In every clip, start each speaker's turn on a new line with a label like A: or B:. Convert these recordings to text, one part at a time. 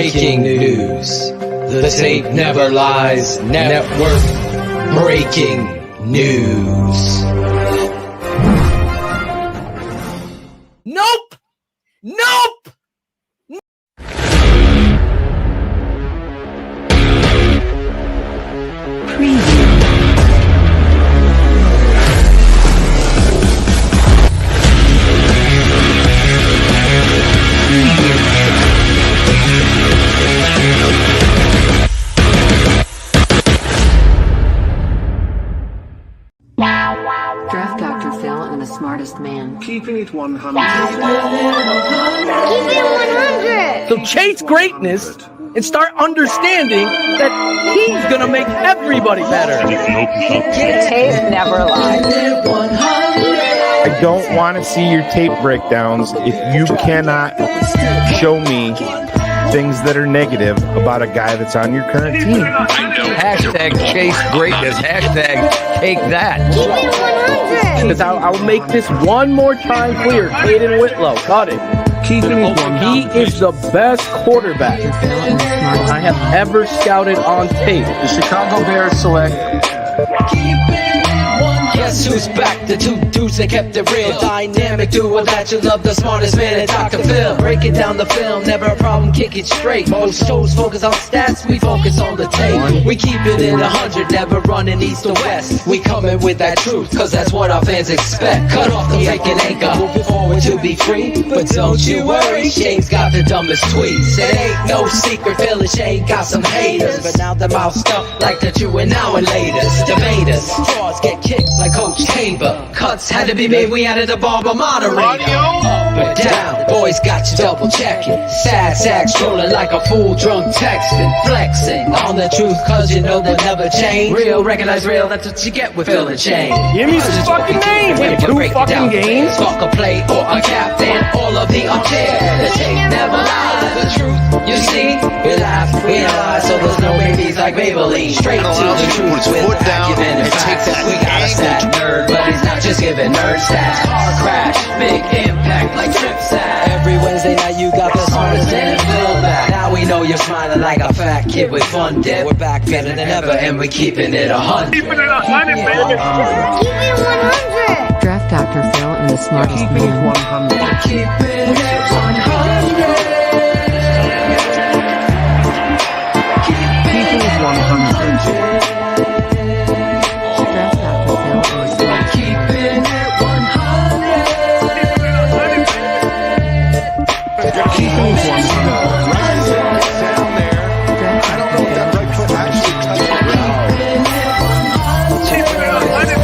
A: Breaking news. The tape never lies. Network breaking news.
B: Nope! Nope!
C: Draft Dr. Phil and the smartest man.
D: Keeping it 100.
E: Keep it 100.
B: So chase greatness and start understanding that he's gonna make everybody better.
F: The tape never lies.
G: I don't want to see your tape breakdowns if you cannot show me things that are negative about a guy that's on your current team.
A: Hashtag chase greatness. Hashtag take that.
E: Keep it 100.
B: Because I'll make this one more time clear. Caden Whitlow, cut it.
D: Keeping it 100.
B: He is the best quarterback I have ever scouted on tape.
D: The Chicago Bears select.
A: Guess who's back? The two dudes that kept it real. Dynamic duo that you love, the smartest man at Dr. Phil. Breaking down the film, never a problem, kick it straight. Most shows focus on stats, we focus on the tape. We keep it in 100, never running east or west. We coming with that truth, cause that's what our fans expect. Cut off the fake and anchor, moving forward to be free. But don't you worry, Shane's got the dumbest tweets. It ain't no secret, Phil and Shane got some haters. But now they're mouthed up like the true and now and latest. Debaters, frauds get kicked like Coach Tabor. Cuts had to be made, we added a barber moderator. Up and down, boys got you double checking. Sad sack strolling like a fool drunk texting. Flexing on the truth cause you know they'll never change. Real, recognize real, that's what you get with Phil and Shane.
B: Give me some fucking names in 2 fucking games.
A: Fuck a play or a captain, all of the up there. The tape never lies, the truth you see. We laugh, we analyze, so there's no babies like Maybelline. Straight to the truth with acumen and facts. We got a stat nerd, but he's not just giving nerd stats. Car crash, big impact like trip stat. Every Wednesday night you got the smartest man Phil back. Now we know you're smiling like a fat kid with fun dip. We're back better than ever and we keeping it 100.
E: Keep it 100.
C: Draft Dr. Phil and the smartest
D: Keeping it
C: man.
D: 100.
A: Keeping it 100.
D: Keeping it 100.
C: Draft Dr. Phil and the smartest
A: Keeping it 100.
D: Keeping it 100.
G: Down there.
C: Draft
G: I don't
C: Dr.
G: know if that
C: Phil.
G: right foot actually touched the ground.
E: Keep it 100.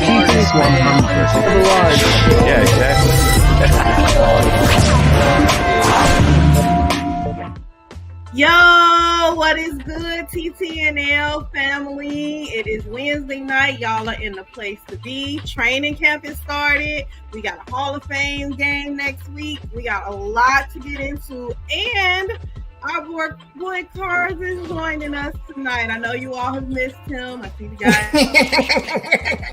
D: Keeping it 100.
G: Yeah, exactly.
H: Yo, what is good, TTNL family? It is Wednesday night. Y'all are in the place to be. Training camp is started. We got a Hall of Fame game next week. We got a lot to get into. And our boy Cars is joining us tonight. I know you all have missed him. I see the guys.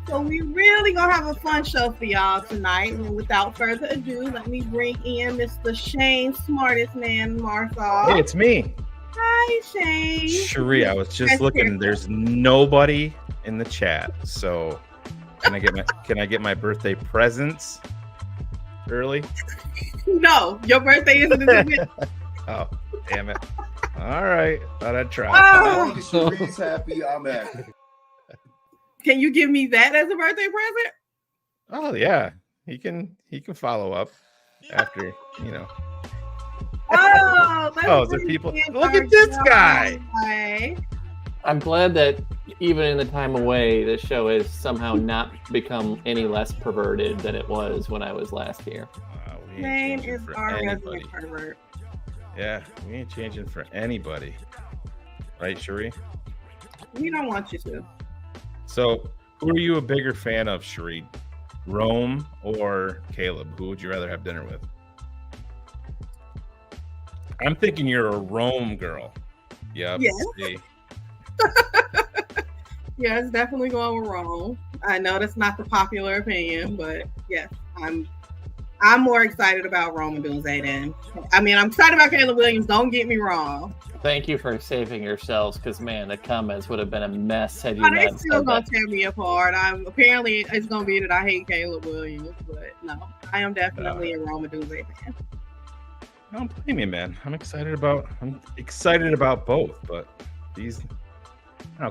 H: So we really gonna have a fun show for y'all tonight. And without further ado, let me bring in Mr. Shane, smartest man, Marsall.
G: Hey, it's me.
H: Hi, Shane.
G: Cherie, I was just looking. There's nobody in the chat. So can I get my birthday presents early?
H: No, your birthday isn't this week.
G: Oh, damn it. All right. Thought I'd try.
H: Oh,
I: Cherie's happy, I'm happy.
H: can you give me that as a birthday present?
G: Oh yeah. He can follow up after, you know.
H: Oh,
G: Oh, the people. Look at this guy.
J: I'm glad that even in the time away, the show has somehow not become any less perverted than it was when I was last here.
G: We
H: Shane
G: ain't changing
H: is
G: for
H: our
G: anybody.
H: resident pervert.
G: Yeah, we ain't changing for anybody. Right, Cherie?
H: We don't want you to.
G: So, who are you a bigger fan of, Cherie? Rome or Caleb? Who would you rather have dinner with? I'm thinking you're a Rome girl. Yep.
H: Yes.
G: See.
H: Yeah, it's definitely going with Rome. I know that's not the popular opinion, but yes, I'm I'm more excited about Rome Odunze than. I mean, I'm excited about Caleb Williams. Don't get me wrong.
J: Thank you for saving yourselves, because man, the comments would have been a mess had you
H: But they
J: not
H: still
J: said
H: gonna
J: that.
H: tear me apart. Apparently it's gonna be that I hate Caleb Williams, but no, I am definitely a Rome Odunze fan.
G: Don't blame me, man. I'm excited about both, but these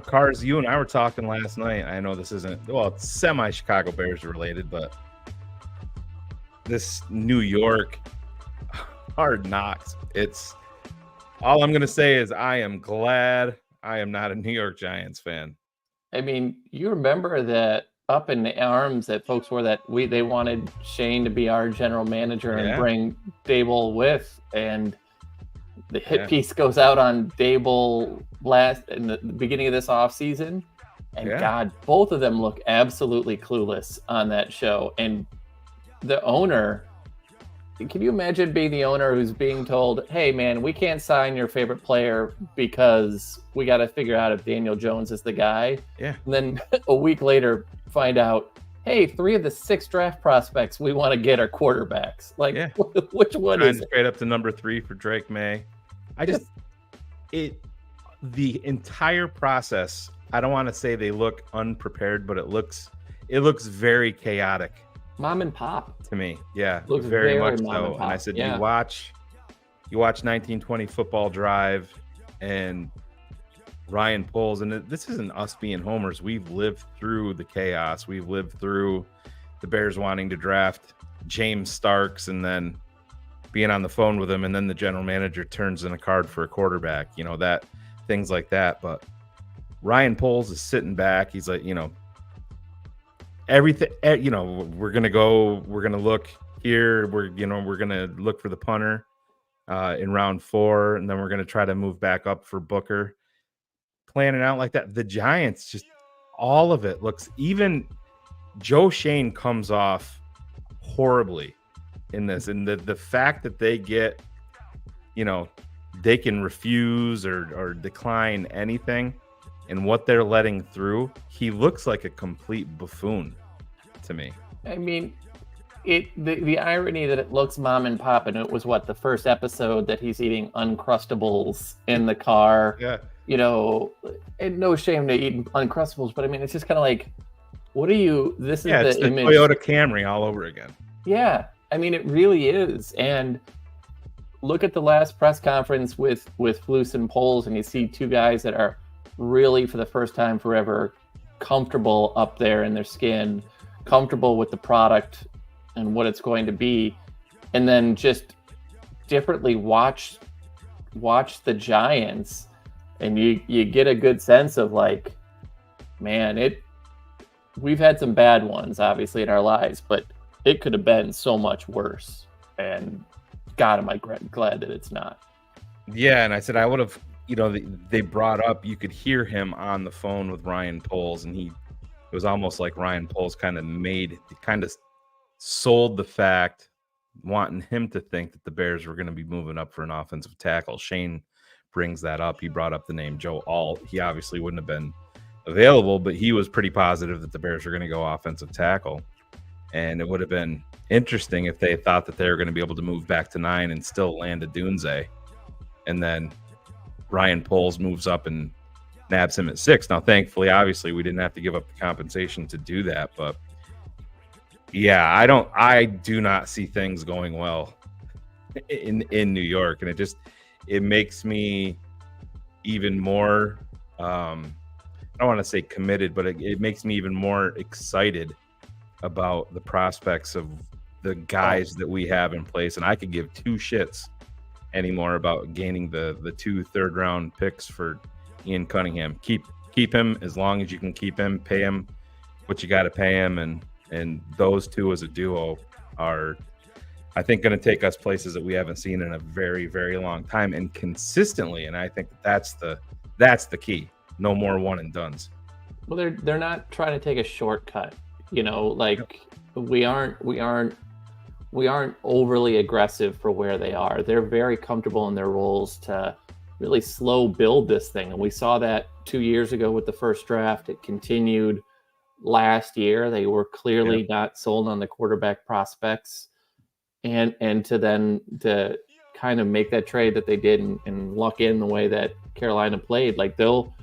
G: Cars, you and I were talking last night. I know this isn't, well, it's semi-Chicago Bears related, but this New York Hard Knocks, it's all I'm going to say is I am glad I am not a New York Giants fan.
J: I mean, you remember that up in the arms that folks were that they wanted Shane to be our general manager and bring Dable with, and the hit piece goes out on Dable last in the beginning of this offseason. And God, both of them look absolutely clueless on that show. And the owner, can you imagine being the owner who's being told, hey, man, we can't sign your favorite player because we got to figure out if Daniel Jones is the guy.
G: Yeah.
J: And then a week later, find out, hey, 3 of the 6 draft prospects we want to get are quarterbacks. Like, which one is it?
G: Straight up to number 3 for Drake May. The entire process, I don't want to say they look unprepared, but it looks very chaotic.
J: Mom and pop
G: to me. Yeah,
J: looks
G: very much
J: mom
G: so.
J: and
G: I said, you watch 1920 Football Drive and Ryan Poles, and this isn't us being homers. We've lived through the chaos. We've lived through the Bears wanting to draft James Starks and then being on the phone with him, and then the general manager turns in a card for a quarterback, that things like that. But Ryan Poles is sitting back. He's like, everything, we're going to look here. We're going to look for the punter in round 4. And then we're going to try to move back up for Booker. Planning out like that. The Giants, just all of it looks, even Joe Shane comes off horribly in this. And the fact that they get, they can refuse or decline anything, and what they're letting through, he looks like a complete buffoon to me.
J: I mean, the irony that it looks mom and pop, and it was the first episode that he's eating Uncrustables in the car.
G: Yeah.
J: And no shame to eat Uncrustables, but I mean, it's just kind of like, what are you? This is
G: it's
J: the
G: the
J: image.
G: Toyota Camry all over again.
J: Yeah, I mean, it really is. And look at the last press conference with Flus and Poles, and you see 2 guys that are really, for the first time forever, comfortable up there in their skin, comfortable with the product and what it's going to be, and then just differently watch the Giants, and you get a good sense of like, man, we've had some bad ones obviously in our lives, but it could have been so much worse. And God, am I glad that it's not.
G: Yeah, and I said I would have, they brought up, you could hear him on the phone with Ryan Poles, and it was almost like Ryan Poles kind of sold the fact, wanting him to think that the Bears were going to be moving up for an offensive tackle. Shane brings that up. He brought up the name Joe Alt. He obviously wouldn't have been available, but he was pretty positive that the Bears were going to go offensive tackle. And it would have been interesting if they thought that they were going to be able to move back to 9 and still land a Dunze. And then Ryan Poles moves up and nabs him at 6. Now, thankfully, obviously, we didn't have to give up the compensation to do that. But yeah, I do not see things going well in New York. And it makes me even more, I don't want to say committed, but it makes me even more excited about the prospects of the guys that we have in place. And I could give 2 shits anymore about gaining the 2 third-round picks for Ian Cunningham. Keep him as long as you can keep him. Pay him what you got to pay him, and those 2 as a duo are, I think, going to take us places that we haven't seen in a very, very long time, and consistently. And I think that's the key. No more one and dones.
J: Well, they're not trying to take a shortcut. We aren't overly aggressive for where they are. They're very comfortable in their roles to really slow build this thing. And we saw that 2 years ago with the first draft. It continued last year. They were clearly not sold on the quarterback prospects. and to kind of make that trade that they did and luck in the way that Carolina played. Like they'll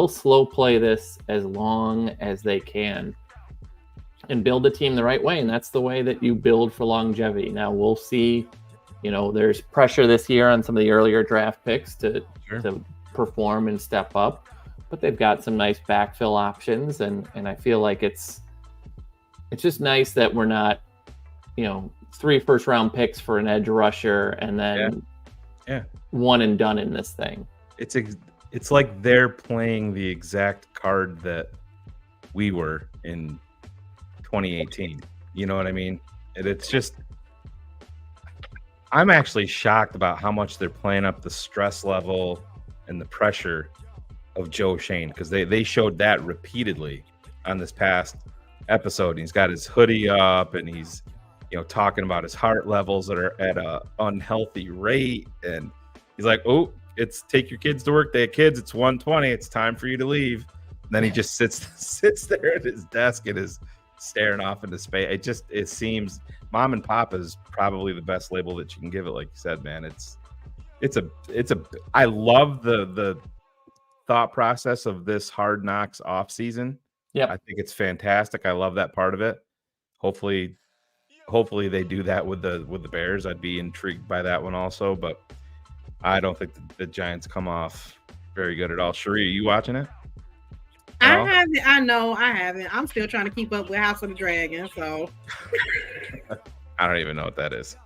J: slow play this as long as they can and build a team the right way. And that's the way that you build for longevity. Now we'll see, there's pressure this year on some of the earlier draft picks to perform and step up, but they've got some nice backfill options. And I feel like it's just nice that we're not, 3 first-round picks for an edge rusher and then one and done in this thing.
G: It's like they're playing the exact card that we were in 2018. You know what I mean? And it's just, I'm actually shocked about how much they're playing up the stress level and the pressure of Joe Shane, because they showed that repeatedly on this past episode. He's got his hoodie up and he's talking about his heart levels that are at a unhealthy rate, and he's like, oh, it's take your kids to work day, kids, it's 1:20, it's time for you to leave. And then he just sits there at his desk and is staring off into space. It seems mom and pop is probably the best label that you can give it. Like you said, man, I love the thought process of this Hard Knocks off season.
J: Yeah,
G: I think it's fantastic. I love that part of it. Hopefully they do that with the Bears. I'd be intrigued by that one also, but I don't think the Giants come off very good at all. Sheree, are you watching it?
H: I haven't. I know I haven't. I'm still trying to keep up with House of the Dragon, so
G: I don't even know what that is.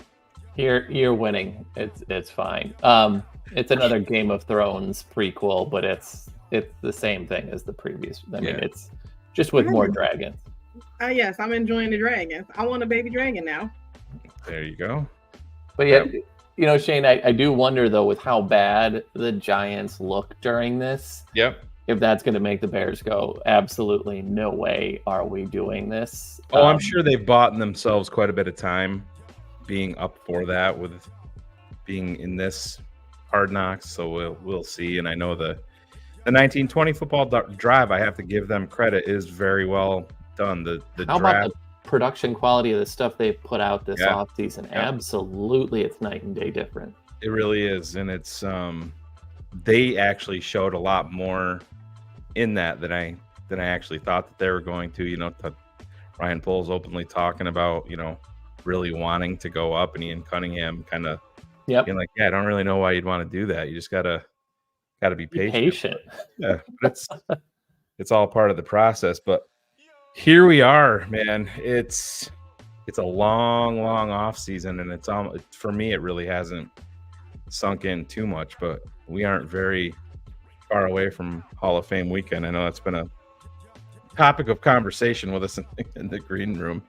J: You're winning. It's fine. It's another Game of Thrones prequel, but it's the same thing as the previous. I mean, it's just with more dragons.
H: Yes, I'm enjoying the dragons. I want a baby dragon now.
G: There you go.
J: But yeah, Shane, I do wonder though, with how bad the Giants look during this.
G: Yep.
J: If that's going to make the Bears go, absolutely no way are we doing this.
G: Oh, I'm sure they've bought themselves quite a bit of time being up for that with being in this Hard Knocks. So we'll see. And I know the 1920 football drive, I have to give them credit, is very well done.
J: How about the production quality of the stuff they put out this offseason? Yeah. Absolutely, it's night and day different.
G: It really is. And it's they actually showed a lot more in that than I actually thought that they were going to. Ryan Poles openly talking about really wanting to go up, and Ian Cunningham kind of being like, I don't really know why you'd want to do that. You just gotta be patient. Yeah, but it's all part of the process. But here we are, man. It's a long off season, and it's for me it really hasn't sunk in too much, but we aren't very far away from Hall of Fame weekend. I know that's been a topic of conversation with us in the green room,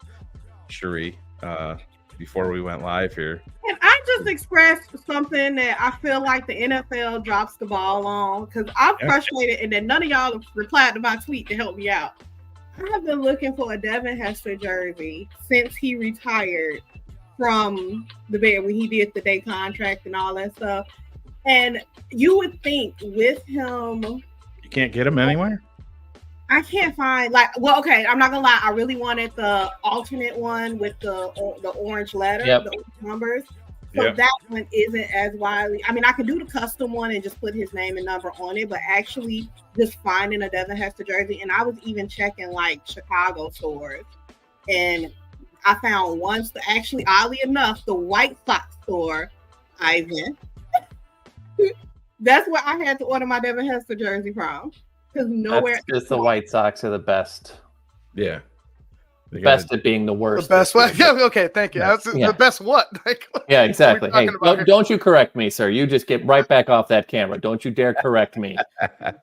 G: Sheree, before we went live here.
H: And I just expressed something that I feel like the NFL drops the ball on, because I'm frustrated and that none of y'all have replied to my tweet to help me out. I have been looking for a Devin Hester jersey since he retired from the Bears when he did the day contract and all that stuff. And you would think with him,
G: you can't get him anywhere.
H: I can't find okay, I'm not gonna lie, I really wanted the alternate one with the orange letter, the orange numbers. So that one isn't as widely. I mean, I could do the custom one and just put his name and number on it, but actually just finding a Devin Hester jersey, and I was even checking Chicago stores, and I found one. Actually, oddly enough, the White Sox store, Ivan. That's where I had to order my Devin Hester jersey from, because nowhere.
J: It's the White Sox are the best.
G: Yeah.
J: Best at being the worst.
B: The best what? Yeah, okay, thank you. The best what?
J: Yeah, exactly. Hey, don't you correct me, sir. You just get right back off that camera. Don't you dare correct me.
G: I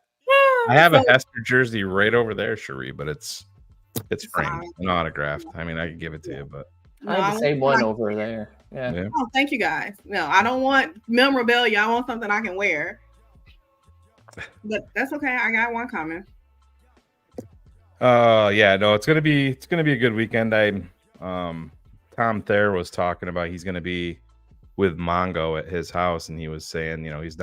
G: have a Hester jersey right over there, Sheree, but it's framed and autographed. I mean, I could give it to you, but
J: I have the same one over there. Yeah.
H: Oh, thank you guys. No, I don't want memorabilia. I want something I can wear. But that's okay. I got one coming.
G: It's gonna be a good weekend. Tom Thayer was talking about he's gonna be with Mongo at his house, and he was saying, he's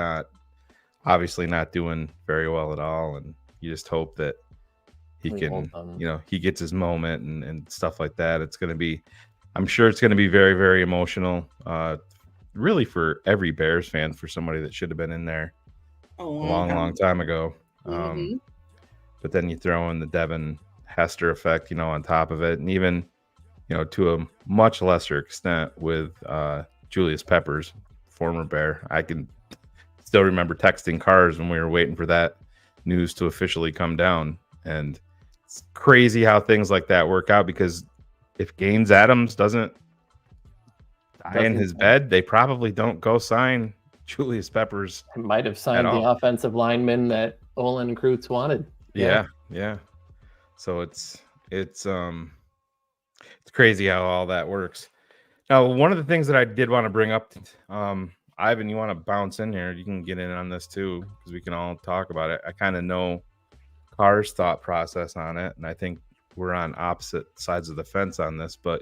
G: obviously not doing very well at all, and you just hope that he can, he gets his moment and stuff like that. It's gonna be I'm sure it's going to be very, very emotional. Really for every Bears fan, for somebody that should have been in there a long time ago. But then you throw in the Devin Hester effect, on top of it, and even, to a much lesser extent with Julius Peppers, former Bear. I can still remember texting Cars when we were waiting for that news to officially come down, and it's crazy how things like that work out, because if Gaines Adams doesn't die in his bed, they probably don't go sign Julius Peppers.
J: Might have signed the offensive lineman that Olin Kreutz wanted.
G: Yeah. So it's crazy how all that works. Now, one of the things that I did want to bring up, Ivan, you want to bounce in here? You can get in on this too, because we can all talk about it. I kind of know Carr's thought process on it, and I think we're on opposite sides of the fence on this. But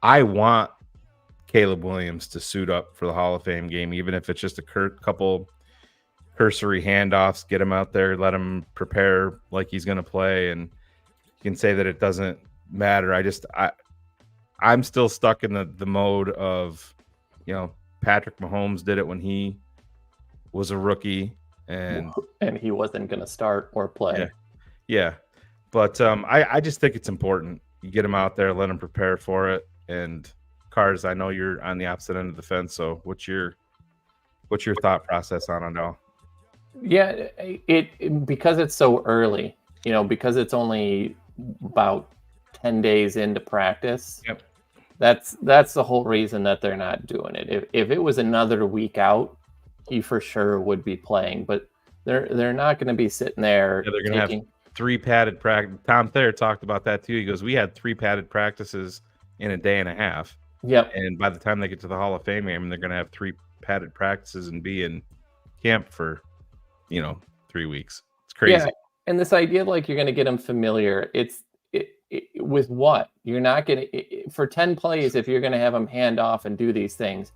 G: I want Caleb Williams to suit up for the Hall of Fame game, even if it's just a couple cursory handoffs, get him out there, let him prepare like he's going to play, and you can say that it doesn't matter. I'm still stuck in the mode of, Patrick Mahomes did it when he was a rookie, and
J: he wasn't going to start or play.
G: Yeah. But I just think it's important. You get him out there, let him prepare for it. And Cars, I know you're on the opposite end of the fence. So what's your thought process on it all?
J: Yeah, because it's so early, because it's only about 10 days into practice.
G: Yep.
J: That's the whole reason that they're not doing it. If it was another week out, he for sure would be playing, but they're not going to be sitting there.
G: Yeah, they're going to have 3 padded practice. Tom Thayer talked about that too. He goes, we had 3 padded practices in a day and a half.
J: Yep.
G: And by the time they get to the Hall of Fame game, they're going to have 3 padded practices and be in camp for 3 weeks. It's crazy.
J: Yeah, and this idea like you're going to get them familiar, with what? You're not going to, for 10 plays, if you're going to have them hand off and do these things,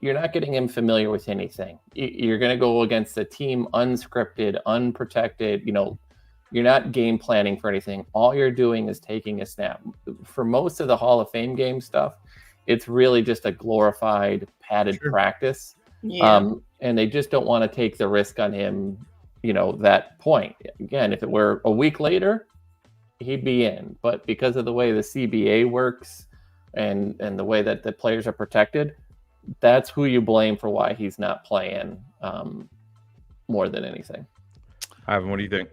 J: you're not getting him familiar with anything. You're going to go against a team unscripted, unprotected. You're not game planning for anything. All you're doing is taking a snap. For most of the Hall of Fame game stuff, it's really just a glorified padded practice.
H: Yeah.
J: And they just don't want to take the risk on him, that point. Again, if it were a week later, he'd be in. But because of the way the CBA works and the way that the players are protected, that's who you blame for why he's not playing more than anything.
G: Ivan, what do you think?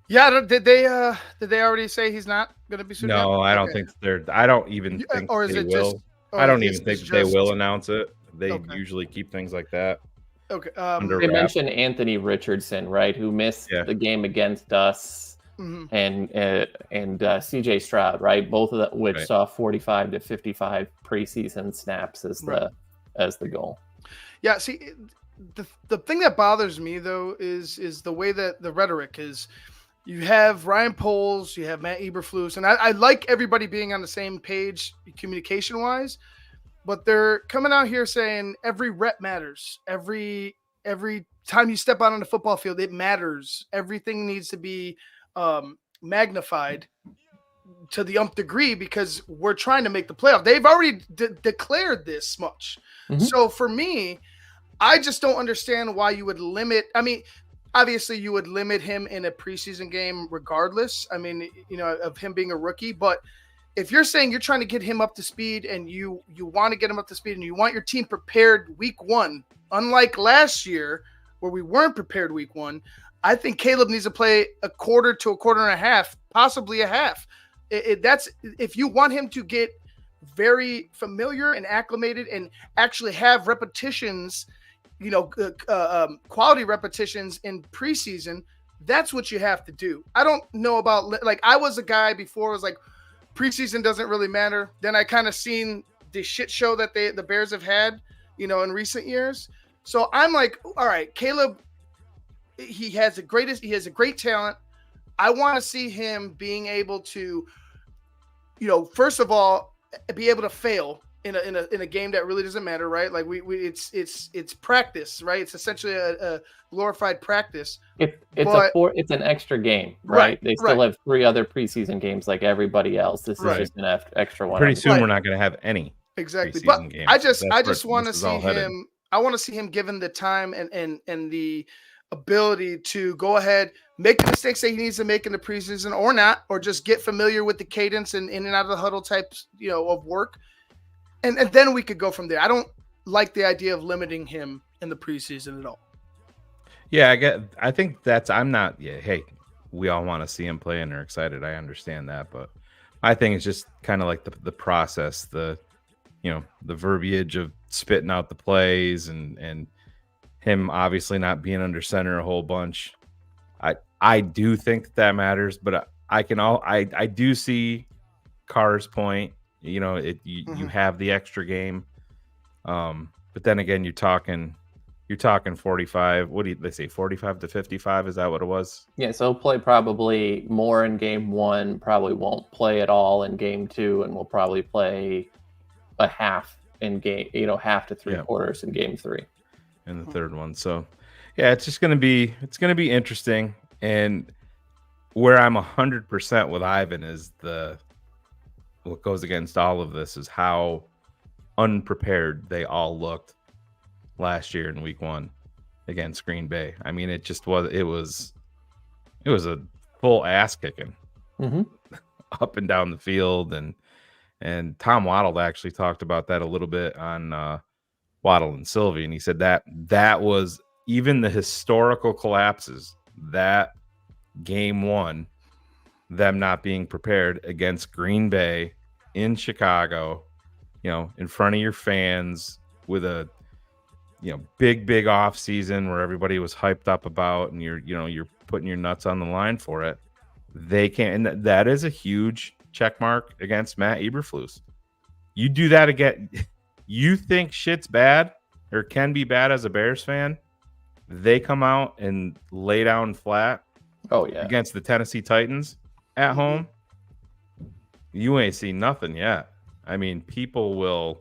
K: Yeah, did they already say he's not going to be suited?
G: No, I don't think I don't even think they will. I don't even think they will announce it. They usually keep things like that.
K: Okay.
J: They mentioned Anthony Richardson, right, who missed the game against us, and CJ Stroud, right, both of which saw 45 to 55 preseason snaps as the goal.
K: Yeah. See, the thing that bothers me though is the way that the rhetoric is. You have Ryan Poles, you have Matt Eberflus, and I like everybody being on the same page communication-wise, but they're coming out here saying every rep matters. Every time you step out on the football field, it matters. Everything needs to be magnified to the nth degree because we're trying to make the playoff. They've already declared this much. So for me, I just don't understand why you would limit – I mean – obviously, you would limit him in a preseason game regardless. I mean, of him being a rookie. But if you're saying you're trying to get him up to speed and you want to get him up to speed and you want your team prepared week 1, unlike last year where we weren't prepared week 1, I think Caleb needs to play a quarter to a quarter and a half, possibly a half. That's if you want him to get very familiar and acclimated and actually have repetitions – quality repetitions in preseason, that's what you have to do. I don't know about, I was a guy before, was like, preseason doesn't really matter. Then I kind of seen the shit show that the Bears have had, in recent years. So I'm like, all right, Caleb, he has a great talent. I want to see him being able to, first of all, be able to fail in a game that really doesn't matter, right? Like it's practice, right? It's essentially a glorified practice.
J: It's an extra game, right? They still have 3 other preseason games like everybody else. This is just an extra one.
G: Pretty soon we're not going to have any
K: exactly. But
G: games.
K: I just want to see him. I want to see him given the time and the ability to go ahead, make the mistakes that he needs to make in the preseason or not, or just get familiar with the cadence and in and out of the huddle types, of work. And then we could go from there. I don't like the idea of limiting him in the preseason at all.
G: Yeah, I think I'm not. Yeah, hey, we all want to see him play and are excited. I understand that, but I think it's just kind of like the process, the verbiage of spitting out the plays and him obviously not being under center a whole bunch. I do think that matters, but I do see Carr's point. You have the extra game, but then again, you're talking 45. What do they say? 45 to 55? Is that what it was?
J: Yeah, so he'll play probably more in game 1. Probably won't play at all in game 2, and we'll probably play a half in game, half to 3/4 in game 3,
G: in the third one. So, yeah, it's gonna be interesting. And where I'm 100% with Ivan is what goes against all of this is how unprepared they all looked last year in week 1 against Green Bay. I mean, it was a full ass kicking up and down the field. And Tom Waddle actually talked about that a little bit on Waddle and Sylvie. And he said that was even the historical collapses, that game 1, them not being prepared against Green Bay in Chicago, in front of your fans with a, big off season where everybody was hyped up about, and you're putting your nuts on the line for it. They can't, and that is a huge check mark against Matt Eberflus. You do that again, you think shit's bad or can be bad as a Bears fan. They come out and lay down flat.
J: Oh yeah,
G: against the Tennessee Titans at home. You ain't seen nothing yet. I mean, people will.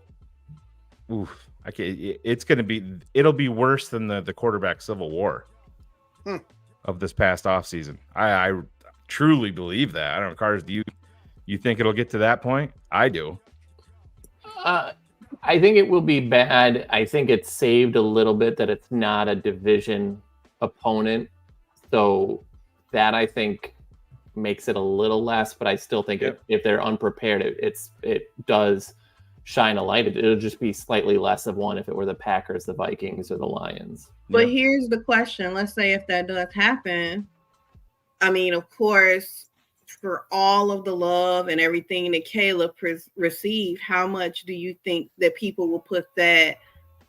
G: Oof. It'll be worse than the quarterback civil war of this past offseason. I truly believe that. I don't know, Cars, do you think it'll get to that point? I do.
J: I think it will be bad. I think it's saved a little bit that it's not a division opponent. So that I think makes it a little less, but I still think if they're unprepared, it does shine a light. It'll just be slightly less of one if it were the Packers, the Vikings, or the Lions.
H: But here's the question. Let's say if that does happen, I mean, of course, for all of the love and everything that Caleb received, how much do you think that people will put that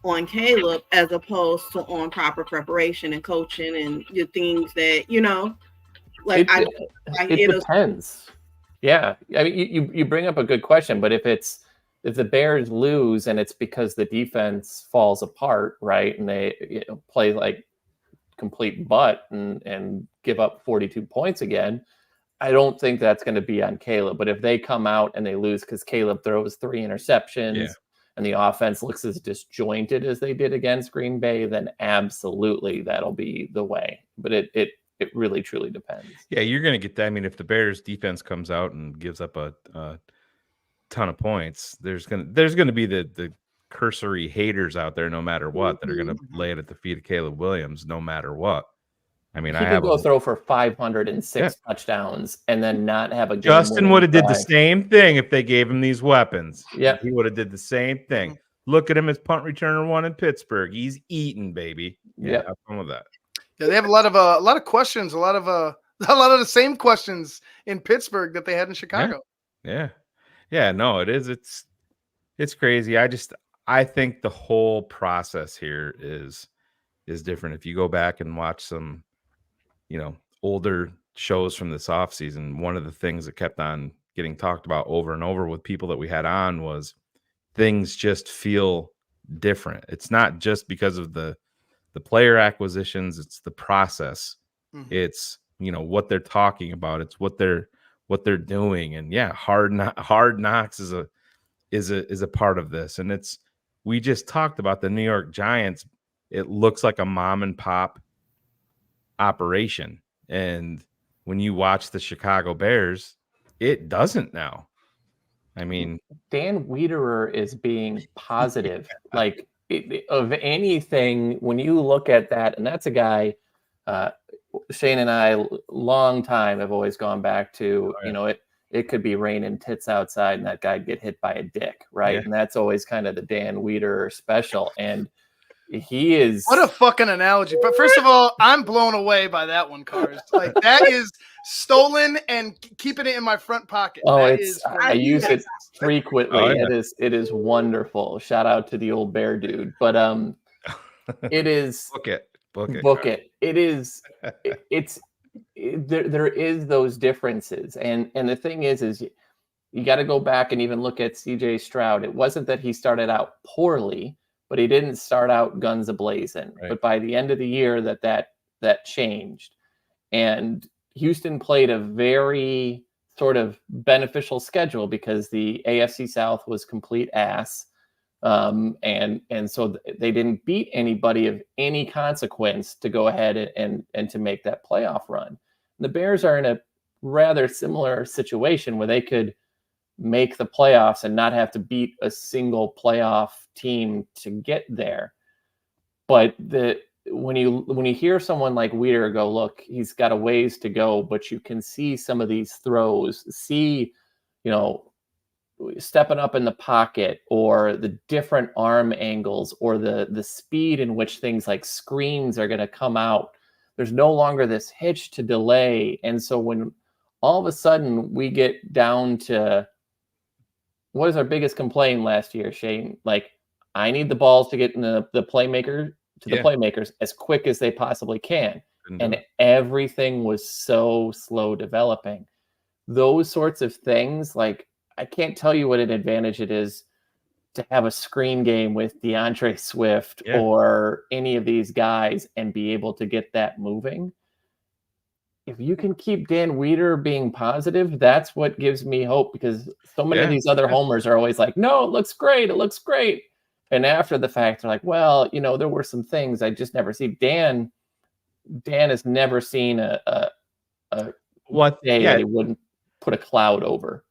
H: on Caleb as opposed to on proper preparation and coaching and the things that, like
J: it depends. Yeah. I mean, you bring up a good question, but if the Bears lose and it's because the defense falls apart, right, and they play like complete butt and give up 42 points again, I don't think that's going to be on Caleb. But if they come out and they lose because Caleb throws 3 interceptions and the offense looks as disjointed as they did against Green Bay, then absolutely that'll be the way. But it really truly depends.
G: Yeah, you're going to get that. I mean, if the Bears defense comes out and gives up a ton of points, there's going to be the cursory haters out there no matter what that are going to lay it at the feet of Caleb Williams no matter what. I mean,
J: he could go throw for 506 touchdowns and then not have a game.
G: Justin would have did the same thing if they gave him these weapons.
J: Yeah,
G: he would have did the same thing. Look at him as punt returner 1 in Pittsburgh. He's eating, baby. Yeah, have fun with that.
K: Yeah, they have a lot of questions, a lot of the same questions in Pittsburgh that they had in Chicago.
G: Yeah. No, it is. It's crazy. I think the whole process here is different. If you go back and watch some, older shows from this offseason, one of the things that kept on getting talked about over and over with people that we had on was things just feel different. It's not just because of the player acquisitions, it's the process. It's, what they're talking about. It's what they're doing. And yeah, hard knocks is is a part of this. And we just talked about the New York Giants. It looks like a mom and pop operation. And when you watch the Chicago Bears, it doesn't now. I mean,
J: Dan Wiederer is being positive. Like of anything, when you look at that, and that's a guy, Shane and I, long time have always gone back to, it could be raining tits outside and that guy'd get hit by a dick, right?
G: Yeah.
J: And that's always kind of the Dan Wiederer special. And he is...
K: What a fucking analogy. But first of all, I'm blown away by that one, Cars. Like, that is stolen and keeping it in my front pocket.
J: Oh,
K: That
J: I use it frequently.
G: Oh, yeah.
J: It is wonderful. Shout out to the old bear dude. But it is...
G: Book it.
J: It is... There is those differences. And the thing is you got to go back and even look at CJ Stroud. It wasn't that he started out poorly, but he didn't start out guns a-blazing.
G: Right.
J: But by the end of the year, that changed. And Houston played a very sort of beneficial schedule because the AFC South was complete ass. And so they didn't beat anybody of any consequence to go ahead and to make that playoff run. The Bears are in a rather similar situation where they could make the playoffs and not have to beat a single playoff team to get there. But when you hear someone like Weeder go, look, he's got a ways to go, but you can see some of these throws, stepping up in the pocket, or the different arm angles, or the speed in which things like screens are going to come out. There's no longer this hitch to delay. And so when all of a sudden we get down to, what is our biggest complaint last year, Shane? Like, I need the balls to get in the playmakers as quick as they possibly can. And everything was so slow developing. Those sorts of things, like, I can't tell you what an advantage it is to have a screen game with DeAndre Swift or any of these guys and be able to get that moving. If you can keep Dan Wiederer being positive, that's what gives me hope, because so many of these other homers are always like, no, it looks great. It looks great. And after the fact, they're like, well, there were some things I just never see. Dan has never seen a day that he wouldn't put a cloud over.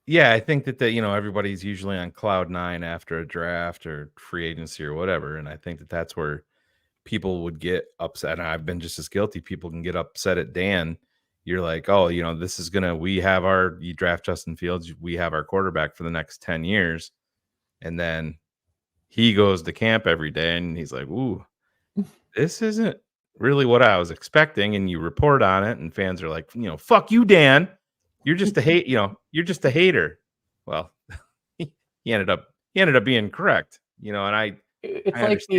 G: Yeah, I think that everybody's usually on cloud 9 after a draft or free agency or whatever, and I think that that's where people would get upset. And I've been just as guilty. People can get upset at Dan. You're like, oh, this is you draft Justin Fields, we have our quarterback for the next 10 years, and then he goes to camp every day, and he's like, ooh, this isn't really what I was expecting, and you report on it, and fans are like, fuck you, Dan. You're just you're just a hater. Well, he ended up being correct, and
J: it's
G: I
J: like the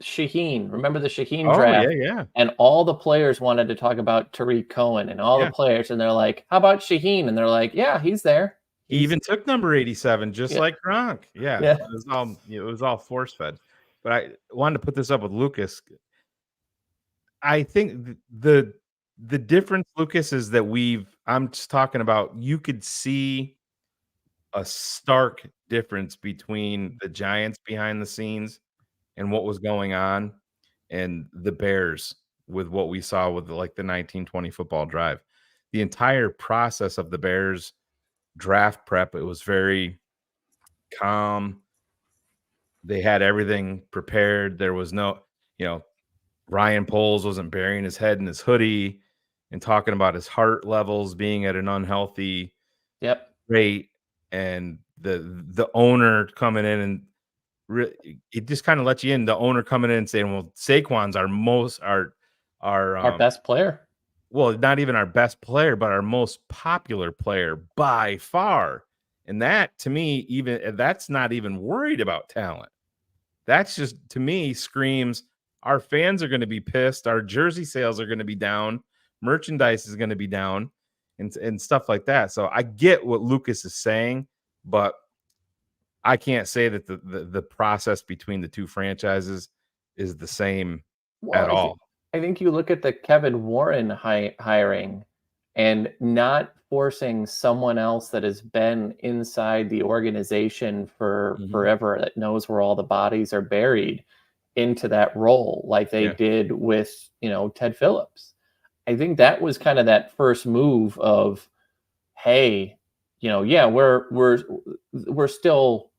J: Shaheen. Remember the Shaheen draft?
G: Yeah.
J: And all the players wanted to talk about Tariq Cohen and all the players, and they're like, how about Shaheen? And they're like, yeah, he's there.
G: He even took number 87, just like Gronk. Yeah. It was all force fed. But I wanted to put this up with Lucas. I think the difference, Lucas, is that I'm just talking about, you could see a stark difference between the Giants behind the scenes and what was going on, and the Bears with what we saw with like the 1920 football drive. The entire process of the Bears draft prep, it was very calm. They had everything prepared. There was no, Ryan Poles wasn't burying his head in his hoodie and talking about his heart levels being at an unhealthy rate, and the owner coming in and it just kind of lets you in. The owner coming in and saying, well, Saquon's our
J: best player.
G: Well, not even our best player, but our most popular player by far. And that, to me, that's not even worried about talent. That's just, to me, screams our fans are going to be pissed. Our jersey sales are going to be down. Merchandise is going to be down, and stuff like that. So I get what Lucas is saying, but I can't say that the process between the two franchises is the same at all.
J: I think you look at the Kevin Warren hiring and not forcing someone else that has been inside the organization for forever, that knows where all the bodies are buried, into that role, like they did with, Ted Phillips. I think that was kind of that first move of, hey, we're still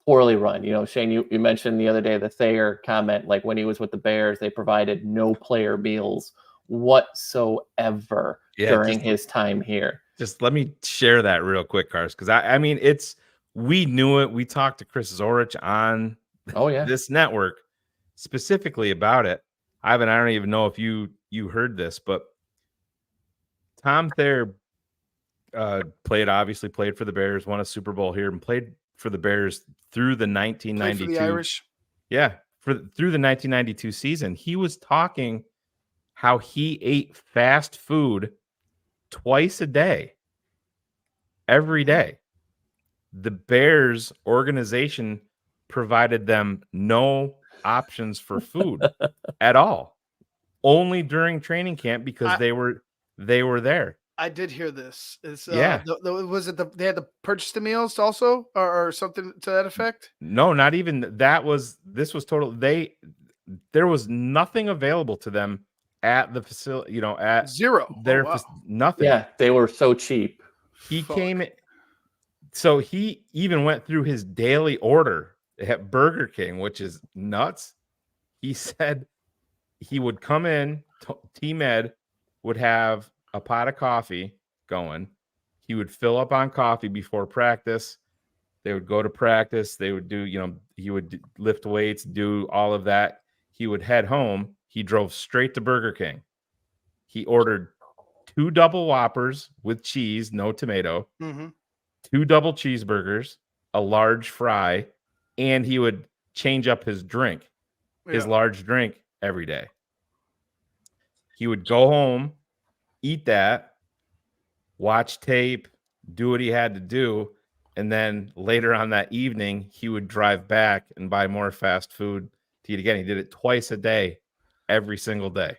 J: poorly run. Shane, you mentioned the other day the Thayer comment, like when he was with the Bears, they provided no player meals whatsoever during his time here.
G: Just let me share that real quick, Cars, because I mean, we knew it. We talked to Chris Zorich on this network specifically about it. I don't even know if you heard this, but Tom Thayer played for the Bears, won a Super Bowl here, and played for the Bears through the 1992.
K: For the Irish.
G: Yeah, through the 1992 season. He was talking how he ate fast food twice a day, every day. The Bears organization provided them no options for food at all, only during training camp because they were there.
K: I did hear this. It's,
G: Was
K: it they had to purchase the meals also, or something to that effect?
G: No, not even that. This was total. There was nothing available to them at the facility. At
K: zero.
G: Their nothing.
J: Yeah, they were so cheap.
G: He came. So he even went through his daily order at Burger King, which is nuts. He said he would come in. T-Med would have a pot of coffee going. He would fill up on coffee before practice. They would go to practice. They would do, he would lift weights, do all of that. He would head home. He drove straight to Burger King. He ordered 2 double Whoppers with cheese, no tomato, 2 double cheeseburgers, a large fry, and he would change up his drink, his large drink every day. He would go home, eat that, watch tape, do what he had to do, and then later on that evening, he would drive back and buy more fast food to eat again. He did it twice a day, every single day.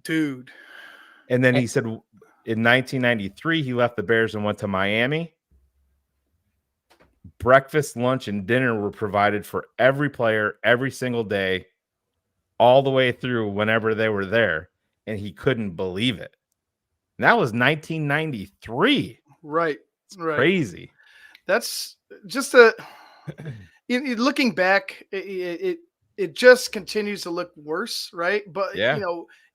K: Dude.
G: And then he said in 1993, he left the Bears and went to Miami. Breakfast, lunch, and dinner were provided for every player every single day, all the way through whenever they were there. And he couldn't believe it. And that was 1993.
K: Right.
G: It's crazy.
K: That's just looking back, it just continues to look worse, right? But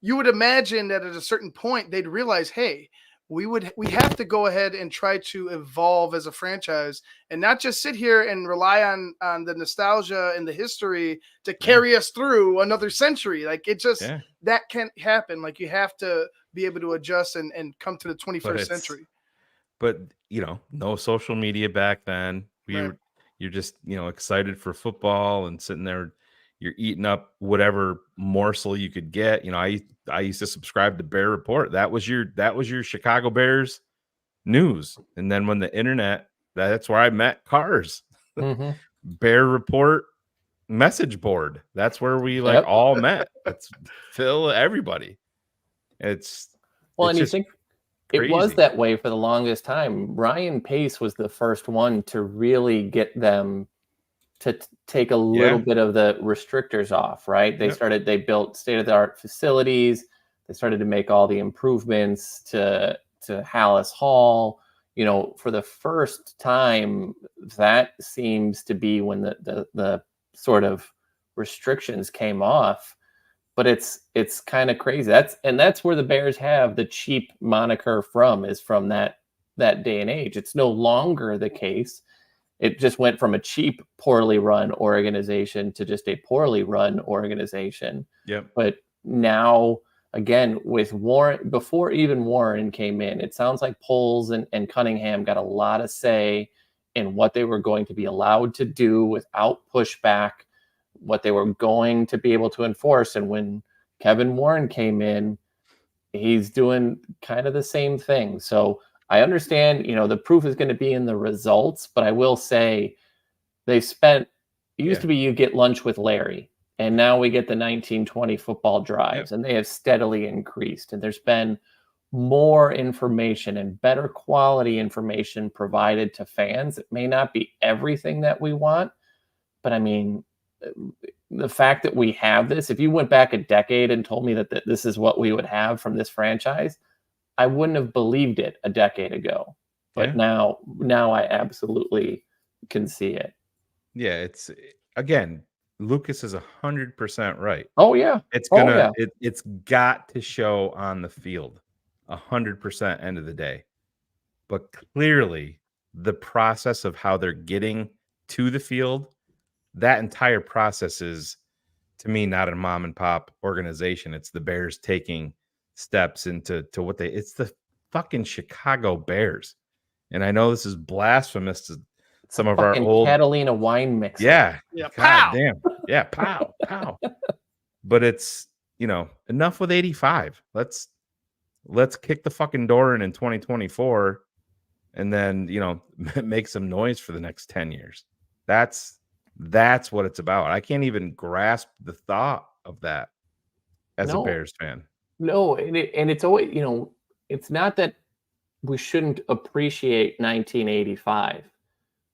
K: you would imagine that at a certain point they'd realize, hey, we have to go ahead and try to evolve as a franchise and not just sit here and rely on the nostalgia and the history to carry us through another century. Like that can't happen. Like you have to be able to adjust and come to the 21st century.
G: But no social media back then. You're just excited for football and sitting there. You're eating up whatever morsel you could get. I used to subscribe to Bear Report. That was your Chicago Bears news. And then when the internet, that's where I met Cars. Bear Report message board. That's where we all met. That's Phil, everybody. And
J: you think crazy. It was that way for the longest time. Ryan Pace was the first one to really get them to take a little bit of the restrictors off, right? They built state-of-the-art facilities. They started to make all the improvements to Hallis Hall. For the first time, that seems to be when the sort of restrictions came off. But it's kind of crazy. That's where the Bears have the cheap moniker from that day and age. It's no longer the case. It just went from a cheap, poorly run organization to just a poorly run organization. But now, again, with Warren, before even Warren came in, it sounds like Poles and Cunningham got a lot of say in what they were going to be allowed to do without pushback, what they were going to be able to enforce. And when Kevin Warren came in, he's doing kind of the same thing. So I understand, the proof is going to be in the results, but I will say it used to be you get lunch with Larry, and now we get the 1920 football drives, and they have steadily increased. And there's been more information and better quality information provided to fans. It may not be everything that we want, but I mean, the fact that we have this, if you went back a decade and told me that this is what we would have from this franchise, I wouldn't have believed it a decade ago. But now I absolutely can see it.
G: Yeah, it's again, Lucas is 100% right.
J: Oh yeah.
G: It's
J: Oh,
G: gonna
J: yeah.
G: it's got to show on the field 100% end of the day. But clearly the process of how they're getting to the field, that entire process is, to me, not a mom and pop organization. It's the Bears taking steps into what it's the fucking Chicago Bears. And I know this is blasphemous to some of our
J: Fucking
G: old
J: Catalina wine mixer.
G: Yeah.
K: Yeah,
G: God
K: pow.
G: damn. Yeah, pow, pow. But it's, enough with 85. Let's kick the fucking door in 2024 and then, make some noise for the next 10 years. That's what it's about. I can't even grasp the thought of that as a Bears fan.
J: No, and it's always, it's not that we shouldn't appreciate 1985,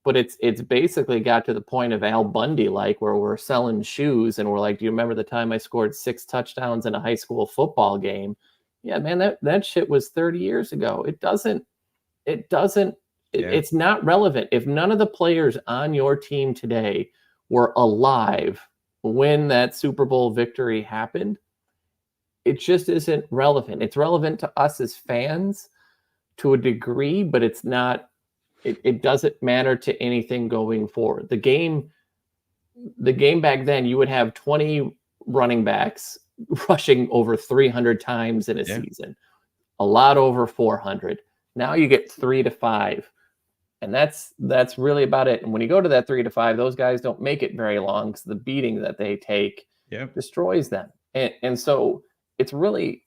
J: but it's basically got to the point of Al Bundy, like where we're selling shoes and we're like, do you remember the time I scored 6 touchdowns in a high school football game? Yeah, man, that shit was 30 years ago. It's not relevant. If none of the players on your team today were alive when that Super Bowl victory happened, it just isn't relevant. It's relevant to us as fans to a degree, but it's not, it doesn't matter to anything going forward. The game back then, you would have 20 running backs rushing over 300 times in a season, a lot over 400. Now you get 3 to 5. And that's really about it. And when you go to that 3 to 5, those guys don't make it very long because the beating that they take destroys them. And so it's really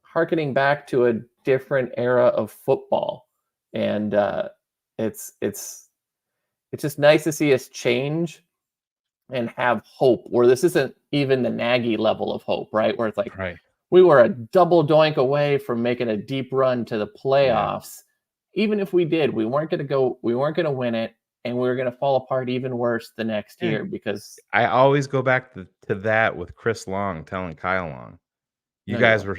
J: hearkening back to a different era of football. And it's just nice to see us change and have hope, where this isn't even the Nagy level of hope, right? Where it's like, we were a double doink away from making a deep run to the playoffs. Even if we did, we weren't going to win it, and we were going to fall apart even worse the next year. Because
G: I always go back to that with Chris Long telling Kyle Long, you guys were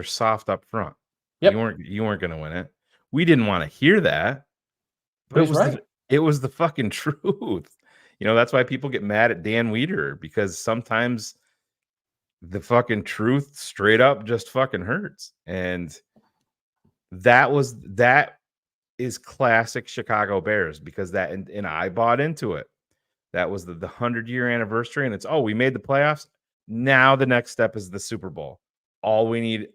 G: soft up front.
J: Yep.
G: You weren't going to win it. We didn't want to hear that, but it was the fucking truth. That's why people get mad at Dan Wiederer, because sometimes the fucking truth straight up just fucking hurts. And that is classic Chicago Bears, because and I bought into it. That was the 100-year anniversary, and it's, we made the playoffs. Now the next step is the Super Bowl. All we need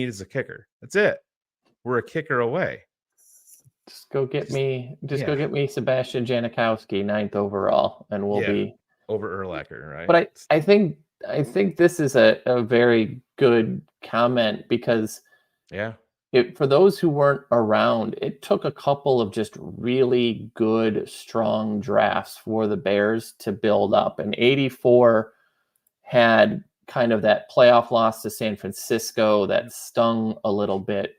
G: is a kicker. That's it. We're a kicker away.
J: Just go get me Sebastian Janikowski 9th overall, and we'll be
G: over Urlacher, right?
J: But I think this is a very good comment, because for those who weren't around, it took a couple of just really good, strong drafts for the Bears to build up. And 84 had kind of that playoff loss to San Francisco that stung a little bit,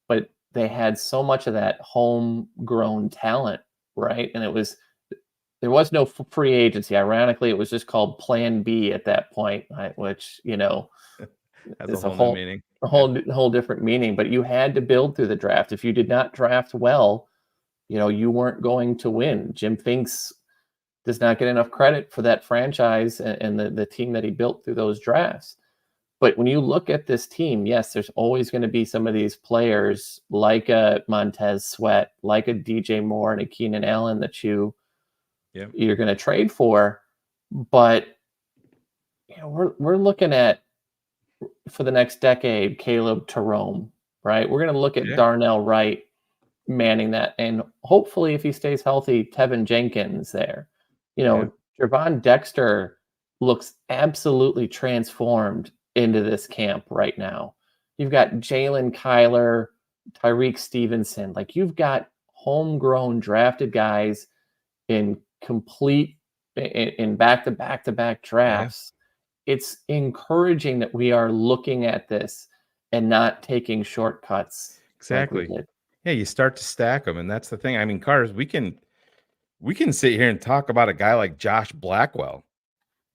J: but they had so much of that homegrown talent, right? And there was no free agency. Ironically, it was just called Plan B at that point, right? Which,
G: has a whole new meaning.
J: A whole different meaning. But you had to build through the draft. If you did not draft well, you weren't going to win. Jim Finks does not get enough credit for that franchise and the team that he built through those drafts. But when you look at this team, yes, there's always going to be some of these players like a Montez Sweat, like a DJ Moore and a Keenan Allen that you're going to trade for. But we're looking at, for the next decade, Caleb Jerome, right? We're going to look at Darnell Wright manning that, and hopefully, if he stays healthy, Tevin Jenkins there. Javon Dexter looks absolutely transformed into this camp right now. You've got Jalen Kyler, Tyreek Stevenson. Like, you've got homegrown drafted guys in back-to-back drafts. It's encouraging that we are looking at this and not taking shortcuts.
G: Exactly.
J: Like we did.
G: Yeah, you start to stack them, and that's the thing. I mean, Cars, we can sit here and talk about a guy like Josh Blackwell.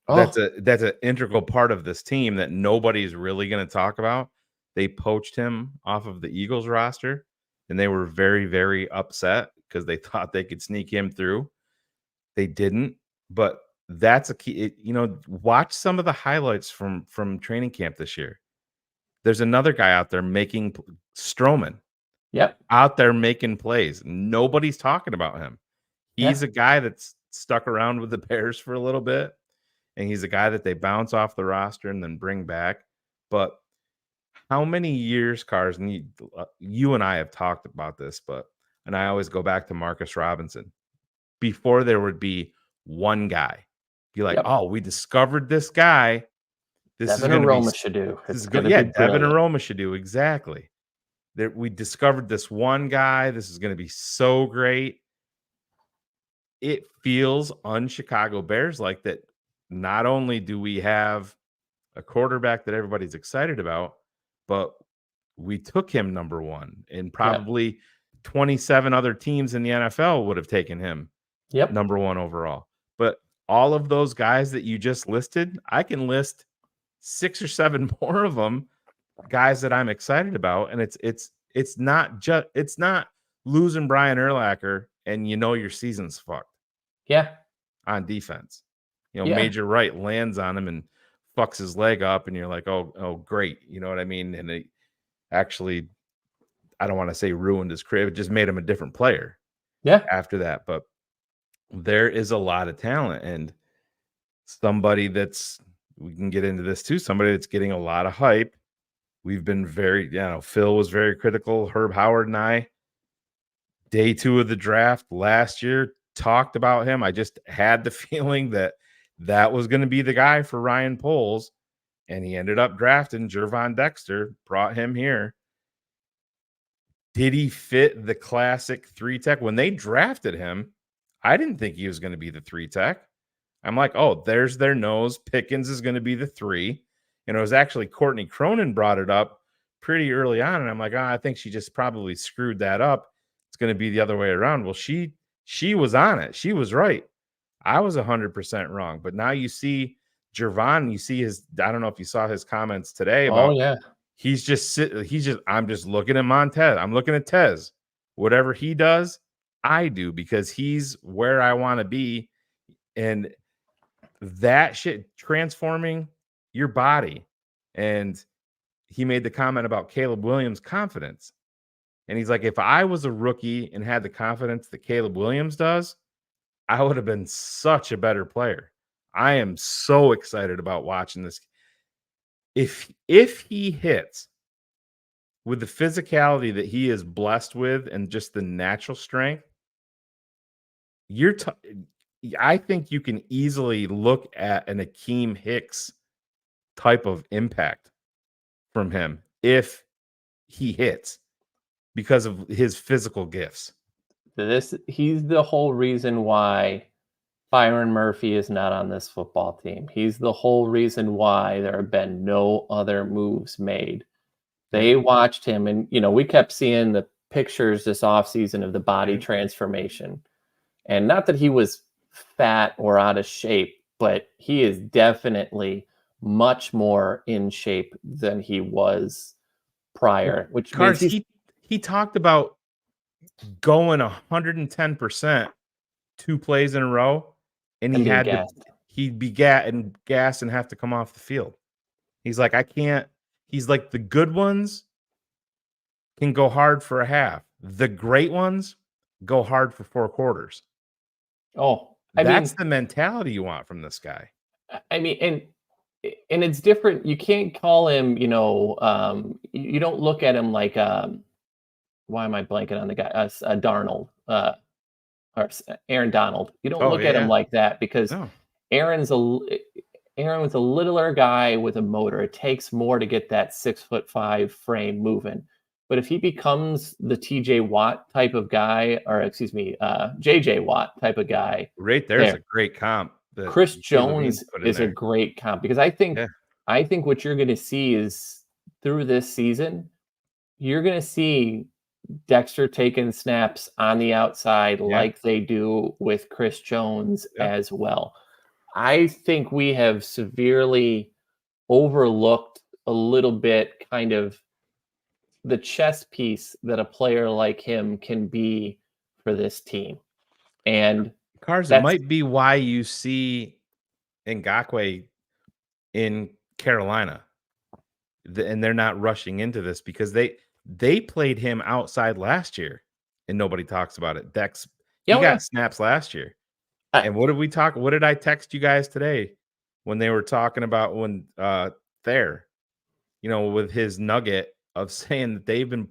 G: That's an integral part of this team that nobody's really going to talk about. They poached him off of the Eagles roster, and they were very, very upset because they thought they could sneak him through. They didn't, but that's a key. Watch some of the highlights from training camp this year. There's another guy out there making Stroman.
J: Yep.
G: Out there making plays. Nobody's talking about him. He's a guy that's stuck around with the Bears for a little bit, and he's a guy that they bounce off the roster and then bring back. But how many years, Cars, and you and I have talked about this, and I always go back to Marcus Robinson. Before there would be one guy. Be like, oh, we discovered this guy.
J: Devin Aroma should do.
G: This is good. Yeah, Devin Aroma should do. Exactly. We discovered this one guy. This is going to be so great. It feels un-Chicago Bears like that. Not only do we have a quarterback that everybody's excited about, but we took him number one, and probably 27 other teams in the NFL would have taken him number one overall. But all of those guys that you just listed, I can list 6 or 7 more of them, guys that I'm excited about. And it's not losing Brian Urlacher and your season's fucked.
J: Yeah.
G: On defense. Major Wright lands on him and fucks his leg up, and you're like, oh, great. You know what I mean? And it actually, I don't want to say ruined his career. It just made him a different player.
J: Yeah.
G: After that. But there is a lot of talent, and somebody we can get into this too, somebody that's getting a lot of hype. We've been Phil was very critical. Herb Howard and I, day 2 of the draft last year, talked about him. I just had the feeling that was going to be the guy for Ryan Poles, and he ended up drafting Gervon Dexter, brought him here. Did he fit the classic 3-tech? When they drafted him, I didn't think he was going to be the 3-tech. I'm like, oh, there's their nose. Pickens is going to be the 3. And it was actually Courtney Cronin brought it up pretty early on. And I'm like, I think she just probably screwed that up. It's going to be the other way around. Well, she was on it. She was right. I was 100% wrong. But now you see Gervon, you see I don't know if you saw his comments today about, I'm just looking at Montez. I'm looking at Tez. Whatever he does, I do, because he's where I want to be. And that shit, transforming your body. And he made the comment about Caleb Williams' confidence. And he's like, if I was a rookie and had the confidence that Caleb Williams does, I would have been such a better player. I am so excited about watching this. If he hits with the physicality that he is blessed with and just the natural strength, I think you can easily look at an Akeem Hicks type of impact from him if he hits, because of his physical gifts.
J: He's the whole reason why Byron Murphy is not on this football team. He's the whole reason why there have been no other moves made. They watched him, and we kept seeing the pictures this offseason of the body transformation. And not that he was fat or out of shape, but he is definitely much more in shape than he was prior. Which means
G: he talked about going 110% 2 plays in a row, and he'd be gassed and have to come off the field. He's like, I can't. He's like, the good ones can go hard for a half. The great ones go hard for 4 quarters.
J: Oh,
G: that's the mentality you want from this guy.
J: I mean, and it's different. You can't call him, you don't look at him like, why am I blanking on the guy? Darnold, or Aaron Donald. You don't look at him like that, because Aaron was a littler guy with a motor. It takes more to get that 6'5" frame moving. But if he becomes the TJ Watt type of guy, or JJ Watt type of guy,
G: right there's a great comp.
J: Chris Jones is a great comp, because I think what you're going to see is through this season, you're going to see Dexter taking snaps on the outside like they do with Chris Jones as well. I think we have severely overlooked a little bit kind of the chess piece that a player like him can be for this team. And
G: Cars, it might be why you see Ngakoue in Carolina. And they're not rushing into this because they played him outside last year and nobody talks about it. Dex, he got snaps last year. And what did I text you guys today when they were talking about when Thayer, with his nugget of saying that they've been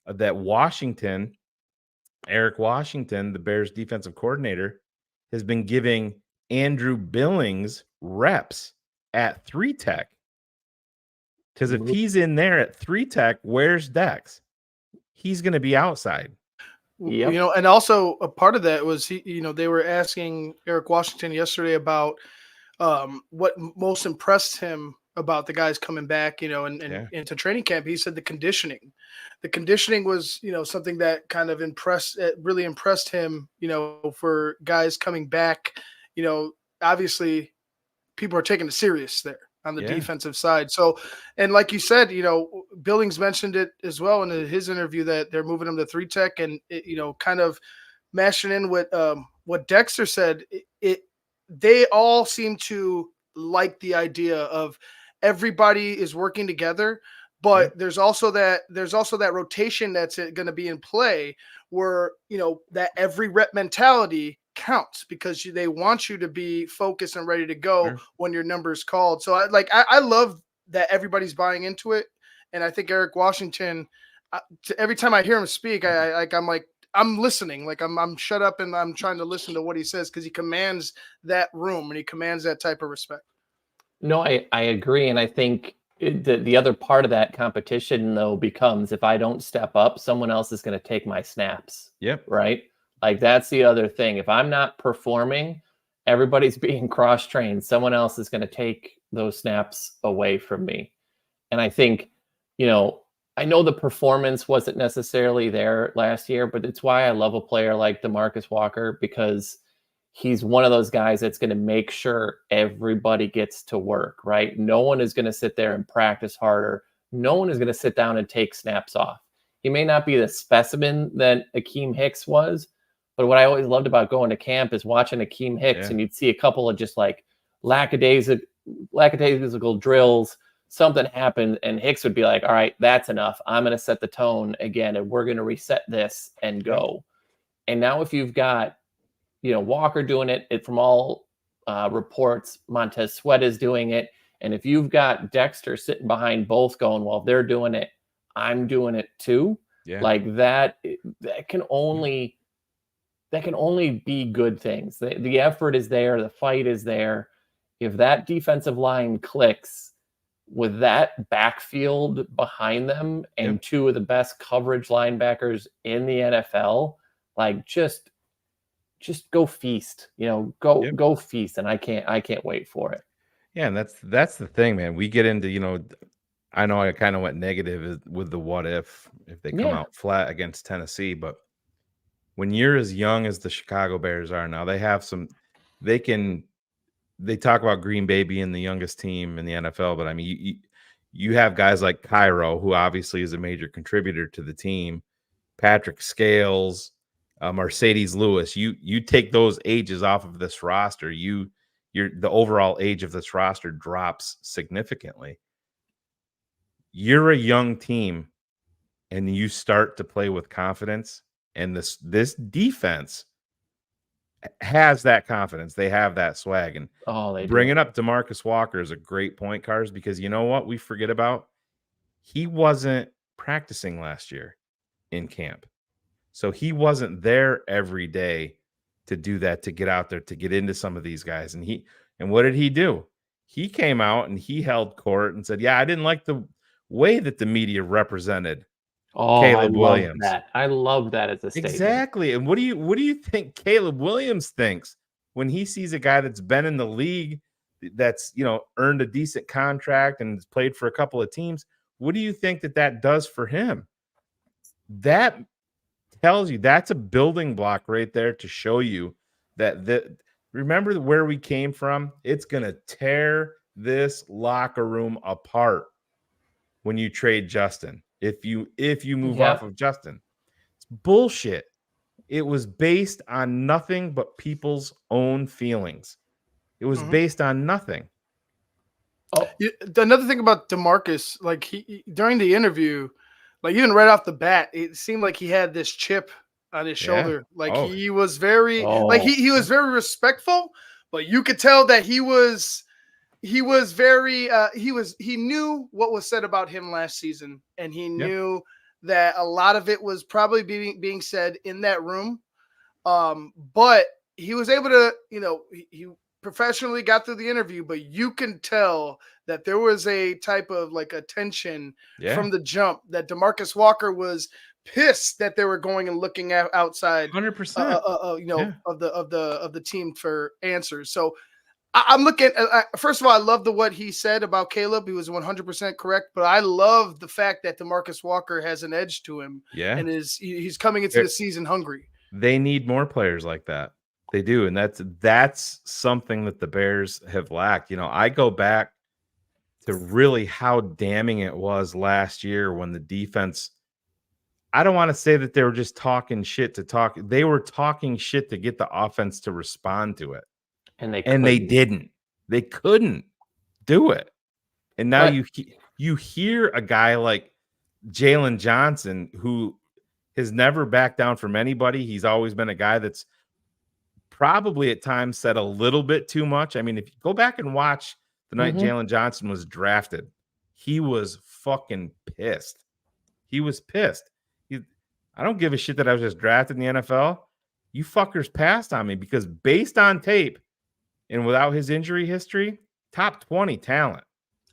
G: that Washington, Eric Washington, the Bears defensive coordinator, has been giving Andrew Billings reps at 3 tech. Because if he's in there at 3 tech, where's Dex? He's going to be outside.
K: And also a part of that was they were asking Eric Washington yesterday about what most impressed him about the guys coming back, and into training camp. He said the conditioning. The conditioning was, something that kind of really impressed him, for guys coming back. Obviously people are taking it serious there on the defensive side. So, and like you said, Billings mentioned it as well in his interview that they're moving him to 3 tech and, kind of mashing in with what Dexter said. They all seem to like the idea of everybody is working together, but there's also that rotation that's going to be in play where, that every rep mentality counts because they want you to be focused and ready to go when your number is called. So I love that everybody's buying into it. And I think Eric Washington, every time I hear him speak, I'm listening, I'm shut up and I'm trying to listen to what he says because he commands that room and he commands that type of respect.
J: No, I agree. And I think the other part of that competition, though, becomes if I don't step up, someone else is going to take my snaps.
G: Yep.
J: Right. Like that's the other thing. If I'm not performing, everybody's being cross-trained. Someone else is going to take those snaps away from me. And I think, I know the performance wasn't necessarily there last year, but it's why I love a player like DeMarcus Walker because he's one of those guys that's going to make sure everybody gets to work, right? No one is going to sit there and practice harder. No one is going to sit down and take snaps off. He may not be the specimen that Akeem Hicks was, but what I always loved about going to camp is watching Akeem Hicks and you'd see a couple of just like lackadaisical drills. Something happened and Hicks would be like, all right, that's enough. I'm going to set the tone again and we're going to reset this and go. And now if you've got, Walker doing it from all reports, Montez Sweat is doing it. And if you've got Dexter sitting behind both going, well, if they're doing it, I'm doing it too.
G: Yeah.
J: Like that can only be good things. The effort is there. The fight is there. If that defensive line clicks with that backfield behind them and 2 of the best coverage linebackers in the NFL, like just go feast, go feast. And I can't wait for it.
G: Yeah. And that's the thing, man. We get into, I know I kind of went negative with the what if they come out flat against Tennessee, but when you're as young as the Chicago Bears are now, they talk about Green Bay being the youngest team in the NFL, but I mean, you have guys like Cairo, who obviously is a major contributor to the team, Patrick Scales, Mercedes Lewis. You take those ages off of this roster, the overall age of this roster drops significantly. You're a young team, and you start to play with confidence, and this defense has that confidence. They have that swag. And bringing up DeMarcus Walker is a great point, Cars, because you know what we forget about? He wasn't practicing last year in camp. So he wasn't there every day to do that, to get out there, to get into some of these guys. And what did he do? He came out and he held court and said, yeah, I didn't like the way that the media represented Caleb Williams.
J: I love that as a statement.
G: Exactly. And what do you think Caleb Williams thinks when he sees a guy that's been in the league, that's earned a decent contract and has played for a couple of teams? What do you think that does for him? That tells you that's a building block right there to show you that remember where we came from. It's gonna tear this locker room apart when you trade Justin. If you move off of Justin, it's bullshit. It was based on nothing but people's own feelings. It was based on nothing.
K: Another thing about DeMarcus, like he during the interview, like even right off the bat, it seemed like he had this chip on his shoulder. Like he was very like he was very respectful, but you could tell that he was very he knew what was said about him last season, and he knew that a lot of it was probably being said in that room. But he was able to, he professionally got through the interview, but you can tell that there was a type of like a tension from the jump, that DeMarcus Walker was pissed that they were going and looking at outside
G: 100%.
K: Of the team for answers. So I'm looking at, first of all, I love what he said about Caleb. He was 100% correct, but I love the fact that DeMarcus Walker has an edge to him.
G: Yeah.
K: And he's coming into the season hungry.
G: They need more players like that. They do. And that's something that the Bears have lacked. I go back to really how damning it was last year when the defense, I don't want to say that they were just talking shit to talk. They were talking shit to get the offense to respond to it.
J: And
G: they didn't. They couldn't do it. And now you hear a guy like Jalen Johnson, who has never backed down from anybody. He's always been a guy that's probably at times said a little bit too much. I mean, if you go back and watch the night Jalen Johnson was drafted, he was fucking pissed. He was pissed. I don't give a shit that I was just drafted in the NFL. You fuckers passed on me, because based on tape and without his injury history, top 20 talent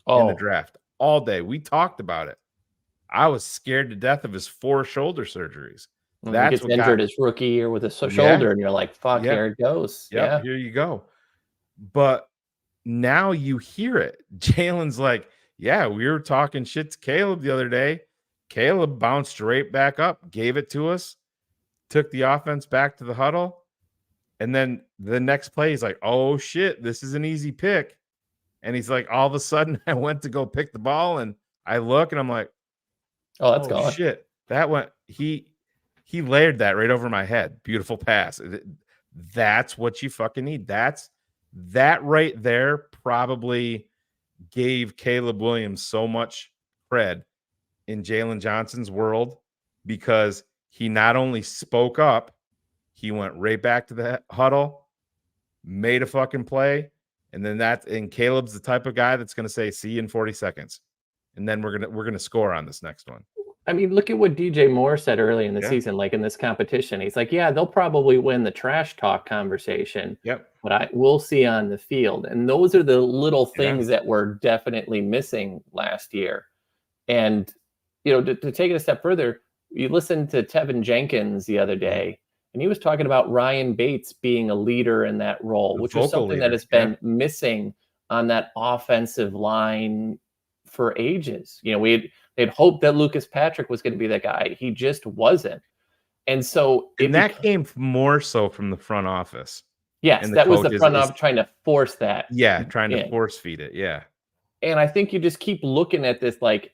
G: in the draft all day. We talked about it. I was scared to death of his 4 shoulder surgeries.
J: That's he gets injured his rookie year with a shoulder, and you're like, fuck, here it goes.
G: Here you go. But now you hear it. Jalen's like, we were talking shit to Caleb the other day. Caleb bounced right back up, gave it to us, took the offense back to the huddle. And then the next play, he's like, oh shit, this is an easy pick. And he's like, all of a sudden I went to go pick the ball, and I look and I'm like,
J: oh, that's gone.
G: Shit. That went, he layered that right over my head. Beautiful pass. That's what you fucking need. That right there probably gave Caleb Williams so much cred in Jalen Johnson's world, because he not only spoke up, he went right back to the huddle, made a fucking play, and then Caleb's the type of guy that's going to say, see you in 40 seconds. And then we're going to score on this next one.
J: I mean, look at what DJ Moore said early in the season, like in this competition. He's like, they'll probably win the trash talk conversation. But we'll see on the field. And those are the little things that were definitely missing last year. And, to take it a step further, you listened to Tevin Jenkins the other day, and he was talking about Ryan Bates being a leader in that role, which is something that has been missing on that offensive line for ages. They'd hoped that Lucas Patrick was going to be that guy. He just wasn't. And so
G: that came more so from the front office.
J: Yes, that was the front office trying to force that.
G: Yeah, trying to force feed it. Yeah.
J: And I think you just keep looking at this like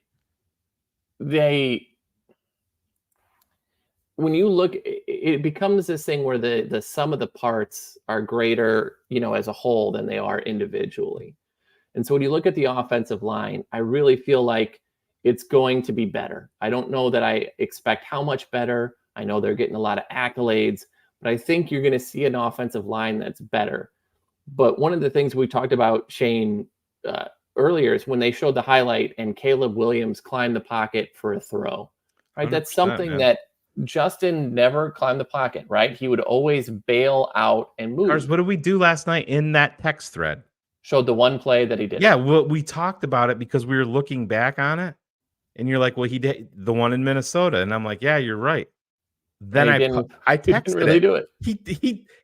J: when you look, it becomes this thing where the sum of the parts are greater, as a whole than they are individually. And so when you look at the offensive line, I really feel like it's going to be better. I don't know that I expect how much better. I know they're getting a lot of accolades, but I think you're going to see an offensive line that's better. But one of the things we talked about, Shane, earlier is when they showed the highlight and Caleb Williams climbed the pocket for a throw, right? That's something that Justin never climbed the pocket, right? He would always bail out and move.
G: What did we do last night in that text thread?
J: Showed the one play that he did.
G: Yeah, well, we talked about it because we were looking back on it, and you're like, well, he did the one in Minnesota, and I'm like, yeah, you're right. Then I texted
J: really do it.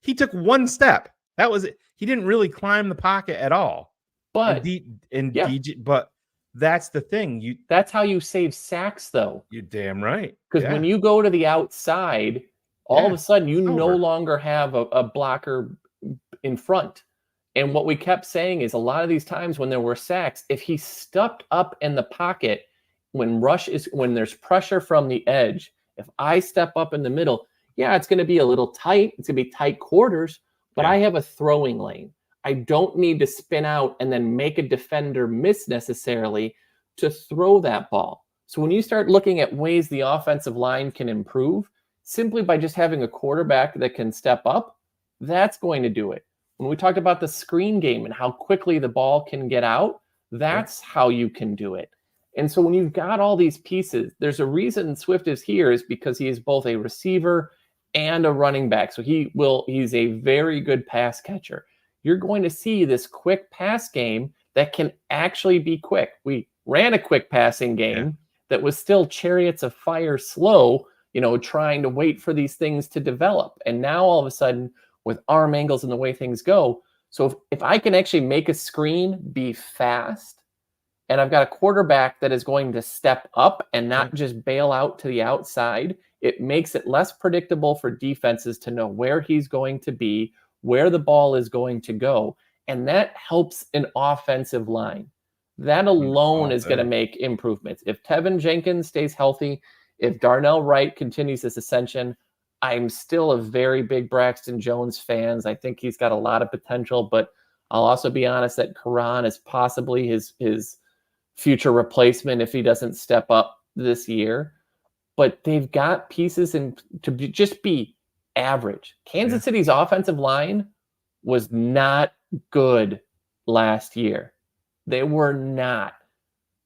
G: He took one step. That was it. He didn't really climb the pocket at all.
J: But
G: DJ, but that's the thing.
J: That's how you save sacks, though.
G: You're damn right.
J: Because when you go to the outside, all of a sudden you no longer have a blocker in front. And what we kept saying is a lot of these times when there were sacks, if he stepped up in the pocket when there's pressure from the edge, if I step up in the middle, yeah, it's going to be a little tight. It's going to be tight quarters, but I have a throwing lane. I don't need to spin out and then make a defender miss necessarily to throw that ball. So when you start looking at ways the offensive line can improve, simply by just having a quarterback that can step up, that's going to do it. When we talked about the screen game and how quickly the ball can get out, that's how you can do it. And so when you've got all these pieces, there's a reason Swift is here is because he is both a receiver and a running back. So he's a very good pass catcher. You're going to see this quick pass game that can actually be quick. We ran a quick passing game that was still chariots of fire slow, trying to wait for these things to develop. And now all of a sudden, with arm angles and the way things go, so if I can actually make a screen be fast, and I've got a quarterback that is going to step up and not just bail out to the outside, it makes it less predictable for defenses to know where he's going to be, where the ball is going to go. And that helps an offensive line. That alone is going to make improvements. If Tevin Jenkins stays healthy, if Darnell Wright continues this ascension, I'm still a very big Braxton Jones fan. I think he's got a lot of potential, but I'll also be honest that Karan is possibly his future replacement if he doesn't step up this year. But they've got pieces to just be average. Kansas City's offensive line was not good last year. They were not.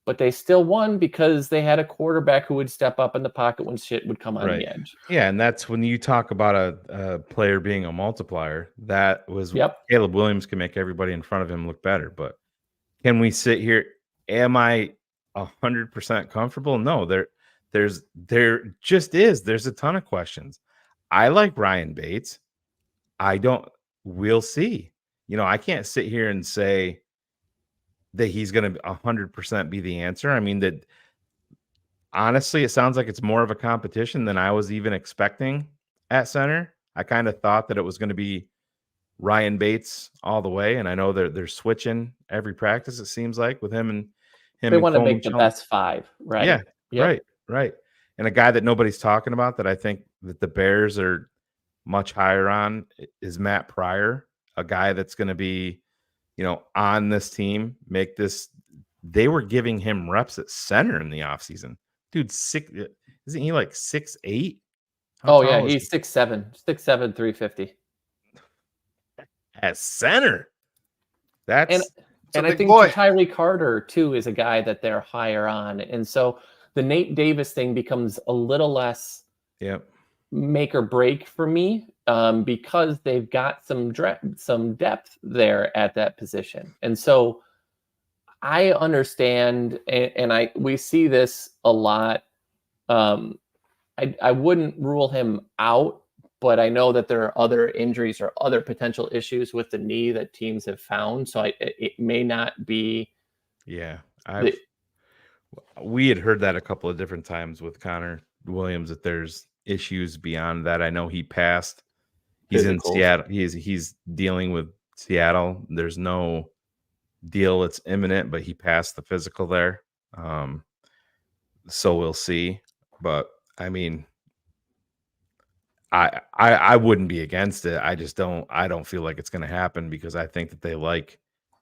J: But they still won because they had a quarterback who would step up in the pocket when shit would come on the edge.
G: Yeah, and that's when you talk about a player being a multiplier. That was Caleb Williams can make everybody in front of him look better. But can we sit here? Am I 100% comfortable? No, there's a ton of questions. I like Ryan Bates. We'll see. I can't sit here and say that he's going to 100% be the answer. I mean, that honestly, it sounds like it's more of a competition than I was even expecting at center. I kind of thought that it was going to be Ryan Bates all the way. And I know they're switching every practice, it seems like, with him and him.
J: They want to make the best five, right?
G: Yeah, right. And a guy that nobody's talking about that I think that the Bears are much higher on is Matt Pryor, a guy that's going to be, on this team, make this. They were giving him reps at center in the offseason. Dude, isn't he like 6'8"?
J: Oh, yeah, he's 6'7", 350.
G: At center.
J: And I think Tyree Carter, too, is a guy that they're higher on. And so the Nate Davis thing becomes a little less make or break for me because they've got some depth there at that position. And so I understand, and we see this a lot. I wouldn't rule him out, but I know that there are other injuries or other potential issues with the knee that teams have found. So it may not be.
G: Yeah. We had heard that a couple of different times with Connor Williams, that there's issues beyond that. I know he passed. He's in Seattle. He's dealing with Seattle. There's no deal that's imminent, but he passed the physical there. So we'll see. But I mean, I wouldn't be against it. I don't feel like it's going to happen because I think that they like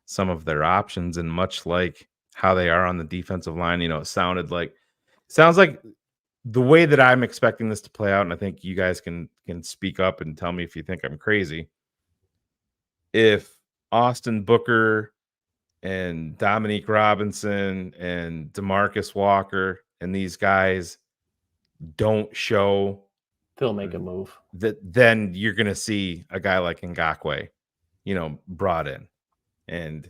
G: some of their options, and much like how they are on the defensive line, it sounds like the way that I'm expecting this to play out, and I think you guys can speak up and tell me if you think I'm crazy. If Austin Booker and Dominique Robinson and DeMarcus Walker and these guys don't show,
J: they'll make a move.
G: Then you're going to see a guy like Ngakoue, brought in. And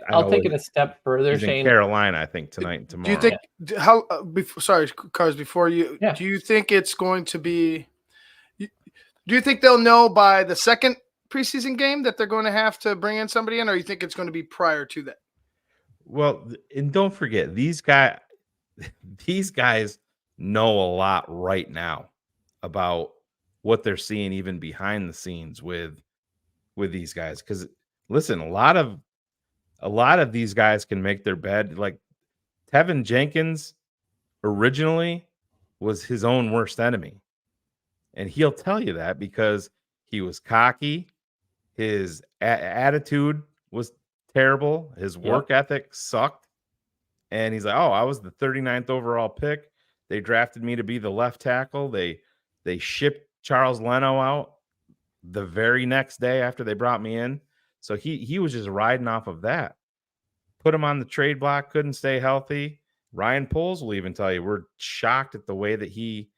J: I'll take it a step further, Shane.
G: In Carolina, I think tonight and tomorrow.
K: Do you think sorry, Cars, before you, do you think it's going to be? Do you think they'll know by the second preseason game that they're going to have to bring in somebody in, or you think it's going to be prior to that?
G: Well, and don't forget these guys know a lot right now about what they're seeing even behind the scenes with these guys. Because listen, a lot of these guys can make their bed. Like Tevin Jenkins originally was his own worst enemy, and he'll tell you that because he was cocky, his attitude was terrible, his work ethic sucked. And he's like, "Oh, I was the 39th overall pick. They drafted me to be the left tackle. They shipped Charles Leno out the very next day after they brought me in." So he was just riding off of that. Put him on the trade block, couldn't stay healthy. Ryan Poles will even tell you we're shocked at the way that he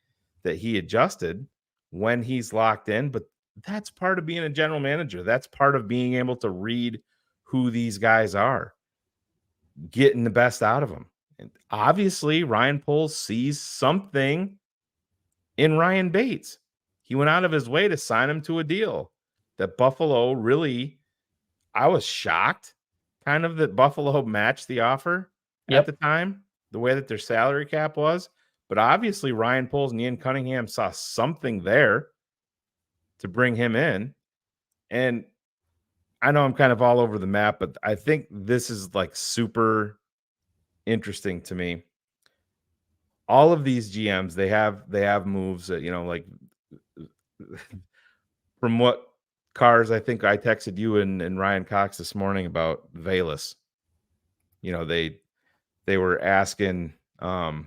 G: adjusted when he's locked in, but that's part of being a general manager. That's part of being able to read who these guys are, getting the best out of them. And obviously, Ryan Poles sees something in Ryan Bates. He went out of his way to sign him to a deal that Buffalo really, I was shocked kind of that Buffalo matched the offer at the time, the way that their salary cap was. But obviously, Ryan Poles and Ian Cunningham saw something there to bring him in. And I know I'm kind of all over the map, but I think this is like super interesting to me. All of these GMs, they have moves that, like from what Cars, I think I texted you and Ryan Cox this morning about Velas. They were asking how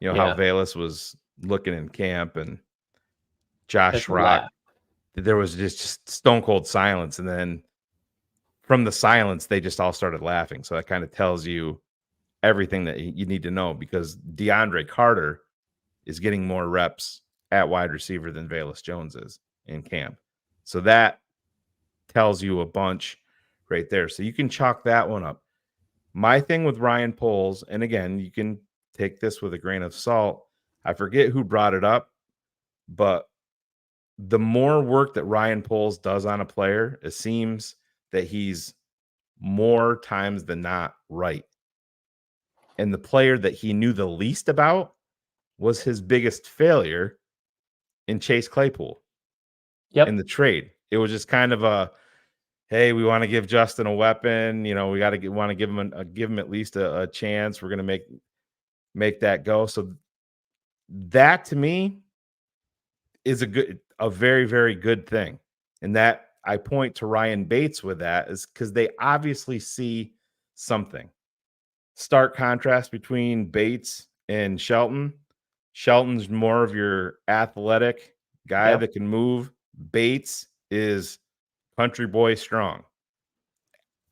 G: Velas was looking in camp, and Josh Rock. There was just stone cold silence, and then from the silence, they just all started laughing. So that kind of tells you everything that you need to know, because DeAndre Carter is getting more reps at wide receiver than Velas Jones is in camp. So that tells you a bunch right there. So you can chalk that one up. My thing with Ryan Poles, and again, you can take this with a grain of salt. I forget who brought it up, but the more work that Ryan Poles does on a player, it seems that he's more times than not right. And the player that he knew the least about was his biggest failure in Chase Claypool. In the trade. It was just kind of a, hey, we want to give Justin a weapon. We got to want to give him at least a chance. We're going to make that go. So that to me is a very, very good thing. And that I point to Ryan Bates with that is because they obviously see something. Stark contrast between Bates and Shelton. Shelton's more of your athletic guy that can move. Bates is country boy strong.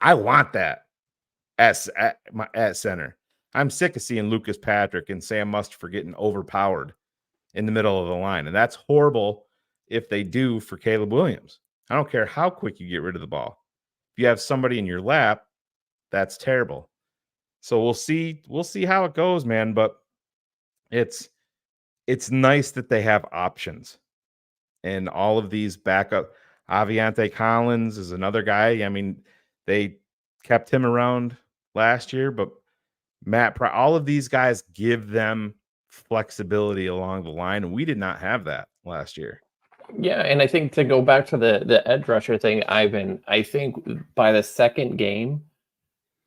G: I want that at center. I'm sick of seeing Lucas Patrick and Sam Mustipher getting overpowered in the middle of the line. And that's horrible if they do for Caleb Williams. I don't care how quick you get rid of the ball. If you have somebody in your lap, that's terrible. So we'll see how it goes, man. But it's nice that they have options. And all of these backup, Aviante Collins is another guy. I mean, they kept him around last year, but all of these guys give them flexibility along the line, and we did not have that last year.
J: Yeah, and I think to go back to the edge rusher thing, Ivan, I think by the second game,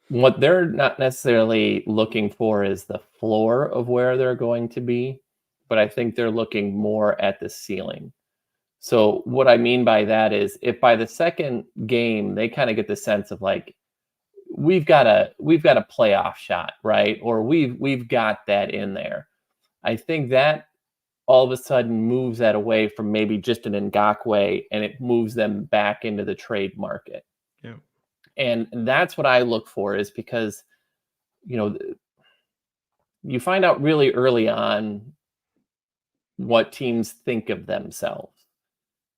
J: what they're not necessarily looking for is the floor of where they're going to be, but I think they're looking more at the ceiling. So what I mean by that is if by the second game they kind of get the sense of like we've got a playoff shot, right? Or we've got that in there. I think that all of a sudden moves that away from maybe just an Ngakoue, and it moves them back into the trade market.
G: Yeah.
J: And that's what I look for, is because you find out really early on what teams think of themselves.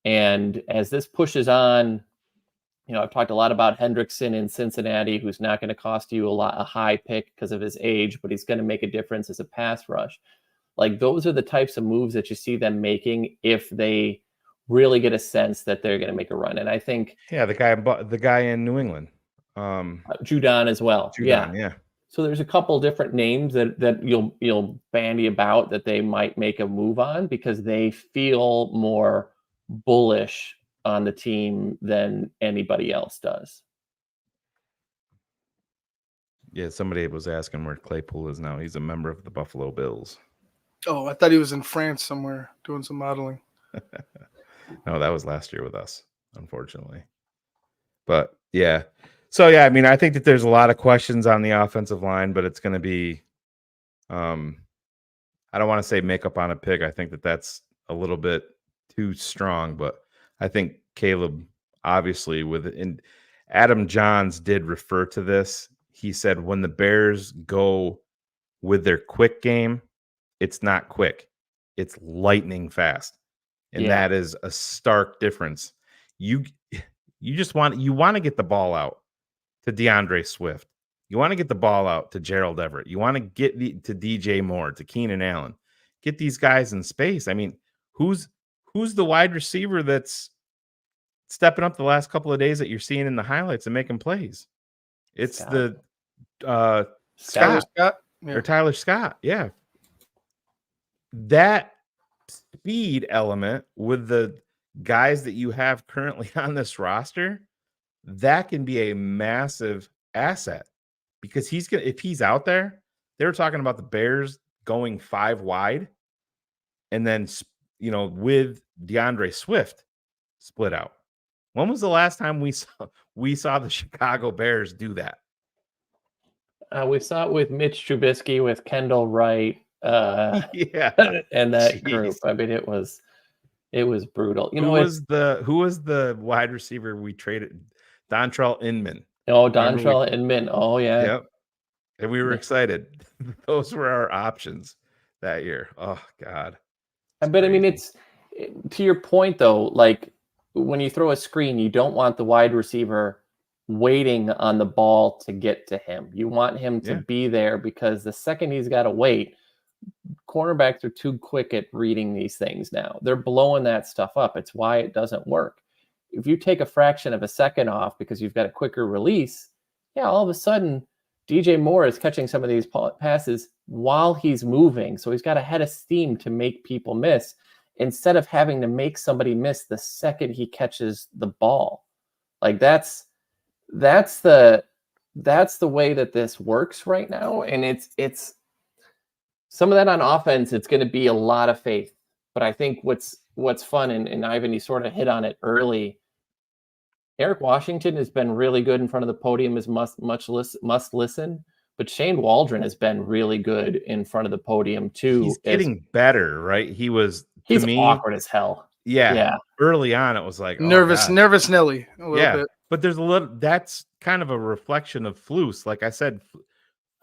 J: And as this pushes on, I've talked a lot about Hendrickson in Cincinnati, who's not going to cost you a high pick because of his age, but he's going to make a difference as a pass rush. Like those are the types of moves that you see them making if they really get a sense that they're going to make a run. And I think,
G: the guy in New England,
J: Judon as well.
G: Judon, yeah.
J: So there's a couple different names that you'll bandy about that they might make a move on because they feel more bullish on the team than anybody else does.
G: Yeah, somebody was asking where Claypool is now. He's a member of the Buffalo Bills.
K: Oh, I thought he was in France somewhere doing some modeling.
G: No, that was last year with us, unfortunately. But yeah. So yeah, I mean, I think that there's a lot of questions on the offensive line, but it's going to be I don't want to say makeup on a pig. I think that that's a little bit too strong, but I think Caleb obviously and Adam Johns did refer to this. He said when the Bears go with their quick game, it's not quick. It's lightning fast. And that is a stark difference. You want to get the ball out to DeAndre Swift. You want to get the ball out to Gerald Everett. You want to get to DJ Moore, to Keenan Allen. Get these guys in space. I mean, who's the wide receiver that's stepping up the last couple of days that you're seeing in the highlights and making plays? It's Scott. Scott.
K: Yeah.
G: Or Tyler Scott. Yeah. That speed element with the guys that you have currently on this roster, that can be a massive asset because if he's out there, they were talking about the Bears going 5 wide and then, with DeAndre Swift split out. When was the last time we saw the Chicago Bears do that?
J: We saw it with Mitch Trubisky, with Kendall Wright, and that group. I mean, it was brutal. Who was the wide receiver we traded? Dontrell Inman. Oh, Dontrell Inman. Oh, yeah.
G: Yep. And we were excited. Those were our options that year. Oh, God.
J: But I mean, it's to your point, though, like when you throw a screen, you don't want the wide receiver waiting on the ball to get to him. You want him to be there because the second he's got to wait, cornerbacks are too quick at reading these things now. They're blowing that stuff up. It's why it doesn't work. If you take a fraction of a second off because you've got a quicker release, all of a sudden DJ Moore is catching some of these passes while he's moving. So he's got a head of steam to make people miss instead of having to make somebody miss the second he catches the ball. Like that's the way that this works right now. And it's some of that on offense. It's going to be a lot of faith, but I think what's fun, and Ivan, you sort of hit on it early. Eric Washington has been really good in front of the podium, is must listen, but Shane Waldron has been really good in front of the podium too.
G: He's getting better, right? He's
J: awkward as hell.
G: Yeah. Early on, it was like
K: nervous Nelly. A little bit.
G: But there's that's kind of a reflection of Flus. Like I said,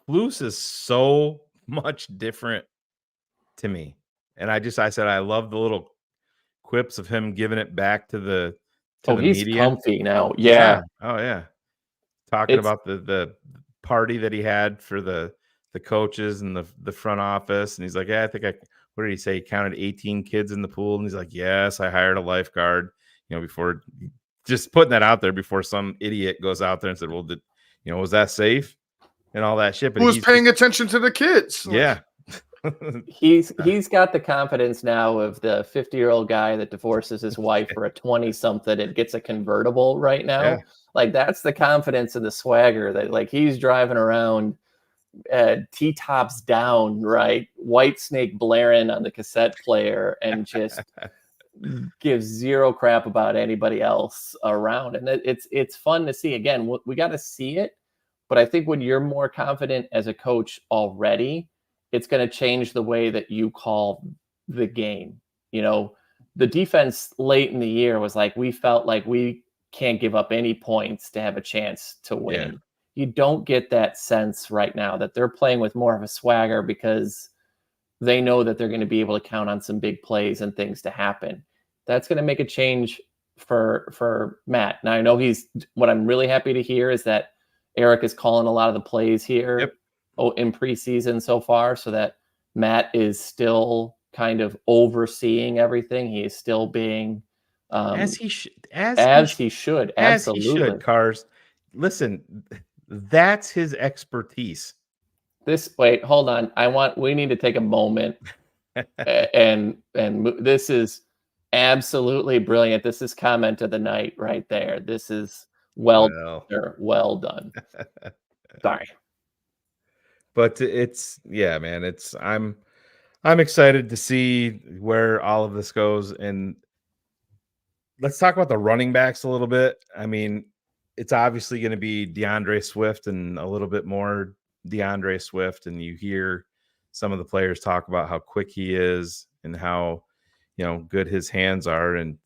G: Flus is so much different to me. And I said, I love the little quips of him giving it back to the
J: he's
G: media.
J: Comfy now. Yeah.
G: Oh yeah. Talking about the party that he had for the coaches and the front office. And he's like, I think what did he say? He counted 18 kids in the pool. And he's like, yes, I hired a lifeguard, before just putting that out there before some idiot goes out there and said, well, was that safe and all that shit? But
K: who's paying attention to the kids?
G: Yeah.
J: He's got the confidence now of the 50-year-old guy that divorces his wife for a 20-something and gets a convertible right now.
G: Yeah.
J: Like that's the confidence and the swagger that like he's driving around T-tops down, right? White Snake blaring on the cassette player and just gives zero crap about anybody else around. And it's fun to see. Again, we got to see it. But I think when you're more confident as a coach already, it's going to change the way that you call the game. The defense late in the year was like, we felt like we can't give up any points to have a chance to win. Yeah. You don't get that sense right now that they're playing with more of a swagger because they know that they're going to be able to count on some big plays and things to happen. That's going to make a change for Matt. Now I know what I'm really happy to hear is that Eric is calling a lot of the plays here.
G: Yep.
J: In preseason so far, so that Matt is still kind of overseeing everything. He is still being
G: as he should.
J: Absolutely.
G: Cars. listen, that's his expertise.
J: Wait, hold on. We need to take a moment and this is absolutely brilliant. This is comment of the night right there. This is well done. Sorry.
G: But it's man, I'm excited to see where all of this goes. And let's talk about the running backs a little bit. I mean, it's obviously going to be DeAndre Swift and a little bit more DeAndre Swift. And you hear some of the players talk about how quick he is and how, good his hands are. And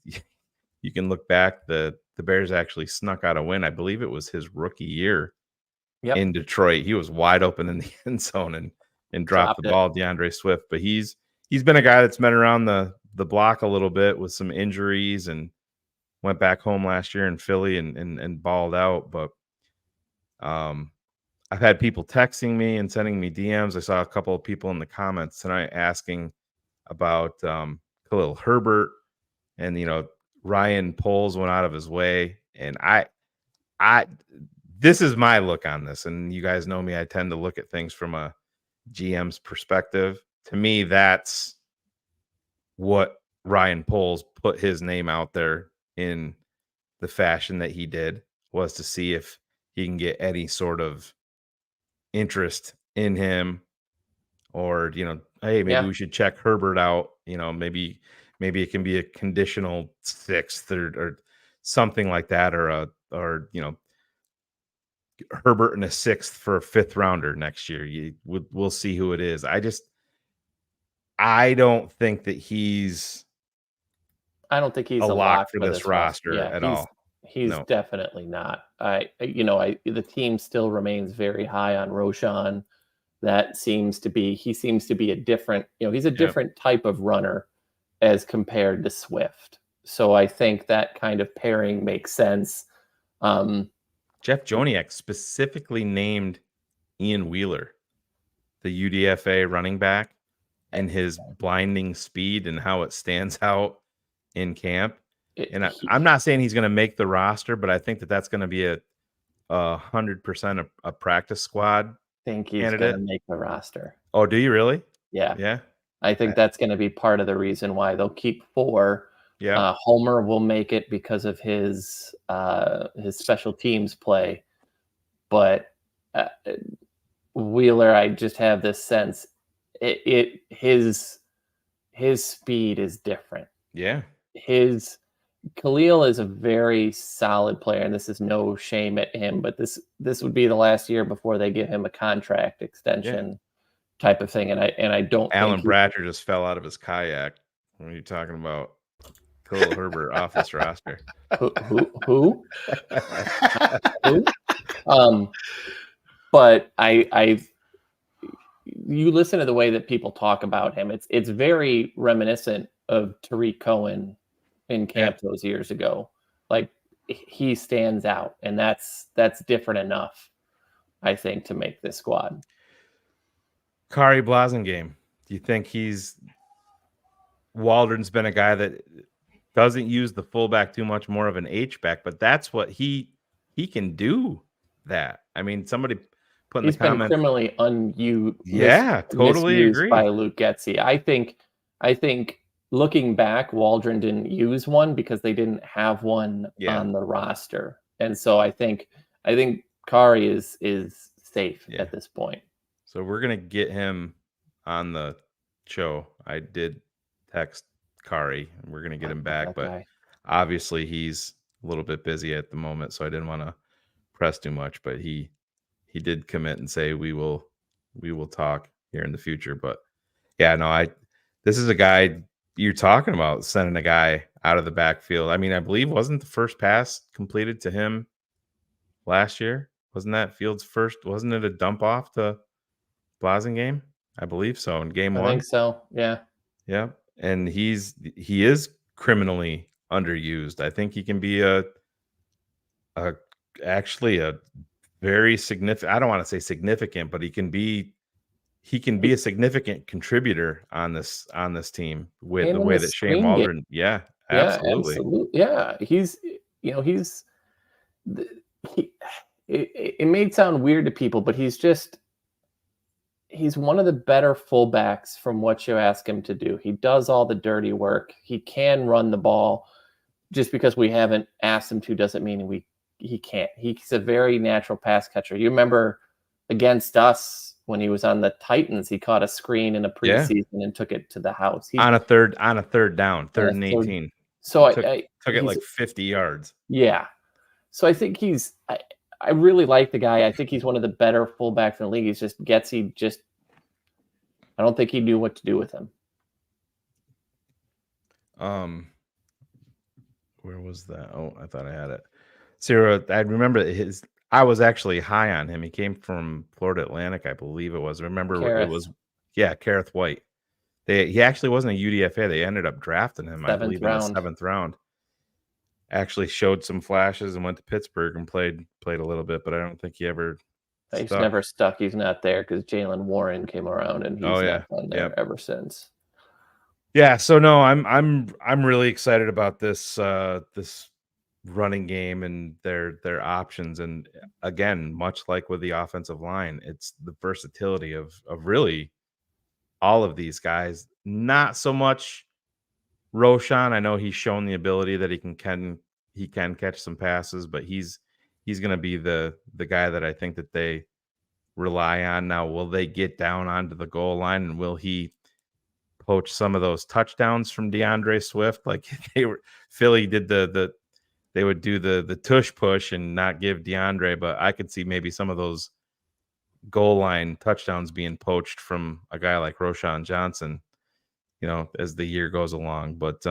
G: you can look back, the Bears actually snuck out a win. I believe it was his rookie year in Detroit. He was wide open in the end zone and dropped the ball, DeAndre Swift. But he's been a guy that's been around the block a little bit with some injuries and went back home last year in Philly and balled out. But I've had people texting me and sending me DMs. I saw a couple of people in the comments tonight asking about Khalil Herbert, and Ryan Poles went out of his way. And this is my look on this, and you guys know me, I tend to look at things from a GM's perspective. To me, that's what Ryan Poles put his name out there in the fashion that he did, was to see if he can get any sort of interest in him, or hey, maybe we should check Herbert out. Maybe it can be a conditional sixth or something like that, or Herbert in a sixth for a fifth rounder next year. We'll see who it is. I don't think that he's
J: a
G: lock for this roster at all.
J: He's definitely not. The team still remains very high on Roschon. He seems to be a different, he's a different type of runner as compared to Swift. So I think that kind of pairing makes sense.
G: Jeff Joniak specifically named Ian Wheeler, the UDFA running back, and his blinding speed and how it stands out in camp. I'm not saying he's going to make the roster, but I think that's going to be a 100% a practice squad.
J: I think he's going to make the roster.
G: Oh, do you really?
J: Yeah.
G: Yeah.
J: I think that's going to be part of the reason why they'll keep 4.
G: Yeah.
J: Homer will make it because of his special teams play, but Wheeler, I just have this sense his speed is different.
G: Yeah.
J: Khalil is a very solid player, and this is no shame at him, but this would be the last year before they give him a contract extension type of thing. And I don't.
G: Alan Bratcher just fell out of his kayak. What are you talking about? Khalil Herbert off this roster.
J: Who? But you listen to the way that people talk about him. It's very reminiscent of Tariq Cohen in camp those years ago. Like, he stands out, and that's different enough, I think, to make this squad.
G: Kari Blasingame, do you think Waldron's been a guy that doesn't use the fullback too much, more of an H-back, but that's what he can do that. I mean, somebody put in the comment.
J: He's been criminally unused.
G: Yeah, totally agree.
J: By Luke Getsy. I think looking back, Waldron didn't use one because they didn't have one on the roster. And so I think Kari is safe at this point.
G: So we're going to get him on the show. I did text Kari, and we're going to get him back, but obviously he's a little bit busy at the moment, so I didn't want to press too much, but he did commit and say we will talk here in the future. But this is a guy you're talking about, sending a guy out of the backfield. I mean, I believe wasn't the first pass completed to him last year? Wasn't that Fields' first? Wasn't it a dump off to Blasingame? I believe so, in game 1.
J: I think so. Yeah.
G: Yeah. And he is criminally underused. I think he can be actually a very significant, I don't want to say significant, but he can be a significant contributor on this team with the way that Shane Waldron. Yeah, absolutely.
J: Yeah, absolutely. Yeah. it may sound weird to people, but he's one of the better fullbacks from what you ask him to do. He does all the dirty work. He can run the ball. Just because we haven't asked him to doesn't mean he can't. He's a very natural pass catcher. You remember against us when he was on the Titans, he caught a screen in a preseason and took it to the house.
G: On a third down, third and 18.
J: So
G: took it like 50 yards.
J: Yeah. So I think I really like the guy. I think he's one of the better fullbacks in the league. He's just I don't think he knew what to do with him.
G: Where was that? Oh, I thought I had it. Sarah, I remember I was actually high on him. He came from Florida Atlantic, I believe it was. Remember,
J: Kareth.
G: it was, Kareth White. He actually wasn't a UDFA. They ended up drafting him, I believe, in the 7th round. Actually showed some flashes and went to Pittsburgh and played a little bit, but I don't think he ever
J: He's
G: stuck.
J: never stuck. He's not there because Jalen Warren came around and he's not been there ever since.
G: Yeah, so no, I'm really excited about this this running game and their options. And again, much like with the offensive line, it's the versatility of really all of these guys. Not so much Roshan. I know he's shown the ability that he can catch some passes, but he's going to be the guy that I think that they rely on. Now, will they get down onto the goal line, and will he poach some of those touchdowns from DeAndre Swift? Like Philly did they would do the tush push and not give DeAndre, but I could see maybe some of those goal line touchdowns being poached from a guy like Roshan Johnson, as the year goes along. But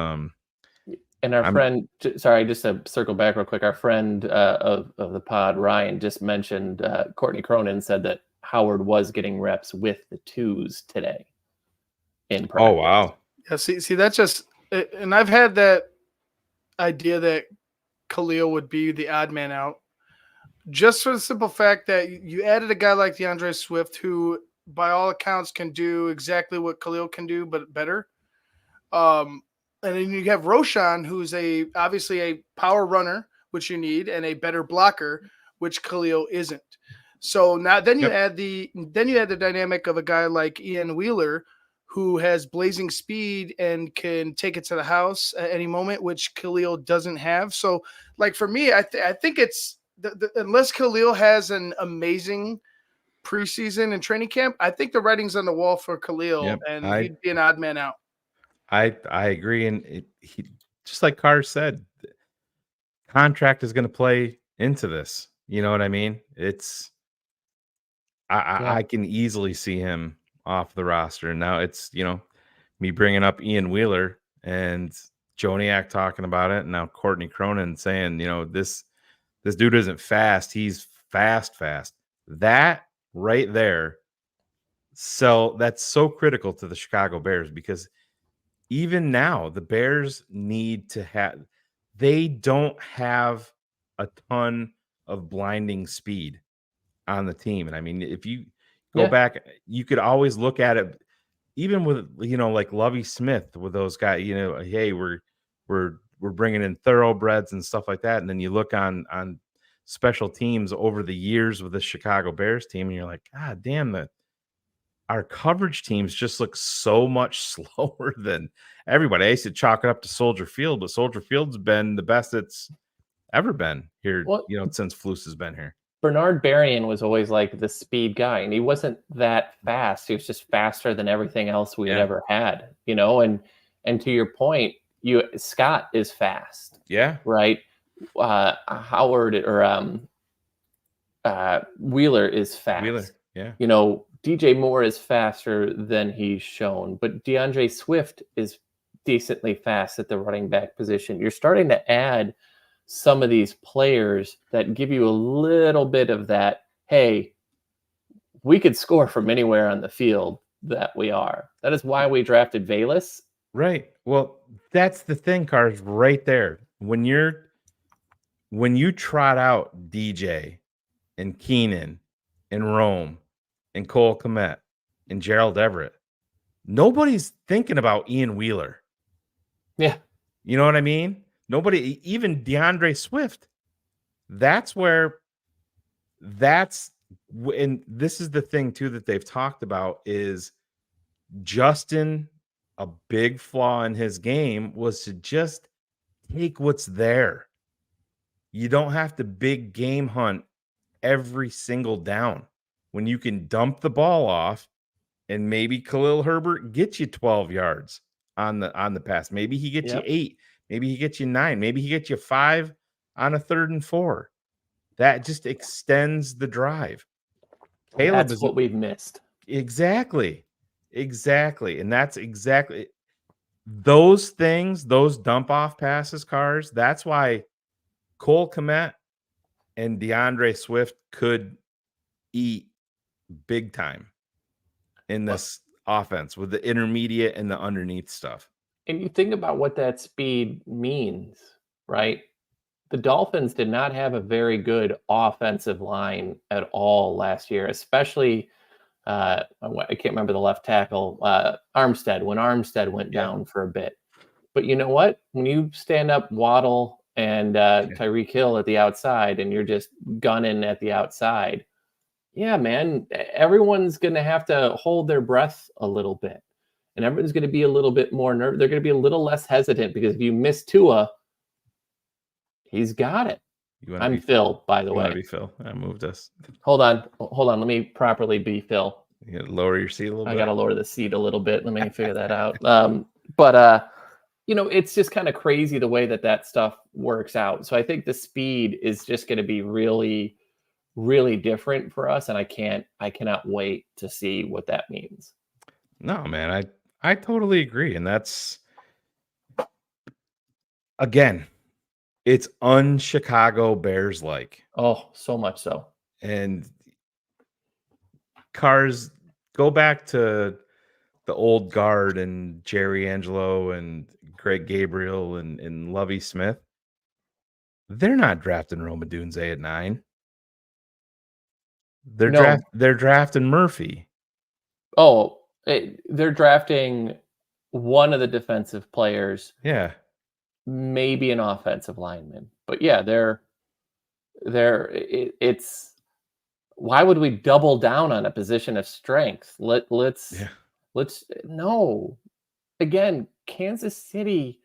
J: and our friend, sorry, just to circle back real quick, our friend of the pod, Ryan, just mentioned Courtney Cronin said that Howard was getting reps with the twos today in practice.
G: Oh, wow.
K: Yeah, see, that's just, and I've had that idea that Khalil would be the odd man out, just for the simple fact that you added a guy like DeAndre Swift, who by all accounts can do exactly what Khalil can do, but better. And then you have Roshan, who's obviously a power runner, which you need, and a better blocker, which Khalil isn't. So now then you add the dynamic of a guy like Ian Wheeler, who has blazing speed and can take it to the house at any moment, which Khalil doesn't have. So, like for me, I think it's unless Khalil has an amazing preseason and training camp, I think the writing's on the wall for Khalil, and he'd be an odd man out.
G: I agree, and he, just like Carr said, contract is going to play into this. You know what I mean? It's I can easily see him off the roster. Now it's me bringing up Ian Wheeler and Joniak talking about it, and now Courtney Cronin saying this dude isn't fast, he's fast. That right there, so that's so critical to the Chicago Bears, because even now the Bears they don't have a ton of blinding speed on the team. And I mean, if you go back, you could always look at it, even with like Lovie Smith, with those guys, hey, we're bringing in thoroughbreds and stuff like that. And then you look on special teams over the years with the Chicago Bears team, and you're like, God damn, our coverage teams just look so much slower than everybody. I used to chalk it up to Soldier Field, but Soldier Field's been the best it's ever been here, since Flus has been here.
J: Bernard Berrien was always like the speed guy, and he wasn't that fast. He was just faster than everything else we had ever had, and to your point, Scott is fast. Yeah. Right. Howard or Wheeler is fast. Wheeler. Yeah. DJ Moore is faster than he's shown, but DeAndre Swift is decently fast at the running back position. You're starting to add some of these players that give you a little bit of that, hey, we could score from anywhere on the field that we are. That is why we drafted Valus.
G: Right. Well, that's the thing, Cars, right there. When you trot out DJ and Keenan and Rome and Cole Kmet and Gerald Everett, nobody's thinking about Ian Wheeler.
J: Yeah.
G: You know what I mean? Nobody, even DeAndre Swift. That's where and this is the thing too that they've talked about is Justin, a big flaw in his game was to just take what's there. You don't have to big game hunt every single down when you can dump the ball off and maybe Khalil Herbert gets you 12 yards on the pass. Maybe he gets you 8, maybe he gets you 9, maybe he gets you 5 on a 3rd and 4. That just extends the drive.
J: That's what we've missed.
G: Exactly. And that's exactly those things, those dump off passes, cars. That's why Cole Kmet and DeAndre Swift could eat big time in this offense with the intermediate and the underneath stuff.
J: And you think about what that speed means, right? The Dolphins did not have a very good offensive line at all last year, especially I can't remember the left tackle, Armstead, when Armstead went down for a bit. But you know what? When you stand up Waddle and Tyreek Hill at the outside and you're just gunning at the outside, yeah, man, everyone's going to have to hold their breath a little bit. And everyone's going to be a little bit more nervous. They're going to be a little less hesitant because if you miss Tua, he's got it. I'm Phil, by the way.
G: You be Phil. I moved us.
J: Hold on. Let me properly be Phil.
G: You gotta lower your seat a little bit.
J: I got to lower the seat a little bit. Let me figure that out. But it's just kind of crazy the way that stuff works out. So I think the speed is just going to be really, really different for us. And I cannot wait to see what that means.
G: No, man, I totally agree. And that's, again, it's un-Chicago Bears like.
J: Oh, so much so.
G: And cars, go back to the old guard and Jerry Angelo and Greg Gabriel and Lovie Smith. They're not drafting Roma Dunze at 9. They're drafting Murphy.
J: Oh, they're drafting one of the defensive players.
G: Yeah.
J: Maybe an offensive lineman. But yeah, it's why would we double down on a position of strength? Let's no. Again, Kansas City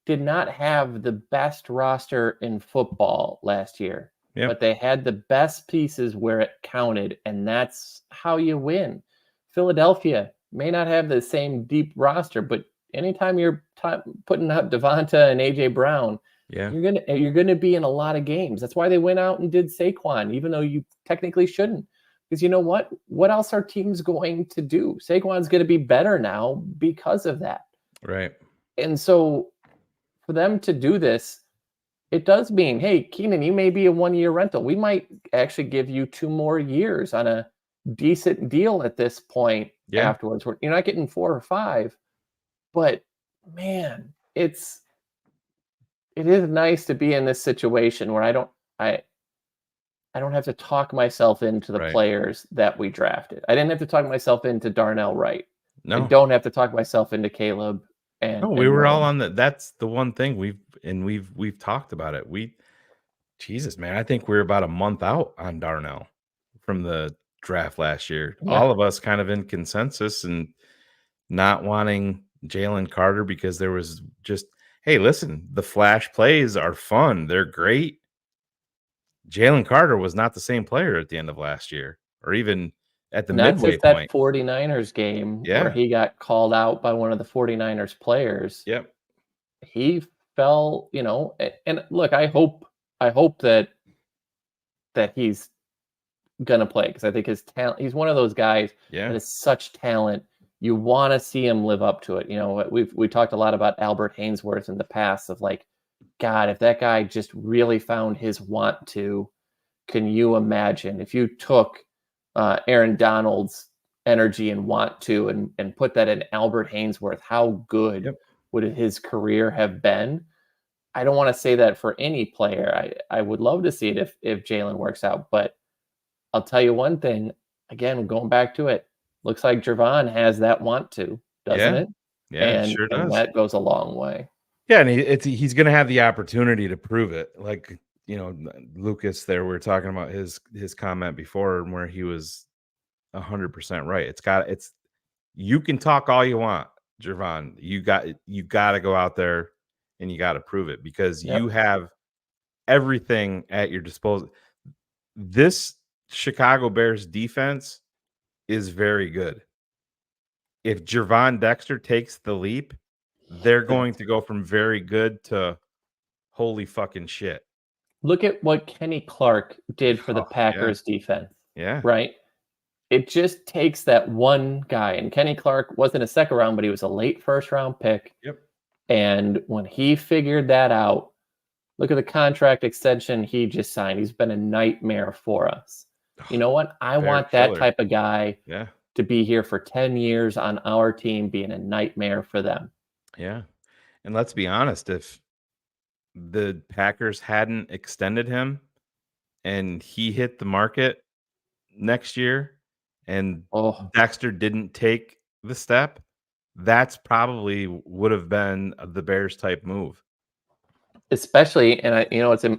J: did not have the best roster in football last year.
G: Yep.
J: But they had the best pieces where it counted, and that's how you win. Philadelphia may not have the same deep roster, but anytime you're putting up Devonta and AJ Brown, you're gonna be in a lot of games. That's why they went out and did Saquon, even though you technically shouldn't. Because you know what? What else are teams going to do? Saquon's going to be better now because of that.
G: Right.
J: And so for them to do this, it does mean, hey, Keenan, you may be a 1-year rental. We might actually give you 2 more years on a decent deal at this point afterwards. You're not getting 4 or 5, but man, it is nice to be in this situation where I don't have to talk myself into the players that we drafted. I didn't have to talk myself into Darnell Wright.
G: No.
J: I don't have to talk myself into Caleb.
G: We were all on that's the one thing we've talked about it. Jesus, man, I think we're about a month out on Darnell from the draft last year.
J: Yeah.
G: All of us kind of in consensus and not wanting Jalen Carter because there was just, hey, listen, the flash plays are fun. They're great. Jalen Carter was not the same player at the end of last year or even at the midway
J: that
G: point.
J: 49ers game where he got called out by one of the 49ers players.
G: Yep.
J: He fell, and look, I hope that he's gonna play because I think his talent, he's one of those guys that has such talent. You want to see him live up to it. We talked a lot about Albert Hainsworth in the past of like, God, if that guy just really found his want to, can you imagine if you took Aaron Donald's energy and want to and put that in Albert Hainsworth, how good would his career have been? I don't want to say that for any player. I would love to see it if Jalen works out, but I'll tell you one thing, again, going back to it, looks like Javon has that want to, doesn't it?
G: Yeah, it sure does.
J: And that goes a long way.
G: Yeah, and he's going to have the opportunity to prove it. Like, Lucas there, we were talking about his comment before where he was 100% right. You can talk all you want, Javon. You got to go out there and you got to prove it because you have everything at your disposal. This Chicago Bears defense is very good. If Gervon Dexter takes the leap, they're going to go from very good to holy fucking shit.
J: Look at what Kenny Clark did for the Packers defense.
G: Yeah.
J: Right? It just takes that one guy. And Kenny Clark wasn't a second round, but he was a late first round pick.
G: Yep.
J: And when he figured that out, look at the contract extension he just signed. He's been a nightmare for us. You know what? I want that type of guy to be here for 10 years on our team, being a nightmare for them.
G: Yeah. And let's be honest, if the Packers hadn't extended him and he hit the market next year and Dexter didn't take the step, that's probably would have been the Bears type move.
J: Especially, and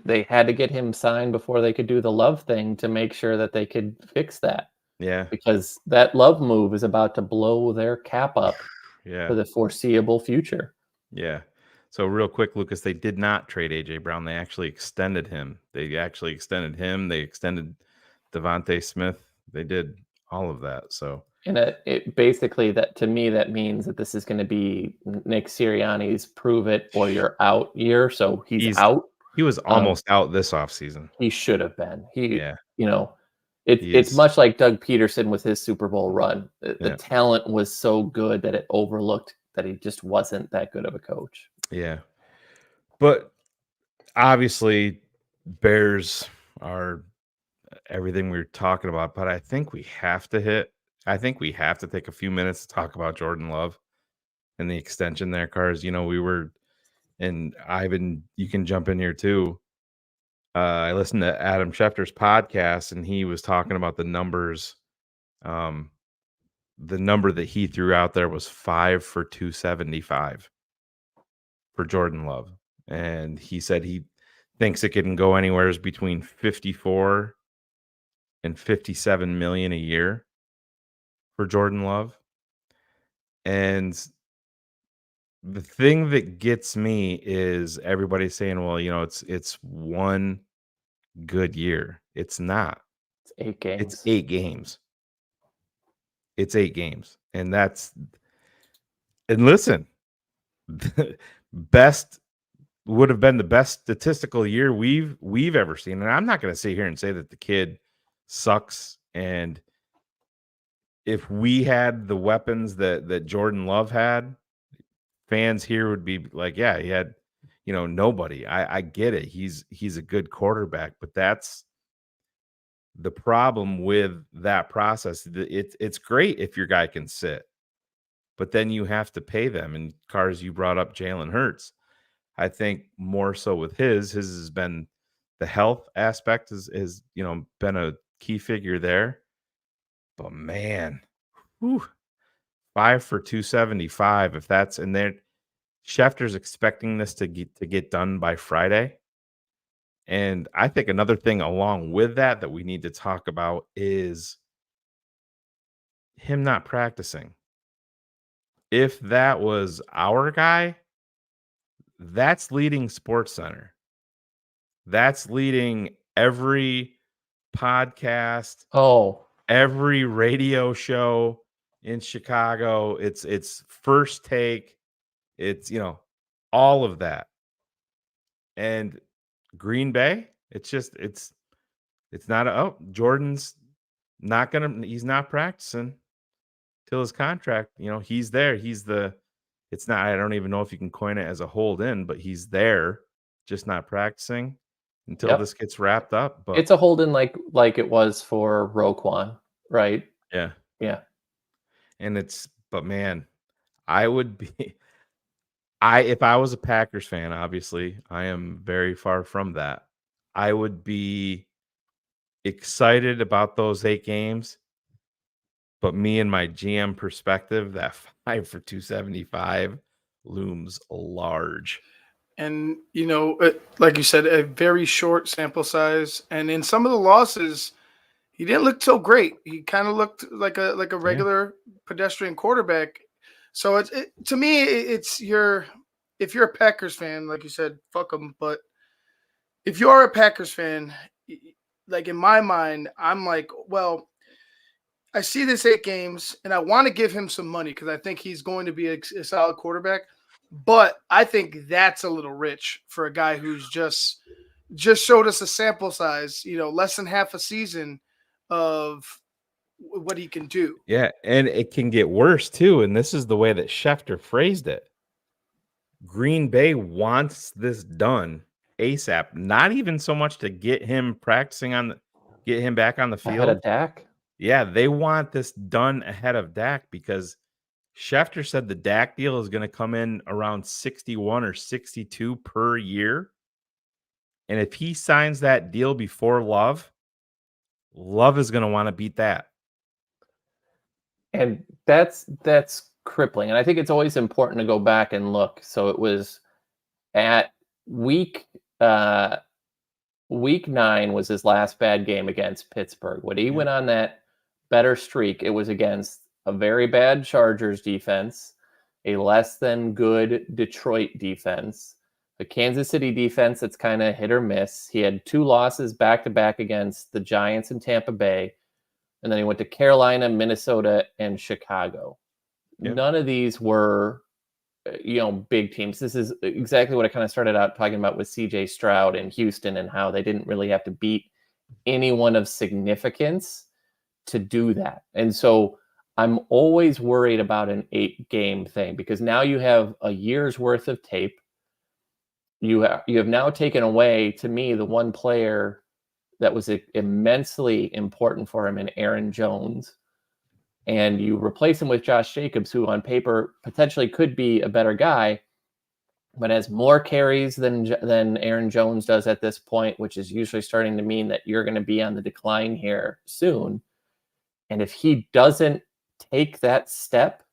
J: they had to get him signed before they could do the Love thing to make sure that they could fix that.
G: Yeah.
J: Because that Love move is about to blow their cap up
G: Yeah.
J: for the foreseeable future.
G: Yeah. So real quick, Lucas, they did not trade AJ Brown. They actually extended him. They extended Devontae Smith. They did all of that. So,
J: and it basically, that to me, that means that this is going to be Nick Sirianni's prove it or you're out year. So he's out.
G: He was almost out this offseason.
J: He should have been. It's much like Doug Peterson with his Super Bowl run. The talent was so good that it overlooked that he just wasn't that good of a coach.
G: Yeah. But obviously Bears are everything we were talking about, but I think we have to take a few minutes to talk about Jordan Love and the extension there, Cars. And Ivan, you can jump in here too. I listened to Adam Schefter's podcast and he was talking about the numbers. The number that he threw out there was 5 for 275 for Jordan Love. And he said he thinks it can go anywhere between 54 and 57 million a year for Jordan Love. And the thing that gets me is everybody saying, well, it's one good year. It's not.
J: It's 8 games.
G: It's 8 games. It's 8 games. And listen, would have been the best statistical year we've ever seen. And I'm not going to sit here and say that the kid sucks. And if we had the weapons that Jordan Love had, fans here would be like, yeah, he had, nobody. I get it. He's a good quarterback, but that's the problem with that process. It's great if your guy can sit, but then you have to pay them. And Cars, you brought up Jalen Hurts. I think more so with his has been the health aspect is been a key figure there. But man, 5 for 275. If that's in there, Schefter's expecting this to get done by Friday. And I think another thing along with that we need to talk about is him not practicing. If that was our guy, that's leading SportsCenter. That's leading every podcast, every radio show in Chicago. It's First Take. It's all of that. And Green Bay, it's not Jordan's he's not practicing till his contract. He's there. It's not, I don't even know if you can coin it as a hold in, but he's there, just not practicing until this gets wrapped up. But
J: it's a hold in like it was for Roquan, right?
G: Yeah.
J: Yeah.
G: And but man, if I was a Packers fan, obviously I am very far from that. I would be excited about those 8 games. But me and my GM perspective, that 5 for 275 looms large.
K: And, like you said, a very short sample size. And in some of the losses, he didn't look so great. He kind of looked like a regular pedestrian quarterback. So to me, it's if you're a Packers fan, like you said, fuck them. But if you are a Packers fan, like in my mind, I'm like, well, I see this 8 games, and I want to give him some money because I think he's going to be a solid quarterback. But I think that's a little rich for a guy who's just showed us a sample size, less than half a season of what he can do.
G: Yeah, and it can get worse too. And this is the way that Schefter phrased it. Green Bay wants this done ASAP. Not even so much to get him practicing get him back on the field.
J: Ahead of Dak?
G: Yeah, they want this done ahead of Dak because Schefter said the Dak deal is going to come in around 61 or 62 per year. And if he signs that deal before Love is going to want to beat that.
J: And that's crippling. And I think it's always important to go back and look. So it was at week 9 was his last bad game against Pittsburgh. When he went on that better streak, it was against a very bad Chargers defense, a less than good Detroit defense, a Kansas City defense that's kind of hit or miss. He had 2 losses back-to-back against the Giants and Tampa Bay. And then he went to Carolina, Minnesota, and Chicago. Yep. None of these were, big teams. This is exactly what I kind of started out talking about with CJ Stroud and Houston and how they didn't really have to beat anyone of significance to do that. And so I'm always worried about an 8-game thing because now you have a year's worth of tape. You have now taken away, to me, the one player that was immensely important for him in Aaron Jones. And you replace him with Josh Jacobs, who on paper potentially could be a better guy, but has more carries than Aaron Jones does at this point, which is usually starting to mean that you're going to be on the decline here soon. And if he doesn't take that step,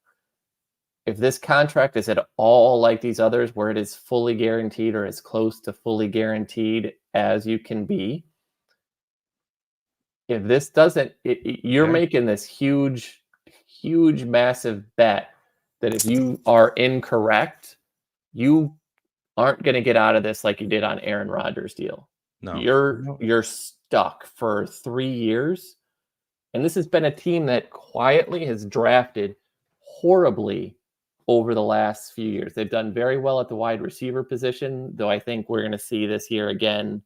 J: if this contract is at all like these others where it is fully guaranteed or as close to fully guaranteed as you can be, if this doesn't, you're making this huge, massive bet that if you are incorrect, you aren't going to get out of this like you did on Aaron Rodgers' deal. No, you're stuck for 3 years. And this has been a team that quietly has drafted horribly over the last few years. They've done very well at the wide receiver position, though I think we're going to see this year again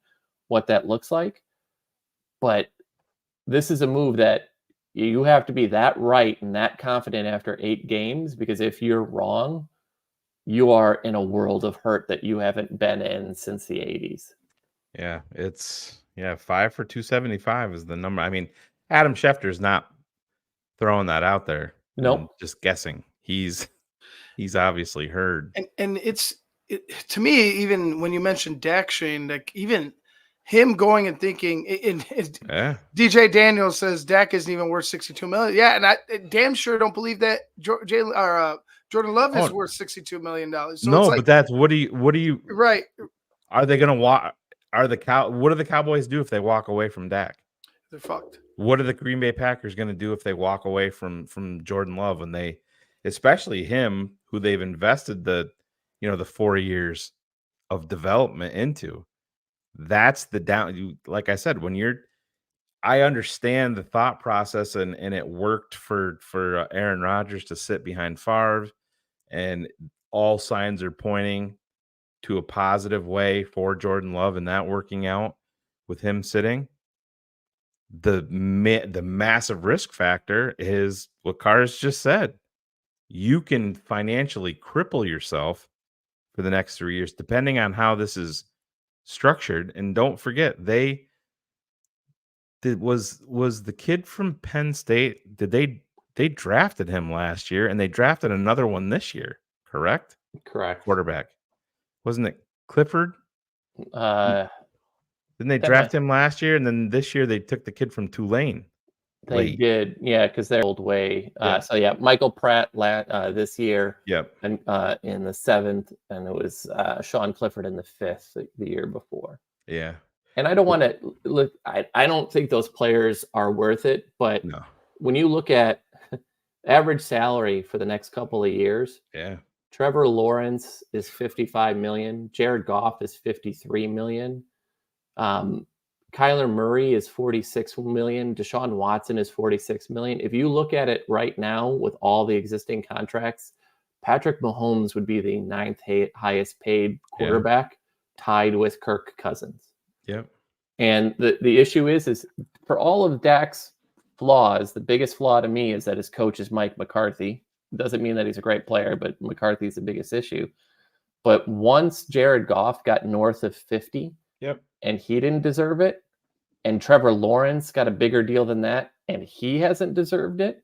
J: what that looks like. But this is a move that you have to be that right and that confident after 8 games, because if you're wrong, you are in a world of hurt that you haven't been in since the 80s.
G: Yeah, it's 5 for 275 is the number. I mean, Adam Schefter's not throwing that out there.
J: Nope.
G: Just guessing. He's obviously heard.
K: And to me, even when you mentioned Dak, Shane, like even him going and thinking, DJ Daniels says Dak isn't even worth $62 million. Yeah, and I damn sure don't believe that Jordan Love is worth $62 million. So
G: no, but that's what do you
K: right?
G: Are they going to walk? What do the Cowboys do if they walk away from Dak?
K: They're fucked.
G: What are the Green Bay Packers going to do if they walk away from Jordan Love when they, especially him, who they've invested the 4 years of development into? That's the down. Like I said, I understand the thought process, and it worked for Aaron Rodgers to sit behind Favre, and all signs are pointing to a positive way for Jordan Love and that working out with him sitting. The massive risk factor is what Cars just said. You can financially cripple yourself for the next 3 years, depending on how this is structured. And don't forget, was the kid from Penn State, they drafted him last year, and they drafted another one this year, correct?
J: Correct.
G: Quarterback. Wasn't it Clifford? Didn't they draft him last year, and then this year they took the kid from Tulane?
J: They
G: late.
J: did, yeah, because they're old way.
G: Yeah.
J: So yeah, Michael Pratt this year,
G: Yep.
J: and in the 7th, and it was Sean Clifford in the 5th the year before.
G: Yeah.
J: And I don't want to look. I don't think those players are worth it. But
G: No.
J: when you look at average salary for the next couple of years,
G: Yeah.
J: Trevor Lawrence is $55 million. Jared Goff is $53 million. Kyler Murray is $46 million. Deshaun Watson is $46 million. If you look at it right now with all the existing contracts, Patrick Mahomes would be the 9th highest paid quarterback, tied with Kirk Cousins.
G: Yep.
J: And the issue is for all of Dak's flaws, the biggest flaw to me is that his coach is Mike McCarthy. It doesn't mean that he's a great player, but McCarthy's the biggest issue. But once Jared Goff got north of 50, and he didn't deserve it, and Trevor Lawrence got a bigger deal than that, and he hasn't deserved it,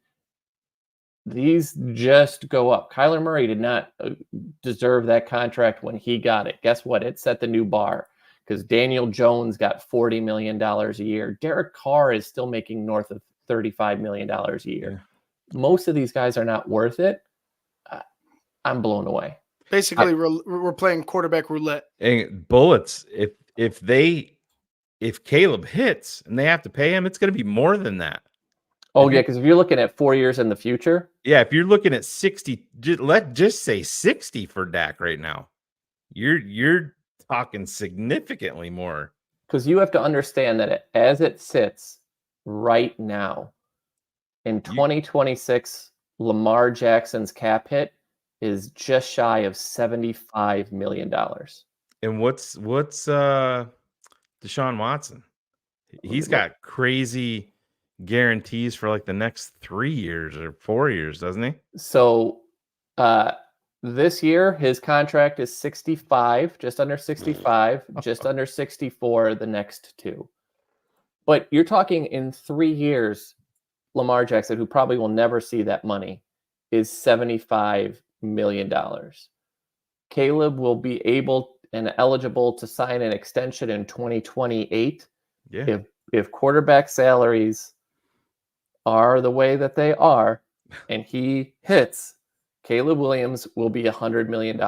J: these just go up. Kyler Murray did not deserve that contract when he got it. Guess what? It set the new bar, because Daniel Jones got $40 million a year. Derek Carr is still making north of $35 million a year. Most of these guys are not worth it. I'm blown away.
K: Basically, we're playing quarterback roulette.
G: And bullets. If Caleb hits and they have to pay him, it's going to be more than that.
J: Oh yeah, because if you're looking at 4 years in the future,
G: yeah, if you're looking at 60, just say 60 for Dak right now. You're talking significantly more.
J: Because you have to understand that as it sits right now, in 2026, Lamar Jackson's cap hit is just shy of $75 million.
G: And what's Deshaun Watson? He's got crazy guarantees for like the next 3 years or 4 years, doesn't he?
J: So this year, his contract is 65, just under 65, just under 64 the next 2. But you're talking in 3 years, Lamar Jackson, who probably will never see that money, is $75 million. Caleb will be able and eligible to sign an extension in 2028.
G: Yeah.
J: If quarterback salaries are the way that they are, and he hits, Caleb Williams will be $100 million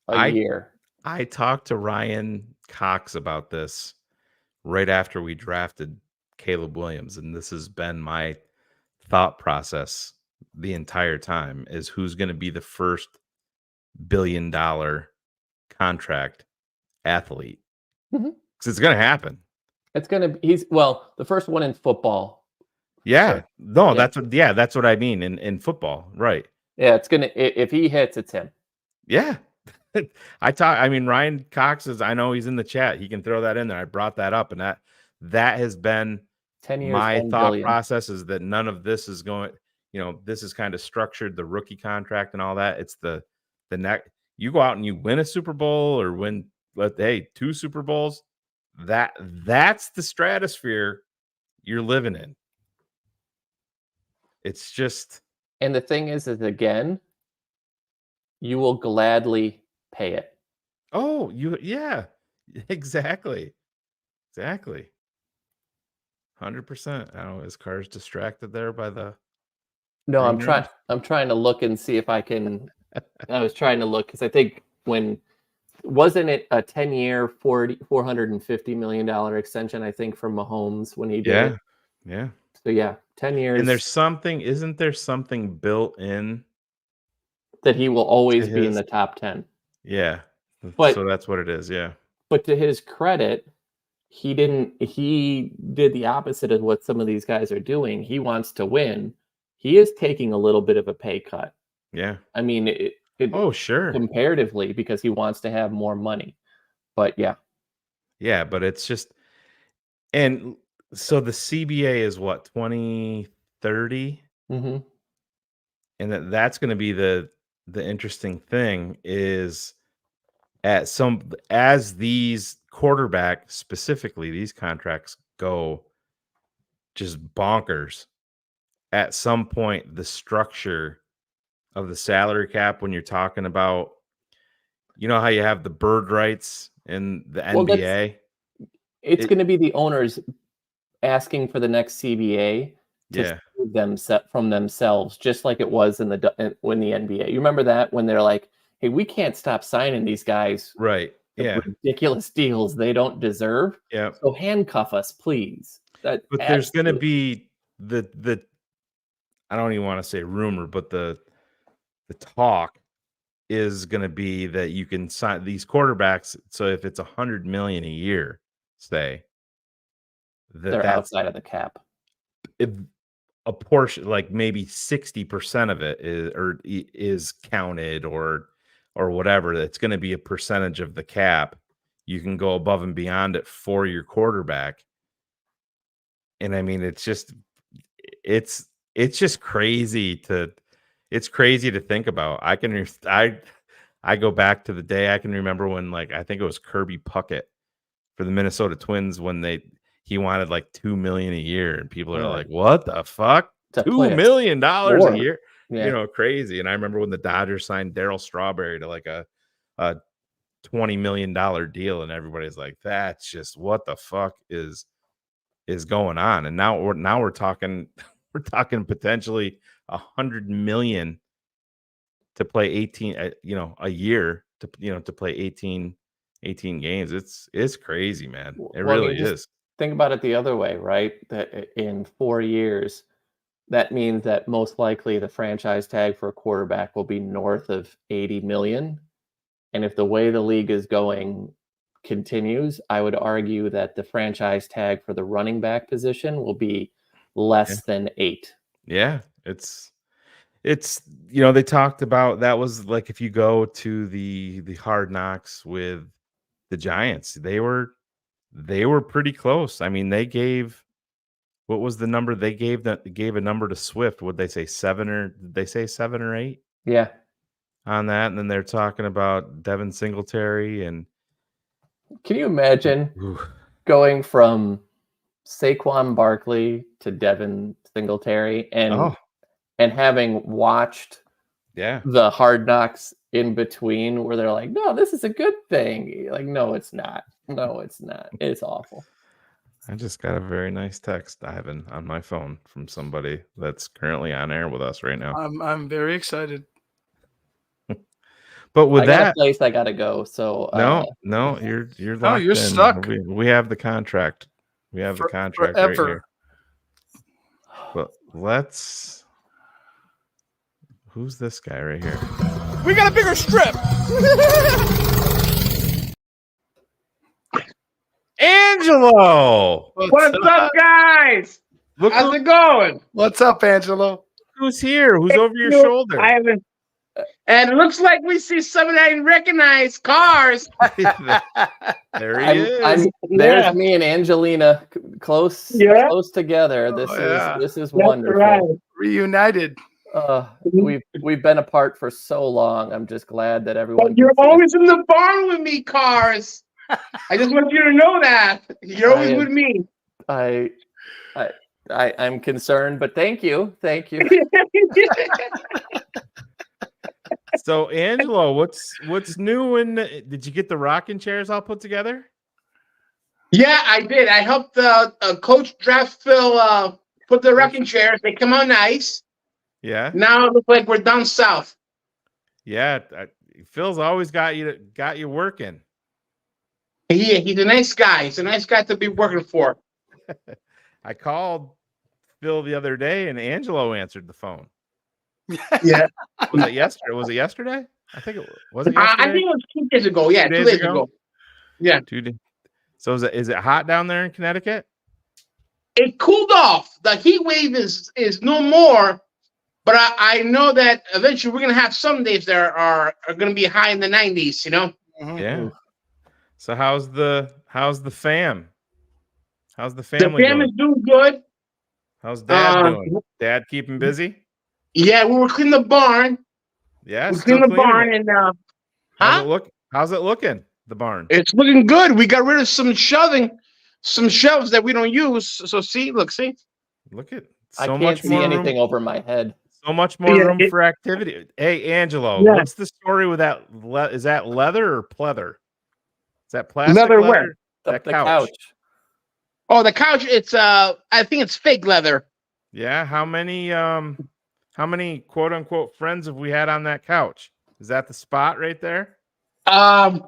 J: a year.
G: I talked to Ryan Cox about this right after we drafted Caleb Williams, and this has been my thought process the entire time, is who's going to be the first $1 billion contract athlete. Because it's going to happen.
J: It's going to be, the first one in football.
G: Yeah.
J: Sure.
G: No, yeah. That's what I mean in football. Right.
J: Yeah. It's going to, if he hits, it's him.
G: Yeah. Ryan Cox I know he's in the chat. He can throw that in there. I brought that up, and that has been
J: 10 years.
G: My thought process is that none of this is going, this is kind of structured, the rookie contract and all that. It's the next, you go out and you win a Super Bowl or win, 2 Super Bowls. That's the stratosphere you're living in. It's just.
J: And the thing is again, you will gladly pay it.
G: Oh, yeah, exactly. 100%. I don't know. His car's distracted there by the.
J: No, I'm trying to look and see if I can. I was trying to look because I think wasn't it a 10-year, $450 million extension? I think from Mahomes when he did.
G: Yeah.
J: So yeah, 10 years.
G: And isn't there something built in
J: that he will always be in the top 10?
G: Yeah. So that's what it is. Yeah.
J: But to his credit, he did the opposite of what some of these guys are doing. He wants to win. He is taking a little bit of a pay cut.
G: Yeah.
J: I mean,
G: sure.
J: Comparatively, because he wants to have more money. But yeah.
G: Yeah, but it's just, and so the CBA is what, 2030?
J: Mm-hmm.
G: And that's going to be the interesting thing is as these quarterbacks, specifically these contracts go just bonkers, at some point the structure of the salary cap, when you're talking about, how you have the bird rights in the NBA,
J: it's going to be the owners asking for the next CBA to
G: Yeah.
J: save them from themselves, just like it was in the NBA. You remember that when they're like, "Hey, we can't stop signing these guys,
G: Right. Yeah.
J: ridiculous deals they don't deserve.
G: Yeah.
J: So handcuff us, please." That
G: But there's going to
J: absolutely-
G: be the I don't even want to say rumor, but the talk is going to be that you can sign these quarterbacks. So if it's $100 million a year, say
J: they're
G: that's
J: outside of the cap.
G: if a portion, like maybe 60% of it is counted or whatever. That's going to be a percentage of the cap. You can go above and beyond it for your quarterback. And I mean, it's just crazy to think about. I go back to the day I can remember when, like, I think it was Kirby Puckett for the Minnesota Twins when he wanted like $2 million a year, and people are like, "What the fuck? $2 million a year?"
J: Yeah.
G: Crazy. And I remember when the Dodgers signed Darryl Strawberry to like a $20 million deal, and everybody's like, "That's just what the fuck is going on?" And now we're talking potentially $100 million to play 18 a year to play 18 games. It's crazy, man. It really is.
J: Think about it the other way, right? That in 4 years, that means that most likely the franchise tag for a quarterback will be north of 80 million. And if the way the league is going continues, I would argue that the franchise tag for the running back position will be less than 8.
G: Yeah, it's they talked about that was like if you go to the Hard Knocks with the Giants, they were pretty close. I mean, they gave what was the number they gave a number to Swift? Would they say 7 or did they say 7 or 8?
J: Yeah.
G: On that, and then they're talking about Devin Singletary. And
J: can you imagine going from Saquon Barkley to Devin Singletary and having watched the Hard Knocks in between where they're like, "No, this is a good thing." Like, no, it's not. No, it's not. It's awful.
G: I just got a very nice text, Ivan, on my phone from somebody that's currently on air with us right now.
K: I'm very excited.
G: But with
J: I got a place I gotta go. So
G: no, you're locked in.
K: Stuck.
G: We have the contract. We have the contract right here. But let's. Who's this guy right here?
B: We got a bigger strip.
G: Angelo.
L: What's up, guys? How's it going?
K: What's up, Angelo?
G: Who's here? Who's over your shoulder?
L: I haven't. And it looks like we see somebody I didn't recognize. Cars.
G: There he is.
J: There's me and Angelina close together. This is wonderful.
L: Right.
K: Reunited.
J: We've been apart for so long. I'm just glad that everyone.
L: But you're always in the barn with me, Cars. I just want you to know that you're always with me.
J: I'm concerned, but thank you.
G: So, Angelo, what's new? And did you get the rocking chairs all put together?
L: Yeah, I did. I helped Coach Draft Phil put the rocking chairs. They come out nice.
G: Yeah.
L: Now it looks like we're down south.
G: Yeah, Phil's always got you working.
L: He's a nice guy. He's a nice guy to be working for.
G: I called Phil the other day, and Angelo answered the phone.
L: Yeah.
G: Was it yesterday? Was it yesterday? I think it was. It yesterday?
L: I think it was 2 days ago. Yeah, 2 days ago. Yeah.
G: 2 days. So is it hot down there in Connecticut?
L: It cooled off. The heat wave is no more. But I know that eventually we're gonna have some days that are gonna be high in the 90s. You know.
G: Yeah. So how's the fam? How's the family?
L: The fam is doing good.
G: How's Dad doing? Dad keeping busy?
L: Yeah, we were cleaning the barn.
G: Yeah,
L: we cleaned the barn, and
G: how's it looking? The barn.
L: It's looking good. We got rid of some shelves that we don't use. So see.
G: Look at
J: I can't see anything over my head.
G: So much more room for activity. Hey, Angelo, what's the story with that? Is that leather or pleather? Is that plastic leather?
L: Where?
G: That
J: the couch.
L: Oh, the couch. It's I think it's fake leather.
G: Yeah. How many quote unquote friends have we had on that couch? Is that the spot right there?
L: I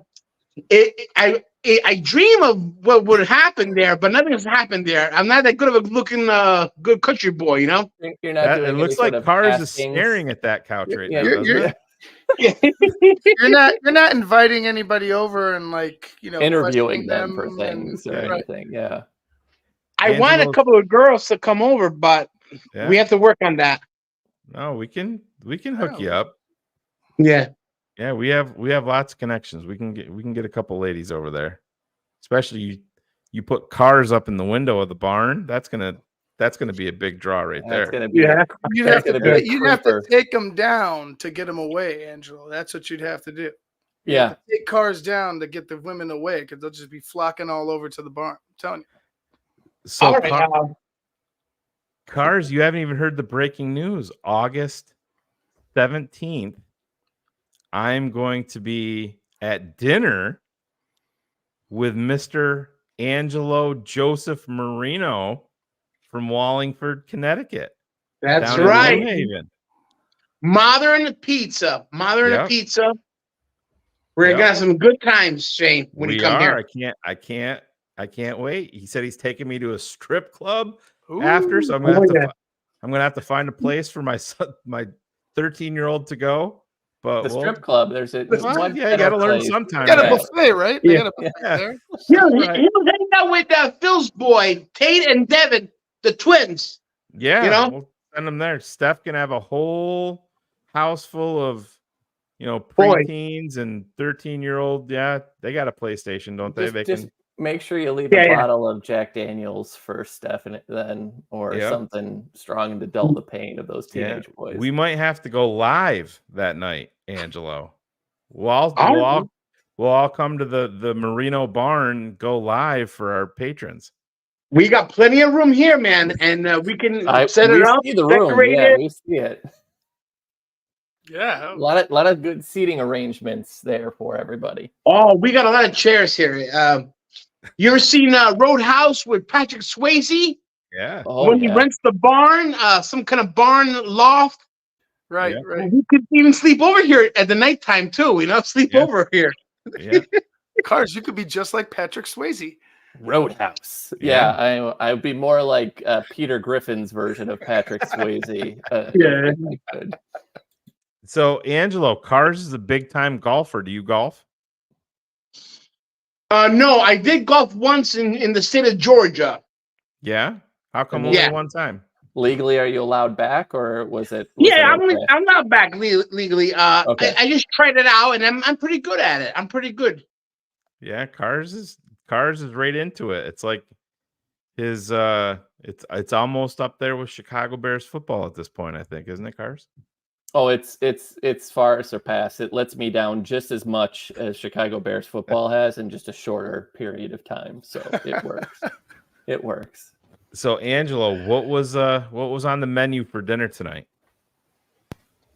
L: dream of what would happen there, but nothing has happened there. I'm not that good of a looking good country boy, you know.
J: You're not doing
G: It
J: any
G: looks
J: sort
G: like
J: of
G: Cars is
J: castings.
G: staring at that couch right
J: Yeah,
G: now, doesn't it?
K: You're not inviting anybody over and
J: interviewing
K: questioning
J: them for things or
K: right.
J: anything. Yeah.
L: I want a couple of girls to come over, but we have to work on that.
G: No, we can hook you up.
L: Yeah.
G: Yeah, we have lots of connections. We can get a couple ladies over there. Especially you put Cars up in the window of the barn. That's gonna be a big draw right there.
J: Gonna be
K: You'd have to take them down to get them away, Angelo. That's what you'd have to do. You have to take Cars down to get the women away because they'll just be flocking all over to the barn. I'm telling you.
G: So Cars, you haven't even heard the breaking news. August 17th, I'm going to be at dinner with Mr. Angelo Joseph Marino from Wallingford, Connecticut.
L: That's
G: down in
L: right.
G: New Haven.
L: Modern pizza.
G: Yep.
L: Pizza. We're gonna have some good times, Shane, when you come here.
G: I can't wait. He said he's taking me to a strip club after, so I'm gonna have to find a place for my son, my 13-year-old to go. But
J: the strip club, there's a one.
G: Yeah, you got to learn sometime.
K: You got a buffet, right? They got a buffet there.
L: Yeah, he was hanging out with Phil's boy, Tate and Devin, the twins.
G: Yeah,
L: you know,
G: we'll send them there. Steph can have a whole house full of, preteens and 13-year-old. Yeah, they got a PlayStation, don't they?
J: Just make sure you leave a bottle of Jack Daniels for Steph or something strong to dull the pain of those teenage boys.
G: We might have to go live that night, Angelo. We'll all come to the Marino barn, go live for our patrons.
L: We got plenty of room here, man, and we can set it up,
J: see the room.
L: decorate
J: Yeah,
L: it.
J: we see it.
K: Yeah,
J: a lot of good seating arrangements there for everybody.
L: Oh, we got a lot of chairs here. You ever seen Roadhouse with Patrick Swayze?
G: Yeah.
L: When he rents the barn, some kind of barn loft.
K: Right.
L: You could even sleep over here at the nighttime too. Sleep over here.
G: Yeah.
K: Cars, you could be just like Patrick Swayze.
J: Roadhouse. Yeah, I would be more like Peter Griffin's version of Patrick Swayze.
G: So, Angelo, Cars is a big-time golfer. Do you golf?
L: No, I did golf once in the state of Georgia.
G: Yeah? How come only one time?
J: Legally, are you allowed back, or was it?
L: I'm not back legally.
J: Okay.
L: I just tried it out, and I'm pretty good at it. I'm pretty good.
G: Yeah, Cars is right into it. It's like his it's almost up there with Chicago Bears football at this point, I think, isn't it, Cars?
J: Oh, it's far surpassed. It lets me down just as much as Chicago Bears football has in just a shorter period of time. So it works. It works.
G: So, Angelo, what was on the menu for dinner tonight?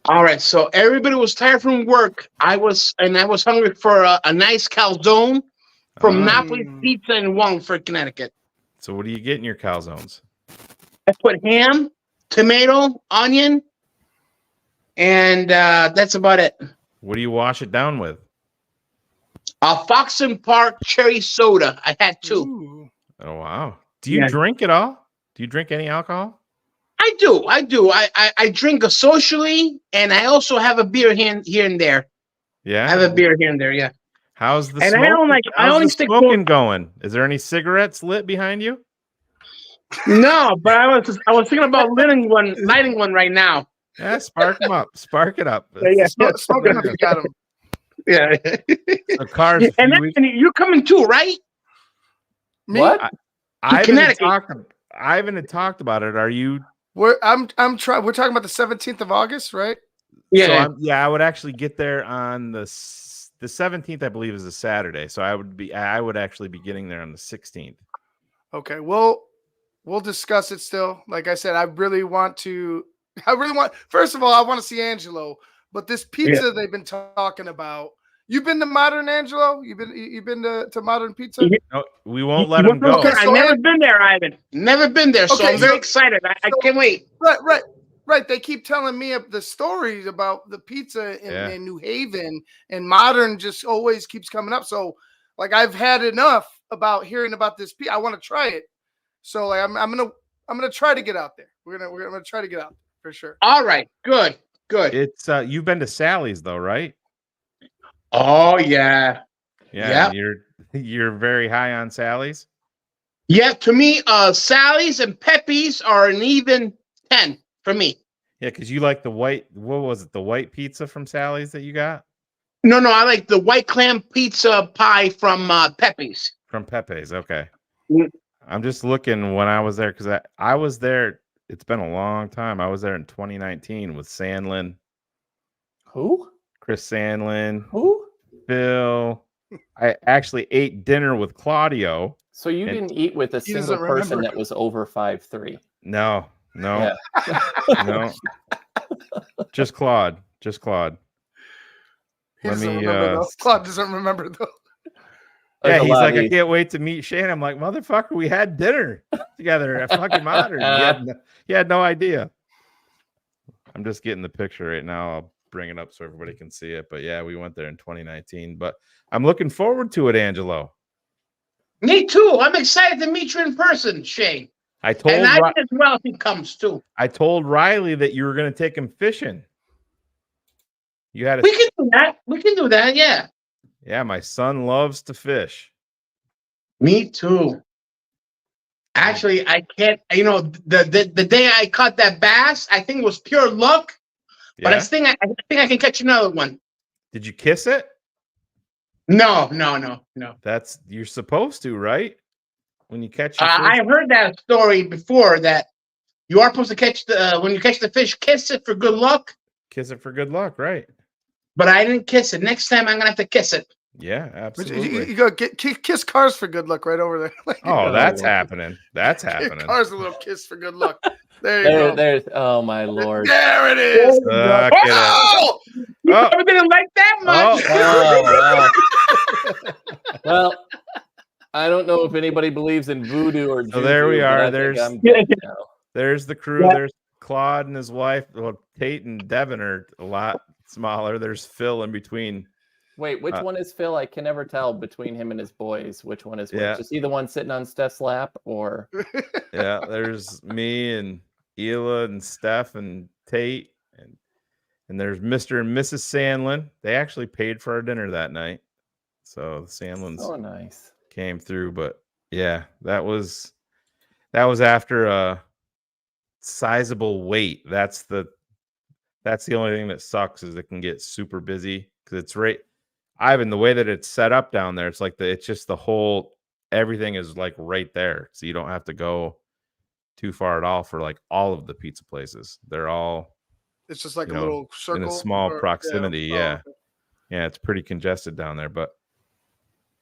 L: All right, so everybody was tired from work. I was hungry for a nice calzone from Napoli Pizza in Wallingford, Connecticut.
G: So, what do you get in your calzones?
L: I put ham, tomato, onion, and that's about it.
G: What do you wash it down with?
L: Fox and Park cherry soda. I had two.
K: Ooh.
G: Oh, wow. Do you drink at all? Do you drink any alcohol?
L: I do. I drink socially, and I also have a beer here and there.
G: Yeah,
L: I have a beer here and there. Yeah.
G: How's the
L: and
G: smoking?
L: I only stick
G: smoking going. Is there any cigarettes lit behind you?
L: No, but I was thinking about lighting one right now.
G: Yeah, spark them up. Spark it up.
K: Smoke enough, you got him.
L: Yeah.
G: So, Cars,
L: and you're coming too, right?
J: What?
G: I haven't talked about it. Are you?
K: We're talking about the 17th of August, right?
L: Yeah.
G: So I would actually get there on the 17th. I believe is a Saturday. So I would actually be getting there on the 16th.
K: Okay. We'll discuss it still. Like I said, first of all, I want to see Angelo, but this pizza they've been talking about, You've been to Modern, Angelo? You've been to Modern Pizza?
G: No, we won't let him go.
K: Okay,
L: I've
K: so
L: never been there, Ivan. Never been there, so
K: Okay,
L: I'm very
K: so-
L: excited. I can't wait.
K: Right. They keep telling me the stories about the pizza
G: Yeah.
K: in New Haven, and Modern just always keeps coming up. So, like, I've had enough about hearing about this pizza. I want to try it. So, like, I'm gonna try to get out there. We're gonna try to get out there for sure.
L: All right, good.
G: It's you've been to Sally's though, right?
L: Oh yeah.
G: Yeah,
L: Yep.
G: you're very high on Sally's.
L: Yeah, to me, Sally's and Pepe's are an even 10 for me.
G: Yeah, because you like the white. What was it? The white pizza from Sally's that you got
L: No, I like the white clam pizza pie from Pepe's.
G: from Pepe's. Okay,
L: Mm.
G: I'm just looking when I was there because I was there. It's been a long time. I was there in 2019 with Sandlin,
J: Who?
G: Chris Sandlin,
J: Who?
G: Phil. I actually ate dinner with Claudio.
J: So you didn't eat with a single
K: doesn't remember.
J: person that was over 5'3".
G: No,
J: Yeah.
G: no. Just Claude.
K: He
G: Let
K: doesn't
G: me.
K: remember though. Claude doesn't remember though.
G: Yeah,
J: There's a
G: he's
J: lot
G: like,
J: of
G: I
J: these.
G: can't wait to meet Shane. I'm like, motherfucker, we had dinner together at fucking Modern. He had no idea. I'm just getting the picture right now. I'll bring it up so everybody can see it. But yeah, we went there in 2019. But I'm looking forward to it, Angelo.
L: Me too. I'm excited to meet you in person, Shane.
G: I told
L: And Ivan as well if he comes too.
G: I told Riley that you were going to take him fishing. You had
L: We can do that. We can do that, yeah.
G: Yeah, my son loves to fish.
L: Me too. Actually, I can't. You know, the day I caught that bass, I think it was pure luck. But I
G: Yeah?
L: think I can catch another one.
G: Did you kiss it?
L: No.
G: You're supposed to, right? When you catch your
L: I
G: fish.
L: heard that story before that you are supposed to catch when you catch the fish, kiss it for good luck.
G: Kiss it for good luck, right?
L: But I didn't kiss it. Next time I'm gonna have to kiss it.
G: Yeah, absolutely.
K: You go kiss Cars for good luck right over there.
G: Oh, that's happening. That's
K: Give
G: happening.
K: Cars a little kiss for good luck. There you go.
J: There's oh my lord.
K: There it is.
G: Suck it up.
K: Oh!
L: You
G: Oh.
L: never didn't like that much.
J: Oh, wow. Well, I don't know if anybody believes in voodoo or
G: So there we
J: juju, but
G: are.
J: I think
G: There's-
J: I'm good now.
G: There's the crew.
L: Yeah.
G: There's Claude and his wife. Well, Tate and Devin are a lot smaller. There's Phil in between.
J: Wait, which one is Phil? I can never tell between him and his boys. Which one is which?
G: Yeah.
J: Is he the one sitting on Steph's lap, or
G: Yeah, there's me and Hila and Steph and Tate. And there's Mr. and Mrs. Sandlin. They actually paid for our dinner that night. So the Sandlins
J: oh nice.
G: came through. But yeah, that was after a sizable wait. That's the only thing that sucks is it can get super busy because it's right. Ivan, the way that it's set up down there, it's like it's just the whole everything is like right there. So you don't have to go too far at all for like all of the pizza places. They're all
K: It's just like
G: you
K: a
G: know,
K: little circle
G: in a small
K: or-
G: proximity. Yeah.
K: Oh, okay.
G: Yeah, it's pretty congested down there. But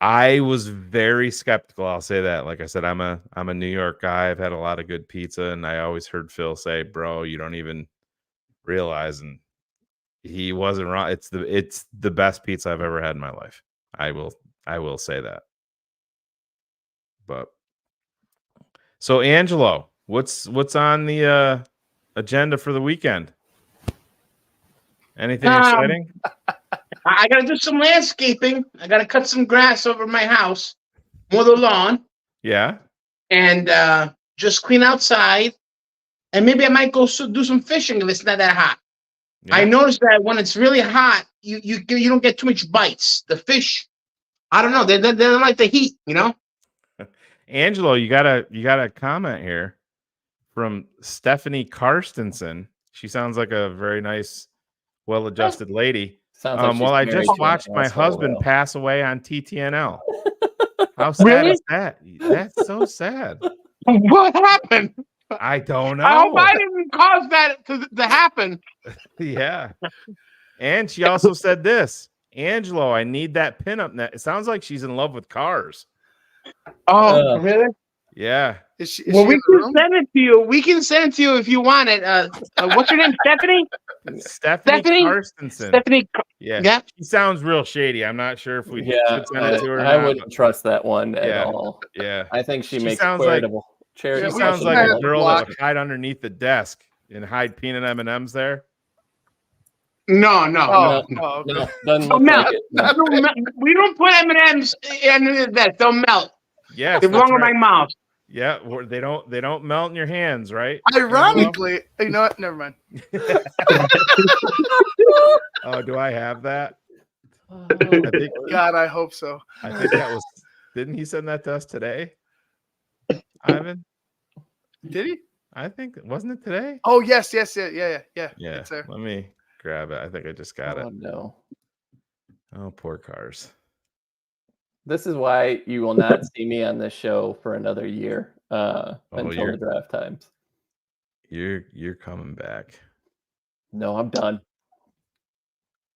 G: I was very skeptical. I'll say that. Like I said, I'm a New York guy. I've had a lot of good pizza, and I always heard Phil say, "Bro, you don't even realize." And he wasn't wrong. It's the best pizza I've ever had in my life. I will say that. But so Angelo, what's on the agenda for the weekend? Anything exciting?
L: I gotta do some landscaping. I gotta cut some grass over my house, mow the lawn,
G: Yeah.
L: and just clean outside. And maybe I might go do some fishing if it's not that hot.
G: Yeah.
L: I noticed that when it's really hot, you don't get too much bites. The fish, I don't know, they don't like the heat, you know.
G: Angelo, you got a comment here from Stephanie Karstensen. She sounds like a very nice, well-adjusted lady.
J: Sounds like she's
G: Well, I
J: married
G: just
J: to an
G: watched my
J: asshole,
G: husband
J: though.
G: pass away on TTNL. How sad
L: Really?
G: is that? That's so sad.
L: What happened?
G: I don't
L: I hope
G: know.
L: I didn't cause that to happen.
G: Yeah. And she also said this, Angelo, I need that pinup net. It sounds like she's in love with cars.
L: Oh, really?
G: Yeah.
K: Is she
L: Well,
K: in
L: we
K: the
L: can
K: room?
L: send it to you. We can send it to you if you want it. What's her name? Stephanie?
G: Stephanie
L: Stephanie?
G: Carstensen.
L: Stephanie.
G: Yeah.
L: Yeah.
G: She sounds real shady. I'm not sure if we
J: Yeah,
G: should send it to her or
J: I
G: not.
J: wouldn't trust that one at
G: Yeah.
J: all.
G: Yeah.
J: I think she makes
G: sounds like
J: charitable.
G: she
K: Yeah, we
G: sounds
K: can
G: like
K: have
G: a
K: to
G: girl that
K: block
G: would hide underneath the desk and hide peanut M&Ms there.
L: No.
J: no,
K: okay.
J: no, doesn't
L: They'll
J: look like
L: melt.
J: it. No.
L: We don't put M&Ms in that. They'll melt.
G: Yes,
L: They
G: that's
L: belong in
G: right.
L: my mouth.
G: Yeah, they don't melt in your hands, right?
K: Ironically, you know what? Never mind.
G: Oh, do I have that?
J: Oh,
G: I think
K: God, I hope so.
G: I think that was. Didn't he send that to us today, Ivan?
K: Did he?
G: I think wasn't it today?
K: Oh yes, yeah.
G: Yeah.
K: It's there.
G: Let me grab it. I think I just got
J: oh
G: it.
J: no.
G: Oh, poor cars.
J: This is why you will not see me on this show for another year until
G: you're-
J: the draft times.
G: You're coming back.
J: No, I'm done.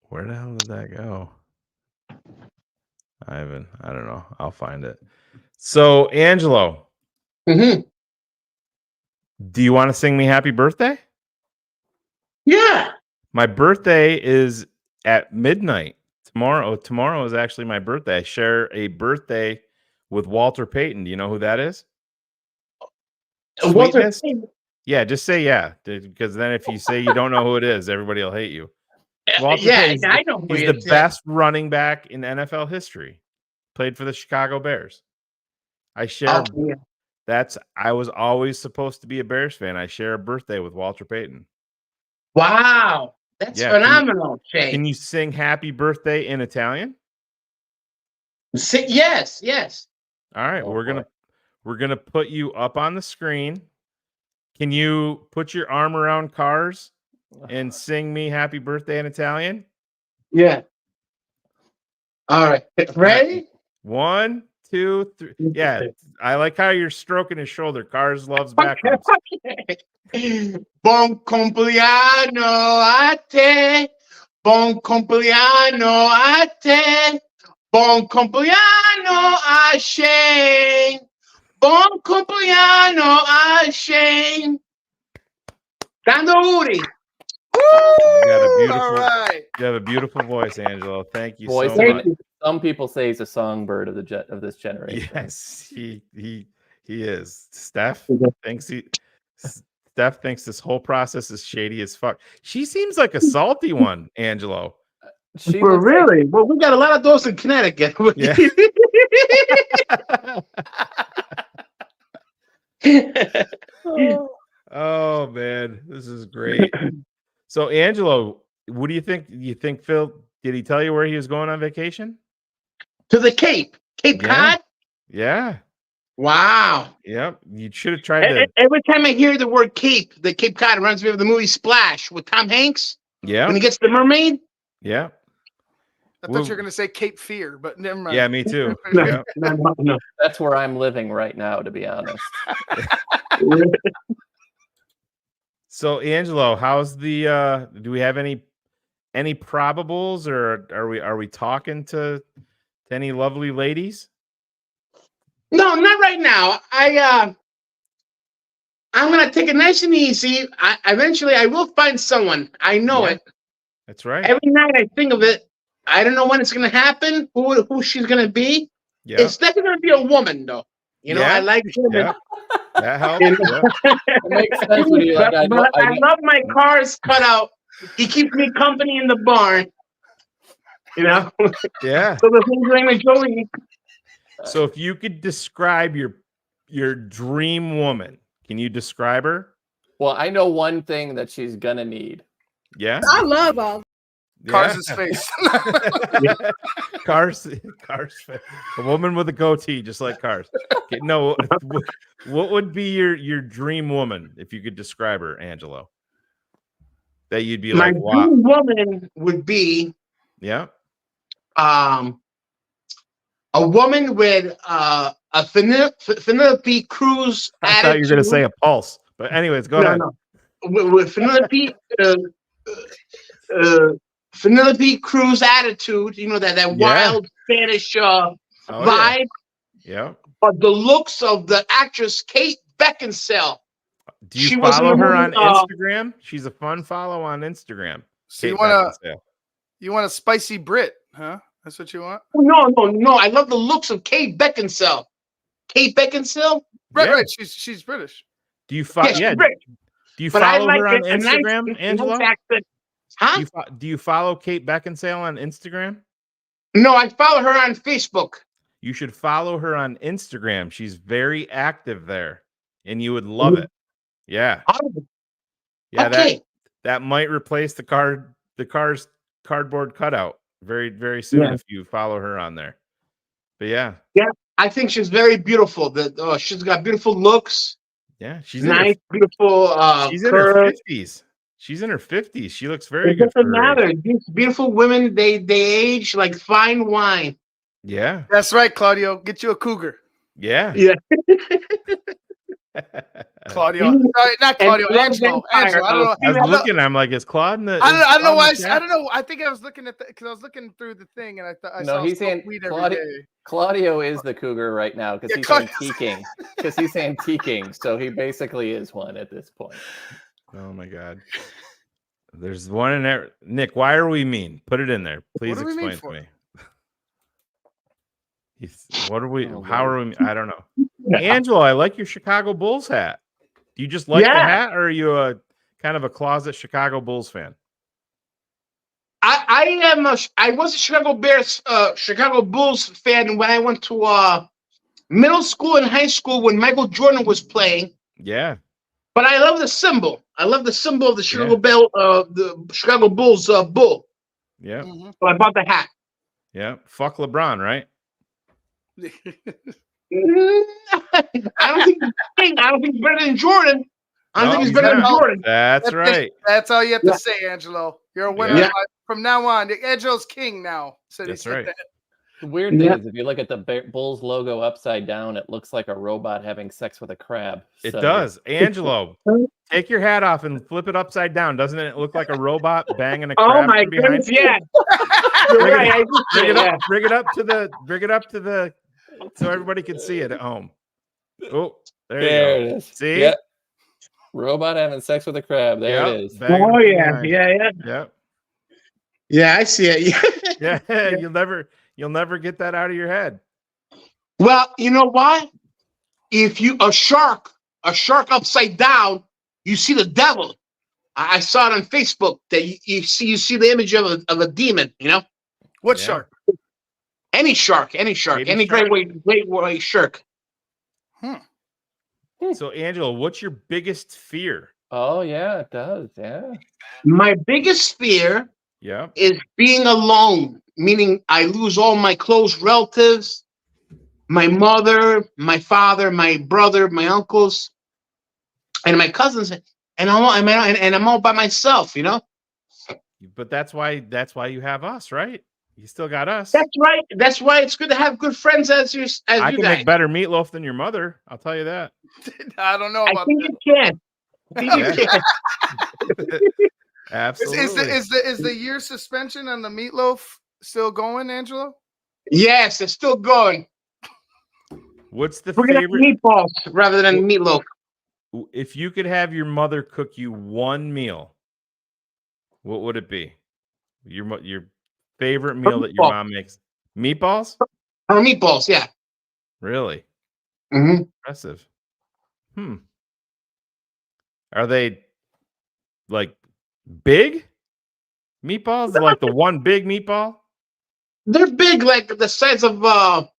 G: Where the hell did that go? Ivan, I don't know. I'll find it. So, Angelo,
L: Mm-hmm.
G: do you want to sing me happy birthday?
L: Yeah.
G: My birthday is at midnight tomorrow. Tomorrow is actually my birthday. I share a birthday with Walter Payton. Do you know who that is?
L: Walter
G: Sweetness?
L: Payton.
G: Yeah, just say yeah, because then if you say you don't know who it is, everybody will hate you. Walter
L: Yeah,
G: Payton's
L: I know who
G: he's
L: he
G: the
L: is, yeah.
G: best running back in NFL history. Played for the Chicago Bears. I share I was always supposed to be a Bears fan. I share a birthday with Walter Payton.
L: Wow. That's
G: Yeah,
L: phenomenal, Shay.
G: Can you sing happy birthday in Italian?
L: Yes.
G: All right, we're gonna put you up on the screen. Can you put your arm around Cars and sing me happy birthday in Italian?
L: Yeah. All right. Ready?
G: 1, 2, 3. Yeah, I like how you're stroking his shoulder. Cars loves backgrounds.
L: Buon compleanno a te. Buon compleanno a te. Buon compleanno a Shane. Buon compleanno a Shane. Dando Uri.
K: All right.
G: You have a beautiful voice, Angelo. Thank you
J: Voice
G: so much.
J: Some people say he's a songbird of this generation.
G: Yes, he is. Steph thinks this whole process is shady as fuck. She seems like a salty one, Angelo.
L: Well, really? Well, we got a lot of those in Connecticut.
G: Yeah. Oh man, this is great. So, Angelo, what do you think? You think Phil? Did he tell you where he was going on vacation?
L: To the Cape Cod.
G: Yeah.
L: Wow.
G: Yep. You should have tried to.
L: Every time I hear the word Cape, the Cape Cod reminds me of the movie Splash with Tom Hanks.
G: Yeah.
L: When he gets the mermaid.
G: Yeah.
K: I thought you were going to say Cape Fear, but never mind.
G: Yeah, me too.
L: No.
J: That's where I'm living right now, to be honest.
G: So, Angelo, how's the? Do we have any probables, or are we talking to any lovely ladies?
L: No, not right now. I'm gonna take it nice and easy. Eventually I will find someone. I know it.
G: That's right.
L: Every night I think of it. I don't know when it's gonna happen. Who she's gonna be?
G: Yeah.
L: It's definitely gonna be a woman, though. You know,
G: Yeah.
L: I like women.
G: Yeah. That helps.
L: You know?
G: Yeah.
J: It makes sense when you like.
L: I love my Cars cutout. He keeps me company in the barn. You know.
G: Yeah.
L: So the things Joey.
G: So, if you could describe your dream woman, can you describe her?
J: Well, I know one thing that she's gonna need.
G: Yeah.
H: I love all.
K: Cars' face.
G: Cars face. A woman with a goatee, just like Cars. Okay, no, what would be your dream woman if you could describe her, Angelo? That you'd be
L: My
G: like, wow.
L: dream woman would be
G: Yeah.
L: A woman with a Penelope Cruz attitude.
G: I thought you were going to say a pulse, but anyways, go ahead.
L: No. With Penelope Cruz attitude, you know, that wild Spanish vibe.
G: Yeah.
L: but the looks of the actress Kate Beckinsale.
G: Do you
L: She was in
G: follow
L: the
G: her
L: movie,
G: on Instagram? She's a fun follow on Instagram.
K: So
G: Kate
K: you want a spicy Brit, huh? That's what you want?
L: No. I love the looks of Kate Beckinsale. Kate Beckinsale?
K: Right. She's British.
G: Do you follow?
L: Yeah, she's British.
G: Do you
L: But I
G: follow
L: like
G: her on
L: a nice-
G: Instagram,
L: a nice
G: Angelo?
L: accent. Huh?
G: Do you follow Kate Beckinsale on Instagram?
L: No, I follow her on Facebook.
G: You should follow her on Instagram. She's very active there, and you would love it. Yeah. Yeah,
L: Okay.
G: that might replace the car's cardboard cutout very, very soon if you follow her on there. But yeah.
L: Yeah, I think she's very beautiful. She's got beautiful looks.
G: Yeah, she's
L: nice, beautiful.
G: She's in her 50s. She's in her 50s. She looks very good.
L: It doesn't matter. These beautiful women, they age like fine wine.
G: Yeah.
K: That's right, Claudio. Get you a cougar.
G: Yeah.
L: Yeah.
K: Claudio. Not Claudio. Angelo. I don't know.
G: I was looking. I'm like, is Claude in the?
K: I don't know why. I don't know. I think I was looking at because I was looking through the thing and I thought I saw
J: he's saying
K: weed every day.
J: Claudio is the cougar right now because he's antiquing. Because he's antiquing, so he basically is one at this point.
G: Oh my God. There's one in there. Nick, why are we mean? Put it in there. Please explain to me. What are we? How are we? I don't know. Angelo, I like your Chicago Bulls hat. Do you just like the hat, or are you a kind of a closet Chicago Bulls fan?
L: I was a Chicago Bulls fan when I went to middle school and high school when Michael Jordan was playing.
G: Yeah.
L: But I love the symbol. I love the symbol of the the Chicago Bulls bull.
G: Yeah.
L: So I bought the hat.
G: Yeah. Fuck LeBron, right?
L: I don't think he's better than Jordan. I don't think he's better than Jordan.
G: That's right.
K: That's all you have to say, Angelo. You're a winner from now on. Angelo's king now.
G: That's right.
J: The weird thing is, if you look at the Bulls logo upside down, it looks like a robot having sex with a crab.
G: It does. Angelo, take your hat off and flip it upside down. Doesn't it look like a robot banging a crab?
L: Oh my goodness, yeah.
G: Bring it up to the so everybody can see it at home. Oh, there you go.
J: It is.
G: See?
J: Yep. Robot having sex with a crab. There it is.
L: Oh yeah.
G: Yep.
L: Yeah, I see it.
G: Yeah, you'll never get that out of your head.
L: Well, you know why? If you a shark upside down, you see the devil. I saw it on Facebook that you see the image of a demon. You know
K: what shark?
L: Any shark, any great white shark.
G: So, Angelo, what's your biggest fear?
J: Oh yeah, it does. Yeah.
L: My biggest fear, is being alone. Meaning, I lose all my close relatives, my mother, my father, my brother, my uncles, and my cousins, and I'm all by myself. You know.
G: But that's why you have us, right? You still got us.
L: That's right. That's why it's good to have good friends as you
G: I can
L: guys.
G: make better meatloaf than your mother. I'll tell you that.
K: I don't know about
L: I think you can.
G: Absolutely.
K: Is the year suspension on the meatloaf still going, Angelo?
L: Yes, it's still going.
G: What's the
L: We're gonna
G: favorite
L: have meatballs rather than meatloaf?
G: If you could have your mother cook you one meal, what would it be? Your favorite meal that your mom makes? Meatballs?
L: Or meatballs, yeah.
G: Really?
L: Mm-hmm.
G: Impressive. Are they like big meatballs? Like the one big meatball?
L: They're big, like the size of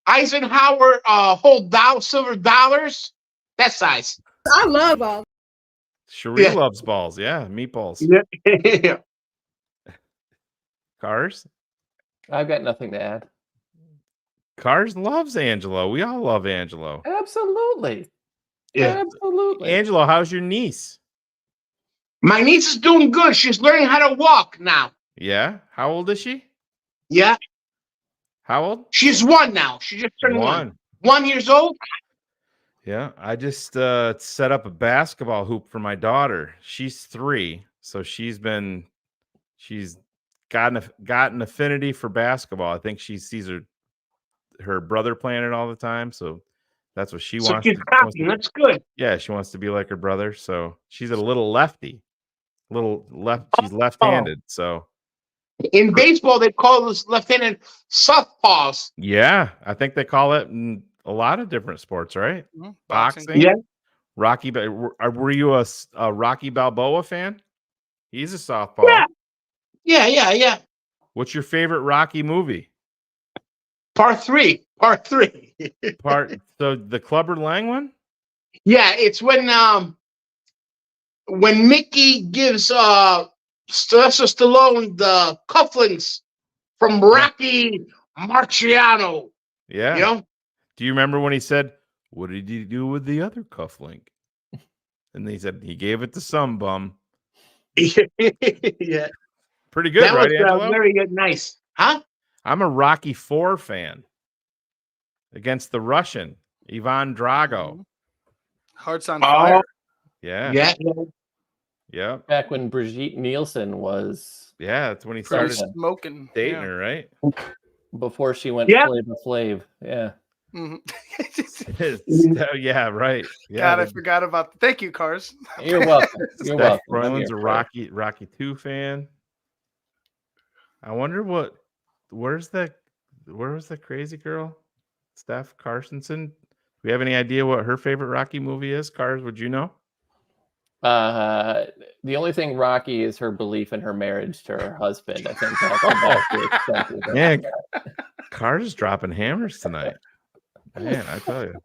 L: Eisenhower whole silver dollars. That size.
H: I love balls.
G: Cherie loves balls. Yeah, meatballs.
L: Yeah.
G: Cars?
J: I've got nothing to add.
G: Cars loves Angelo. We all love Angelo.
J: Absolutely.
L: Yeah.
J: Absolutely.
G: Angelo, how's your niece?
L: My niece is doing good. She's learning how to walk now.
G: Yeah. How old is she?
L: Yeah.
G: How old?
L: She's 1 now. She just turned 1. 1 years old.
G: Yeah. I just set up a basketball hoop for my daughter. She's 3, so she's got an affinity for basketball. I think she sees her brother playing it all the time, so that's what she
L: So
G: wants.
L: she's copying. That's good.
G: Yeah, she wants to be like her brother. So she's a little lefty, little left. She's
L: Oh.
G: left-handed. So
L: In baseball, they call those left-handed softballs.
G: yeah, I think they call it in a lot of different sports, right?
K: Boxing.
L: Yeah.
G: Rocky. Were you a Rocky Balboa fan? He's a softball.
L: Yeah.
G: What's your favorite Rocky movie?
L: Part three.
G: So the Clubber Lang one?
L: Yeah, it's when Mickey gives Sylvester Stallone the cufflinks from Rocky Marciano.
G: Yeah.
L: You know?
G: Do you remember when he said, "What did he do with the other cufflink?" And he said he gave it to some bum.
L: Yeah.
G: Pretty good,
L: That
G: right,
L: was
G: Angelo?
L: very good. Nice. Huh?
G: I'm a Rocky IV fan. Against the Russian, Ivan Drago.
K: Hearts on fire.
G: Yeah. Yeah.
J: Back when Brigitte Nielsen was.
G: Yeah, that's when he started
K: smoking.
G: dating her, right?
J: Before she went Flavor Flav. Yeah.
G: Yeah, right. Yeah,
K: God, I forgot about. Thank you, Cars.
J: You're welcome. You're welcome.
G: Royland's a Rocky II fan. I wonder where was the crazy girl? Steph Carsonson. Do we have any idea what her favorite Rocky movie is? Cars, would you know?
J: The only thing Rocky is her belief in her marriage to her husband. I think that's about the extent of it.
G: Yeah, Cars is dropping hammers tonight. Man, I tell you.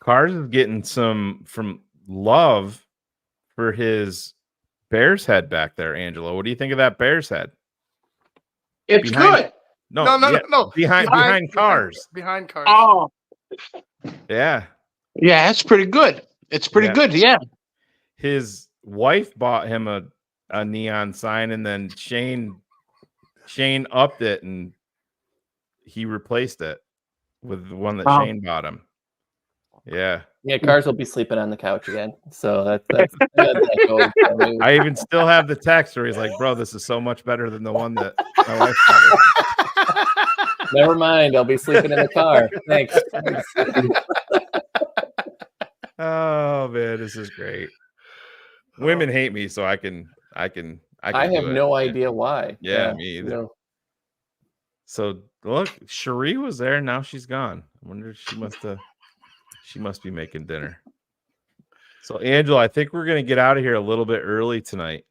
G: Cars is getting some from love for his Bears head back there, Angelo. What do you think of that Bears head?
L: It's good.
G: No. Behind Cars.
K: Behind Cars.
L: Oh.
G: Yeah.
L: Yeah, that's pretty good. It's pretty good. Yeah.
G: His wife bought him a neon sign, and then Shane upped it, and he replaced it with the one that Shane bought him. Yeah.
J: Yeah, Cars will be sleeping on the couch again. So that's that goes.
G: I even still have the text where he's like, "Bro, this is so much better than the one that my wife bought."
J: Never mind. I'll be sleeping in the car. Thanks.
G: Oh man, this is great. Women hate me, so I can
J: I have
G: do it.
J: no idea why.
G: Yeah, me either.
J: No.
G: So look, Cherie was there. Now she's gone. I wonder if she must be making dinner. So Angela, I think we're gonna get out of here a little bit early tonight.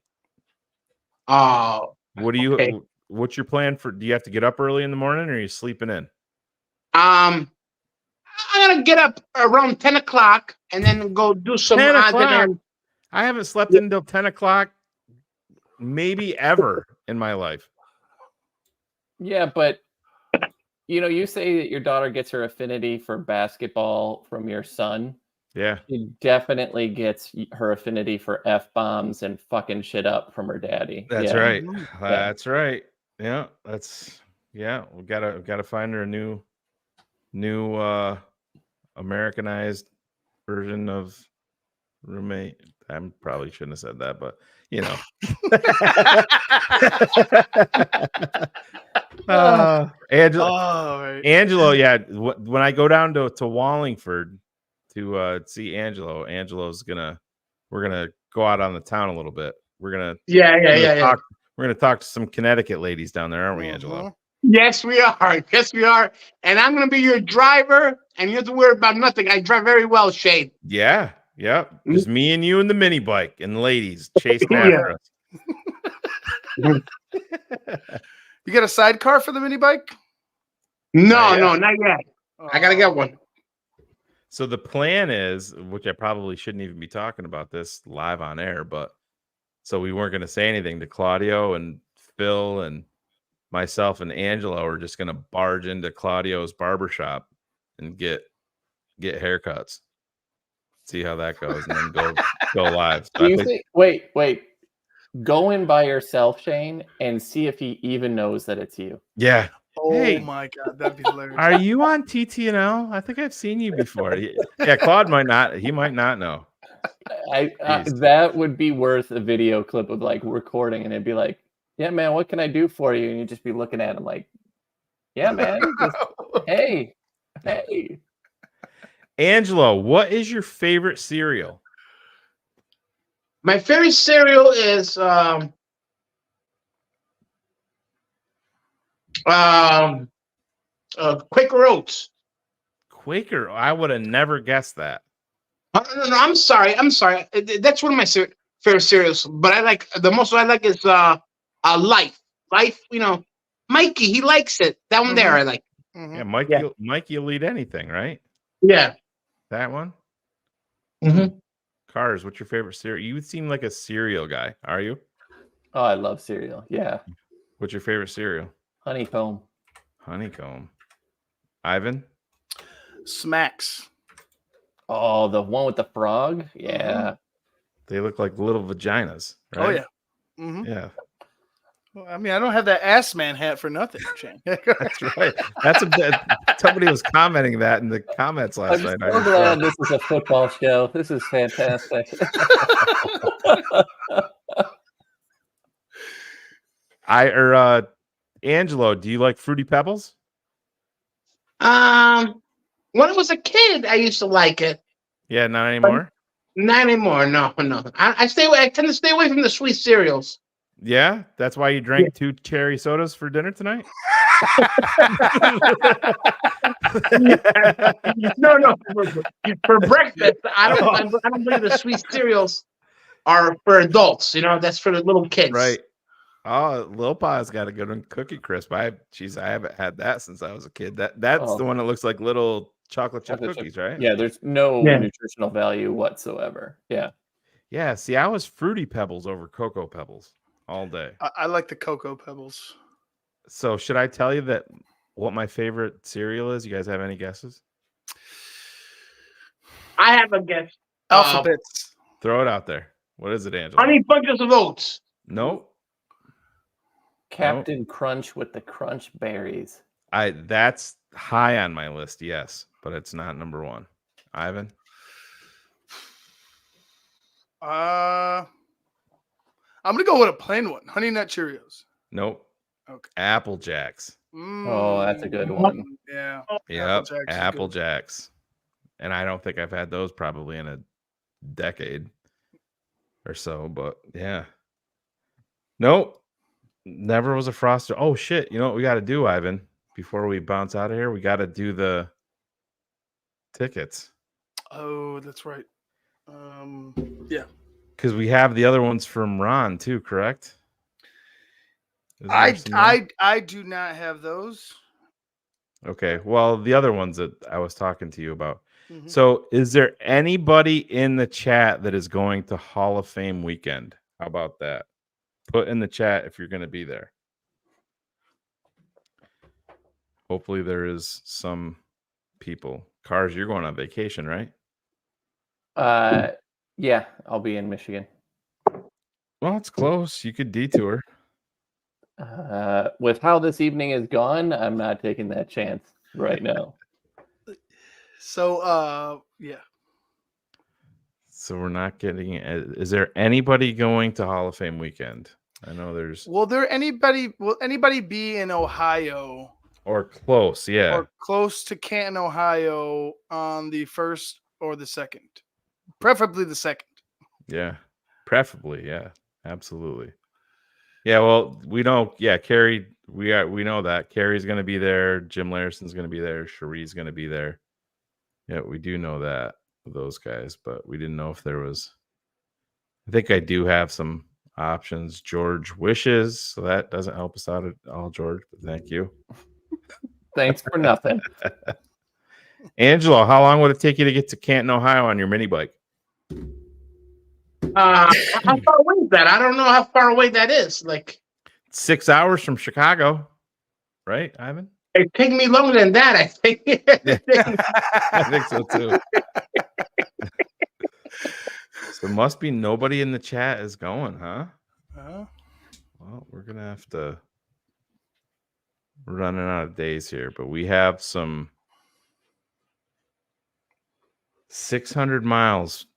L: Oh.
G: What do you? What's your plan for? Do you have to get up early in the morning, or are you sleeping in?
L: I'm gonna get up around 10 o'clock and then go do some
G: 10
L: odds
G: o'clock?
L: and ends.
G: I haven't slept until 10 o'clock, maybe ever in my life.
J: Yeah, but you say that your daughter gets her affinity for basketball from your son.
G: Yeah.
J: She definitely gets her affinity for F-bombs and fucking shit up from her daddy.
G: That's
J: Yeah.
G: right.
J: Yeah.
G: That's right. Yeah, we gotta find her a new Americanized version of roommate. I probably shouldn't have said that, but Angelo, yeah. When I go down to Wallingford to see Angelo, we're gonna go out on the town a little bit. We're gonna We're gonna talk to some Connecticut ladies down there, aren't we, Angelo?
L: Yes, we are. Yes, we are. And I'm gonna be your driver, and you have to worry about nothing. I drive very well, Shane.
G: Yeah. Just me and you and the mini bike and the ladies chasing after us.
K: You got a sidecar for the mini bike?
L: No, not yet. I gotta get one.
G: So the plan is, which I probably shouldn't even be talking about this live on air, but so we weren't going to say anything to Claudio and Phil and myself and Angelo are just going to barge into Claudio's barbershop and get haircuts. See how that goes, and then go live. So
J: wait. Go in by yourself, Shane, and see if he even knows that it's you.
G: Yeah.
K: Oh my God, that'd be hilarious.
G: Are you on TTNL? I think I've seen you before. Yeah, Claude might not. He might not know.
J: That would be worth a video clip of like recording, and it'd be like, "Yeah, man, what can I do for you?" And you'd just be looking at him like, Yeah, man. Just, hey.
G: Angelo, what is your favorite cereal?
L: My favorite cereal is Quaker Oats.
G: Quaker. I would have never guessed that.
L: No, I'm sorry. That's one of my favorite cereals. But I like the most. I like is Life. Life. Mikey. He likes it. That one there. I like.
G: Yeah, Mikey will eat anything, right?
L: Yeah.
G: That one.
L: Mm-hmm.
G: Cars. What's your favorite cereal? You seem like a cereal guy. Are you?
J: Oh, I love cereal. Yeah.
G: What's your favorite cereal?
J: Honeycomb.
G: Ivan?
K: Smacks.
J: Oh, the one with the frog? Yeah.
G: They look like little vaginas, right?
K: Oh, yeah. Mm-hmm.
G: Yeah.
K: Well, I mean, I don't have that ass man hat for nothing, Shane.
G: That's right. That's a bit. Somebody was commenting that in the comments last night.
J: I'm so glad this is a football show. This is fantastic.
G: Angelo, do you like Fruity Pebbles?
L: When I was a kid, I used to like it.
G: Yeah, not anymore.
L: Not anymore. No. I stay away. I tend to stay away from the sweet cereals.
G: Yeah, that's why you drank 2 cherry sodas for dinner tonight.
L: No. For breakfast, I don't believe the sweet cereals are for adults. That's for the little kids.
G: Right. Oh, Lil Pa's got a good one. Cookie Crisp. I haven't had that since I was a kid. That's the one that looks like little chocolate chip cookies, right?
J: Yeah, there's no nutritional value whatsoever. Yeah.
G: Yeah. See, I was Fruity Pebbles over Cocoa Pebbles all day.
K: I like the Cocoa Pebbles.
G: So should I tell you what my favorite cereal is? You guys have any guesses?
L: I have a guess.
K: Alphabets.
G: Throw it out there. What is it, Angelo?
L: Honey Bunches of Oats.
G: Nope.
J: Captain Crunch with the Crunch Berries.
G: That's high on my list, yes, but it's not number 1. Ivan?
K: I'm gonna go with a plain one. Honey Nut Cheerios.
G: Nope.
K: Okay.
G: Apple Jacks.
J: Oh, that's a good one.
K: Yeah.
G: Yep. Apple Jacks. And I don't think I've had those probably in a decade or so, but yeah. Nope. Never was a Froster. Oh shit! You know what we got to do, Ivan? Before we bounce out of here, we got to do the tickets.
K: Oh, that's right. Yeah.
G: Because we have the other ones from Ron too, correct?
K: I do not have those.
G: Okay. Well, the other ones that I was talking to you about. Mm-hmm. So, is there anybody in the chat that is going to Hall of Fame weekend? How about that? Put in the chat if you're going to be there. Hopefully there is some people. Cars, you're going on vacation, right?
J: Yeah, I'll be in Michigan.
G: Well, it's close. You could detour.
J: With how this evening is gone, I'm not taking that chance right now.
K: So, yeah.
G: So we're not getting. Is there anybody going to Hall of Fame weekend? I know there's.
K: Will anybody be in Ohio
G: or close? Yeah,
K: or close to Canton, Ohio, on the 1st or the 2nd, preferably the 2nd.
G: Yeah, preferably. Yeah, absolutely. Yeah, well, we know. Yeah, Carrie. We know that Carrie's going to be there. Jim Larson's going to be there. Cherie's going to be there. Yeah, we do know that. Those guys, but we didn't know if there was. I think I do have some options. George wishes, so that doesn't help us out at all, George, but thank you.
J: Thanks for nothing.
G: Angelo, how long would it take you to get to Canton, Ohio on your mini bike?
L: How far away is that? I don't know how far away that is. Like
G: 6 hours from Chicago, right, Ivan?
L: It take me longer than that, I think.
G: I think so too. So must be nobody in the chat is going, huh? Well, we're gonna have to. We're running out of days here, but we have some 600 miles.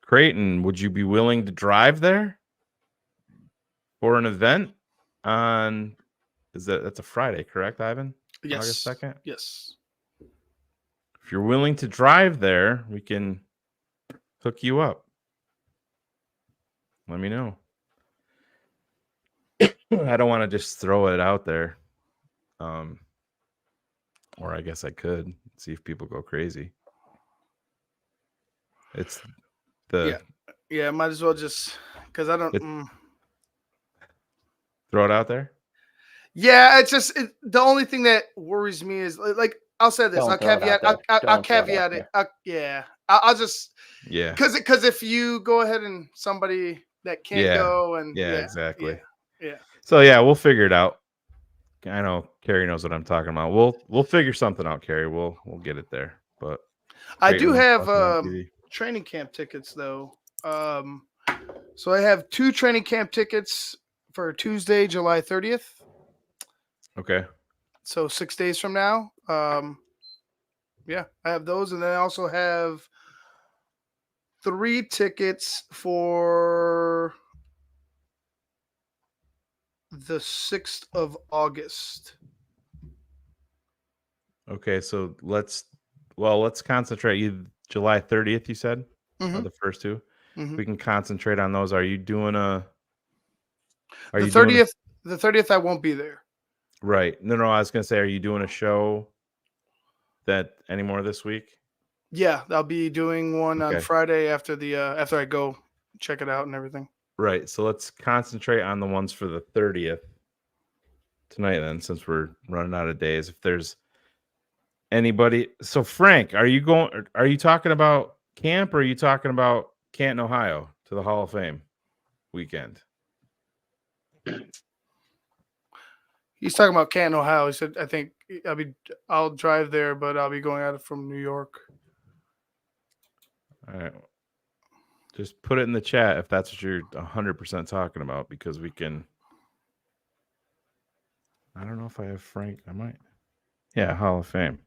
G: Creighton, would you be willing to drive there for an event on? That's a Friday, correct, Ivan?
K: Yes.
G: August 2nd?
K: Yes.
G: If you're willing to drive there, we can hook you up. Let me know. I don't want to just throw it out there. Or I guess I could see if people go crazy. It's the
K: yeah. Might as well just because I don't
G: throw it out there.
K: Yeah, it's just the only thing that worries me is like I'll say this. I'll caveat. I'll caveat it. I'll just because if you go ahead and somebody that can't go and
G: exactly.
K: Yeah.
G: So we'll figure it out. I know Carrie knows what I'm talking about. We'll figure something out, Carrie. We'll get it there. But
K: I do have training camp tickets though. So I have 2 training camp tickets for Tuesday, July 30th.
G: Okay.
K: So 6 days from now. I have those, and then I also have 3 tickets for the 6th of August.
G: Okay, so let's concentrate. You July 30th, you said, are the first 2. We can concentrate on those. Are you doing the
K: 30th? The 30th, I won't be there.
G: Right. No. I was gonna say, are you doing a show that anymore this week?
K: Yeah, I'll be doing one on Friday after after I go check it out and everything.
G: Right. So let's concentrate on the ones for the 30th tonight then, since we're running out of days. If there's anybody, so Frank, are you talking about camp, or are you talking about Canton, Ohio to the Hall of Fame weekend?
K: He's talking about Canton, Ohio. He said, I think I'll drive there, but I'll be going out from New York.
G: All right. Just put it in the chat if that's what you're 100% talking about, because we can. I don't know if I have Frank. I might. Yeah, Hall of Fame.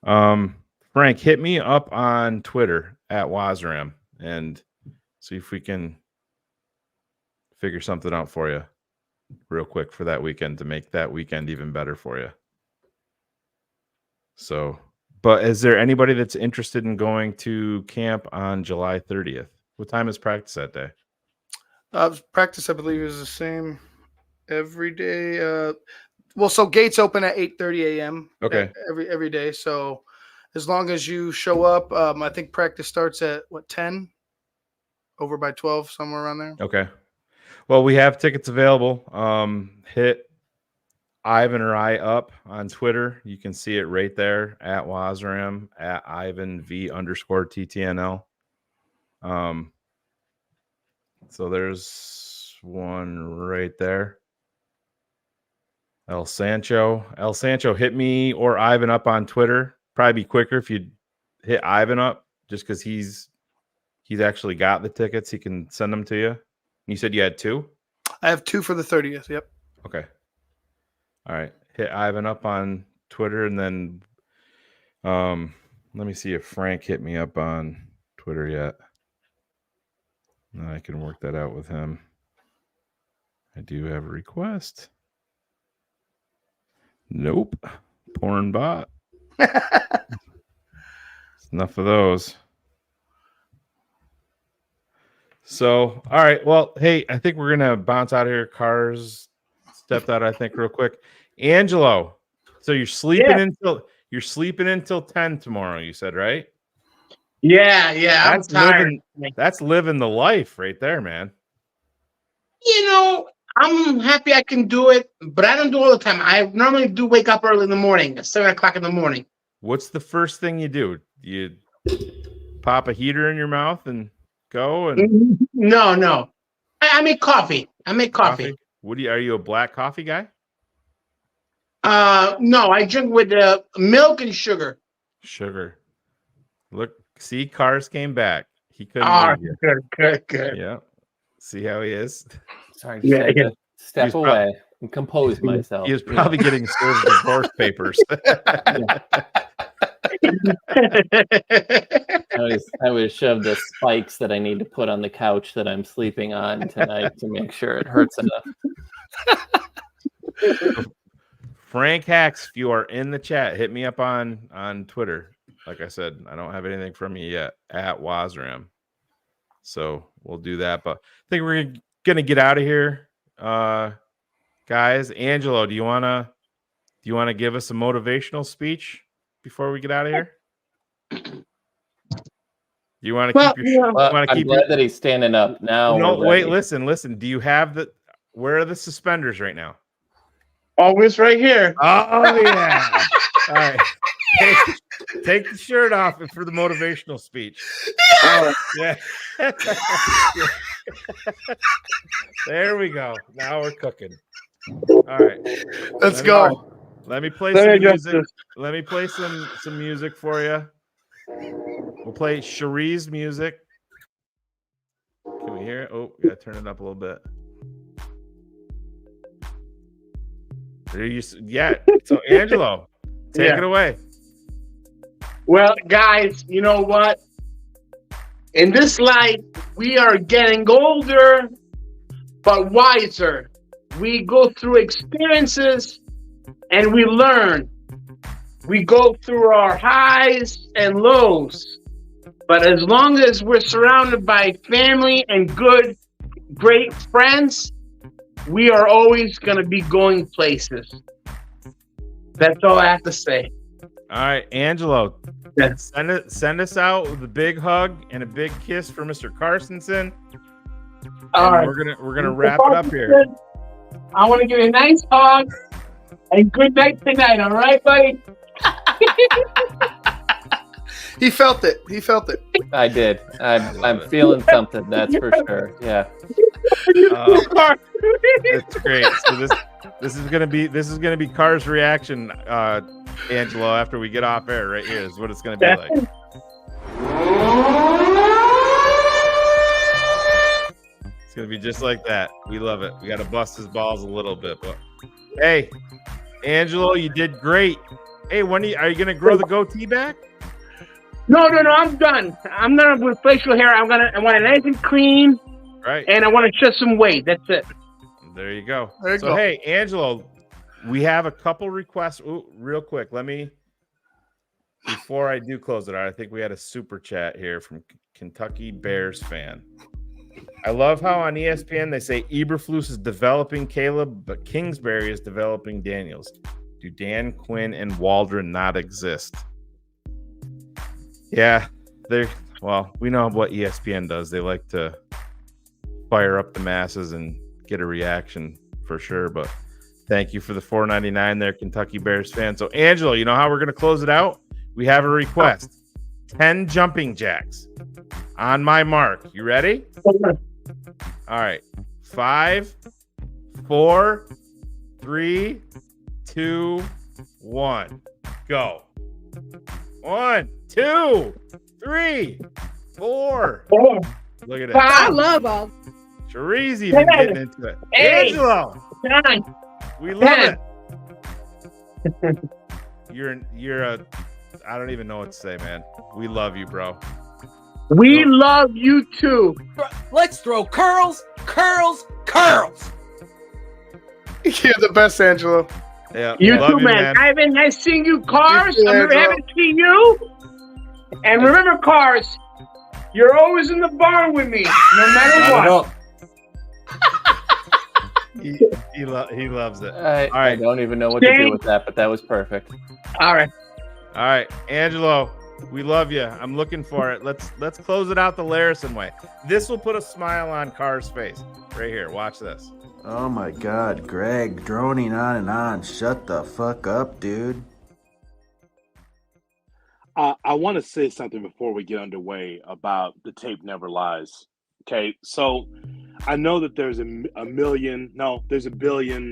G: Frank, hit me up on Twitter at Wazram and see if we can figure something out for you real quick for that weekend to make that weekend even better for you. So, but is there anybody that's interested in going to camp on July 30th? What time is practice that day?
K: Practice, I believe, is the same every day. So gates open at 8:30 a.m.
G: Okay.
K: Every day. So as long as you show up, I think practice starts at 10, over by 12, somewhere around there.
G: Okay. Well, we have tickets available. Hit Ivan or I up on Twitter. You can see it right there at Wazram, at IvanV_TTNL. So there's one right there. El Sancho, hit me or Ivan up on Twitter. Probably be quicker if you hit Ivan up, just because he's actually got the tickets. He can send them to you. You said you had 2?
K: I have 2 for the 30th. Yep.
G: Okay. All right. Hit Ivan up on Twitter, and then let me see if Frank hit me up on Twitter yet. I can work that out with him. I do have a request. Nope. Porn bot. Enough of those. So, all right. Well, hey, I think we're gonna bounce out of here. Cars stepped out, I think, real quick. Angelo, so you're sleeping until 10 tomorrow, you said, right?
L: Yeah.
G: That's
L: I'm tired.
G: That's living the life right there, man.
L: I'm happy I can do it, but I don't do it all the time. I normally do wake up early in the morning, at 7 o'clock in the morning.
G: What's the first thing you do? You pop a heater in your mouth and go? And
L: No. I make coffee.
G: What are you a black coffee guy?
L: No, I drink with milk and sugar.
G: Look, see, Cars came back. He couldn't.
L: Good.
G: Yeah. See how he is.
J: Sorry, to step away and compose myself.
G: He was probably getting served divorce papers.
J: I was shoved the spikes that I need to put on the couch that I'm sleeping on tonight to make sure it hurts enough.
G: Frank Hacks, if you are in the chat, hit me up on Twitter. Like I said, I don't have anything from you yet at Wazram. So we'll do that. But I think we're gonna get out of here. Guys, Angelo, do you wanna give us a motivational speech before we get out of here? You want to keep your?
J: I'm glad that he's standing up now.
G: No, wait, listen. Do you have the? Where are the suspenders right now?
L: Always right here.
G: Oh yeah. All right. Take the shirt off for the motivational speech. Yeah. There we go. Now we're cooking. All right.
K: Let's go.
G: Let me play some music. Let me play some music for you. We'll play Cherie's music. Can we hear it? Oh, we gotta turn it up a little bit. Yeah. So Angelo, take it away.
L: Well, guys, you know what? In this life, we are getting older, but wiser. We go through experiences and we learn. We go through our highs and lows. But as long as we're surrounded by family and good, great friends, we are always going to be going places. That's all I have to say.
G: All right, Angelo, send us out with a big hug and a big kiss for Mr. Carsonson.
L: All right.
G: We're gonna wrap it up here.
L: I want to give you a nice hug and good night tonight. All right, buddy.
K: He felt it. He felt it.
J: I did. I'm feeling something. That's for sure. Yeah.
G: It's great. So this is gonna be Car's reaction, Angelo, after we get off air. Right here is what it's gonna be like. It's gonna be just like that. We love it. We got to bust his balls a little bit, but hey, Angelo, you did great. Hey, when are you gonna grow the goatee back?
L: No, I'm done. I'm done with facial hair. I want it nice and clean.
G: Right.
L: And I want to shed some weight. That's it.
G: There you go.
K: There you
G: so
K: go.
G: Hey, Angelo, we have a couple requests. Ooh, real quick, before I do close it out, I think we had a super chat here from Kentucky Bears fan. I love how on ESPN they say Eberflus is developing Caleb, but Kingsbury is developing Daniels. Do Dan Quinn and Waldron not exist? Yeah, we know what ESPN does. They like to fire up the masses and get a reaction for sure. But thank you for the $4.99 there, Kentucky Bears fan. So, Angelo, you know how we're going to close it out? We have a request. 10 jumping jacks. On my mark. You ready? All right. 5, 4, 3, 2, 1. Go. 1, 2, 3, 4. Look at that.
H: I love all.
G: Cherie's even getting into it. Angelo, we love it. You're a. I don't even know what to say, man. We love you, bro.
L: We love you too.
B: Let's throw curls.
K: You're the best, Angelo.
G: Yeah,
L: You
G: love
L: too, man. Ivan, nice seeing you, Cars.
K: You too,
L: I
K: Angelo.
L: haven't seen you. And remember, Cars, you're always in the barn with me, no matter what.
G: He loves it.
J: I don't even know what to do with that, but that was perfect.
L: All right,
G: Angelo, we love you. I'm looking for it. Let's close it out the Larison way. This will put a smile on Carr's face right here. Watch this.
M: Oh my God, Greg, droning on and on. Shut the fuck up, dude.
N: I want to say something before we get underway about the tape never lies. Okay, so I know that there's a billion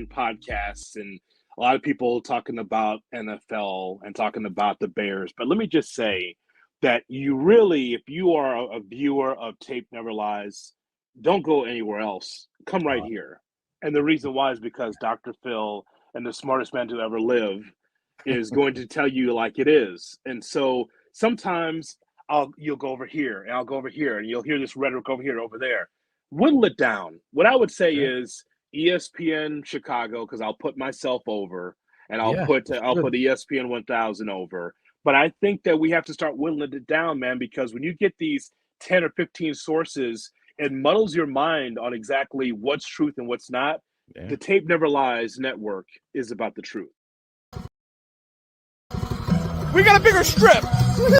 N: podcasts and a lot of people talking about NFL and talking about the Bears. But let me just say that you really, if you are a viewer of Tape Never Lies, don't go anywhere else. Come right here. And the reason why is because Dr. Phil and the smartest man to ever live is going to tell you like it is. And so sometimes you'll go over here and I'll go over here and you'll hear this rhetoric over here, over there. Whittle it down. What I would say is ESPN Chicago, because I'll put myself over, and I'll put ESPN 1000 over. But I think that we have to start whittling it down, man, because when you get these 10 or 15 sources, it muddles your mind on exactly what's truth and what's not. The Tape Never Lies network is about the truth.
B: We got a bigger strip.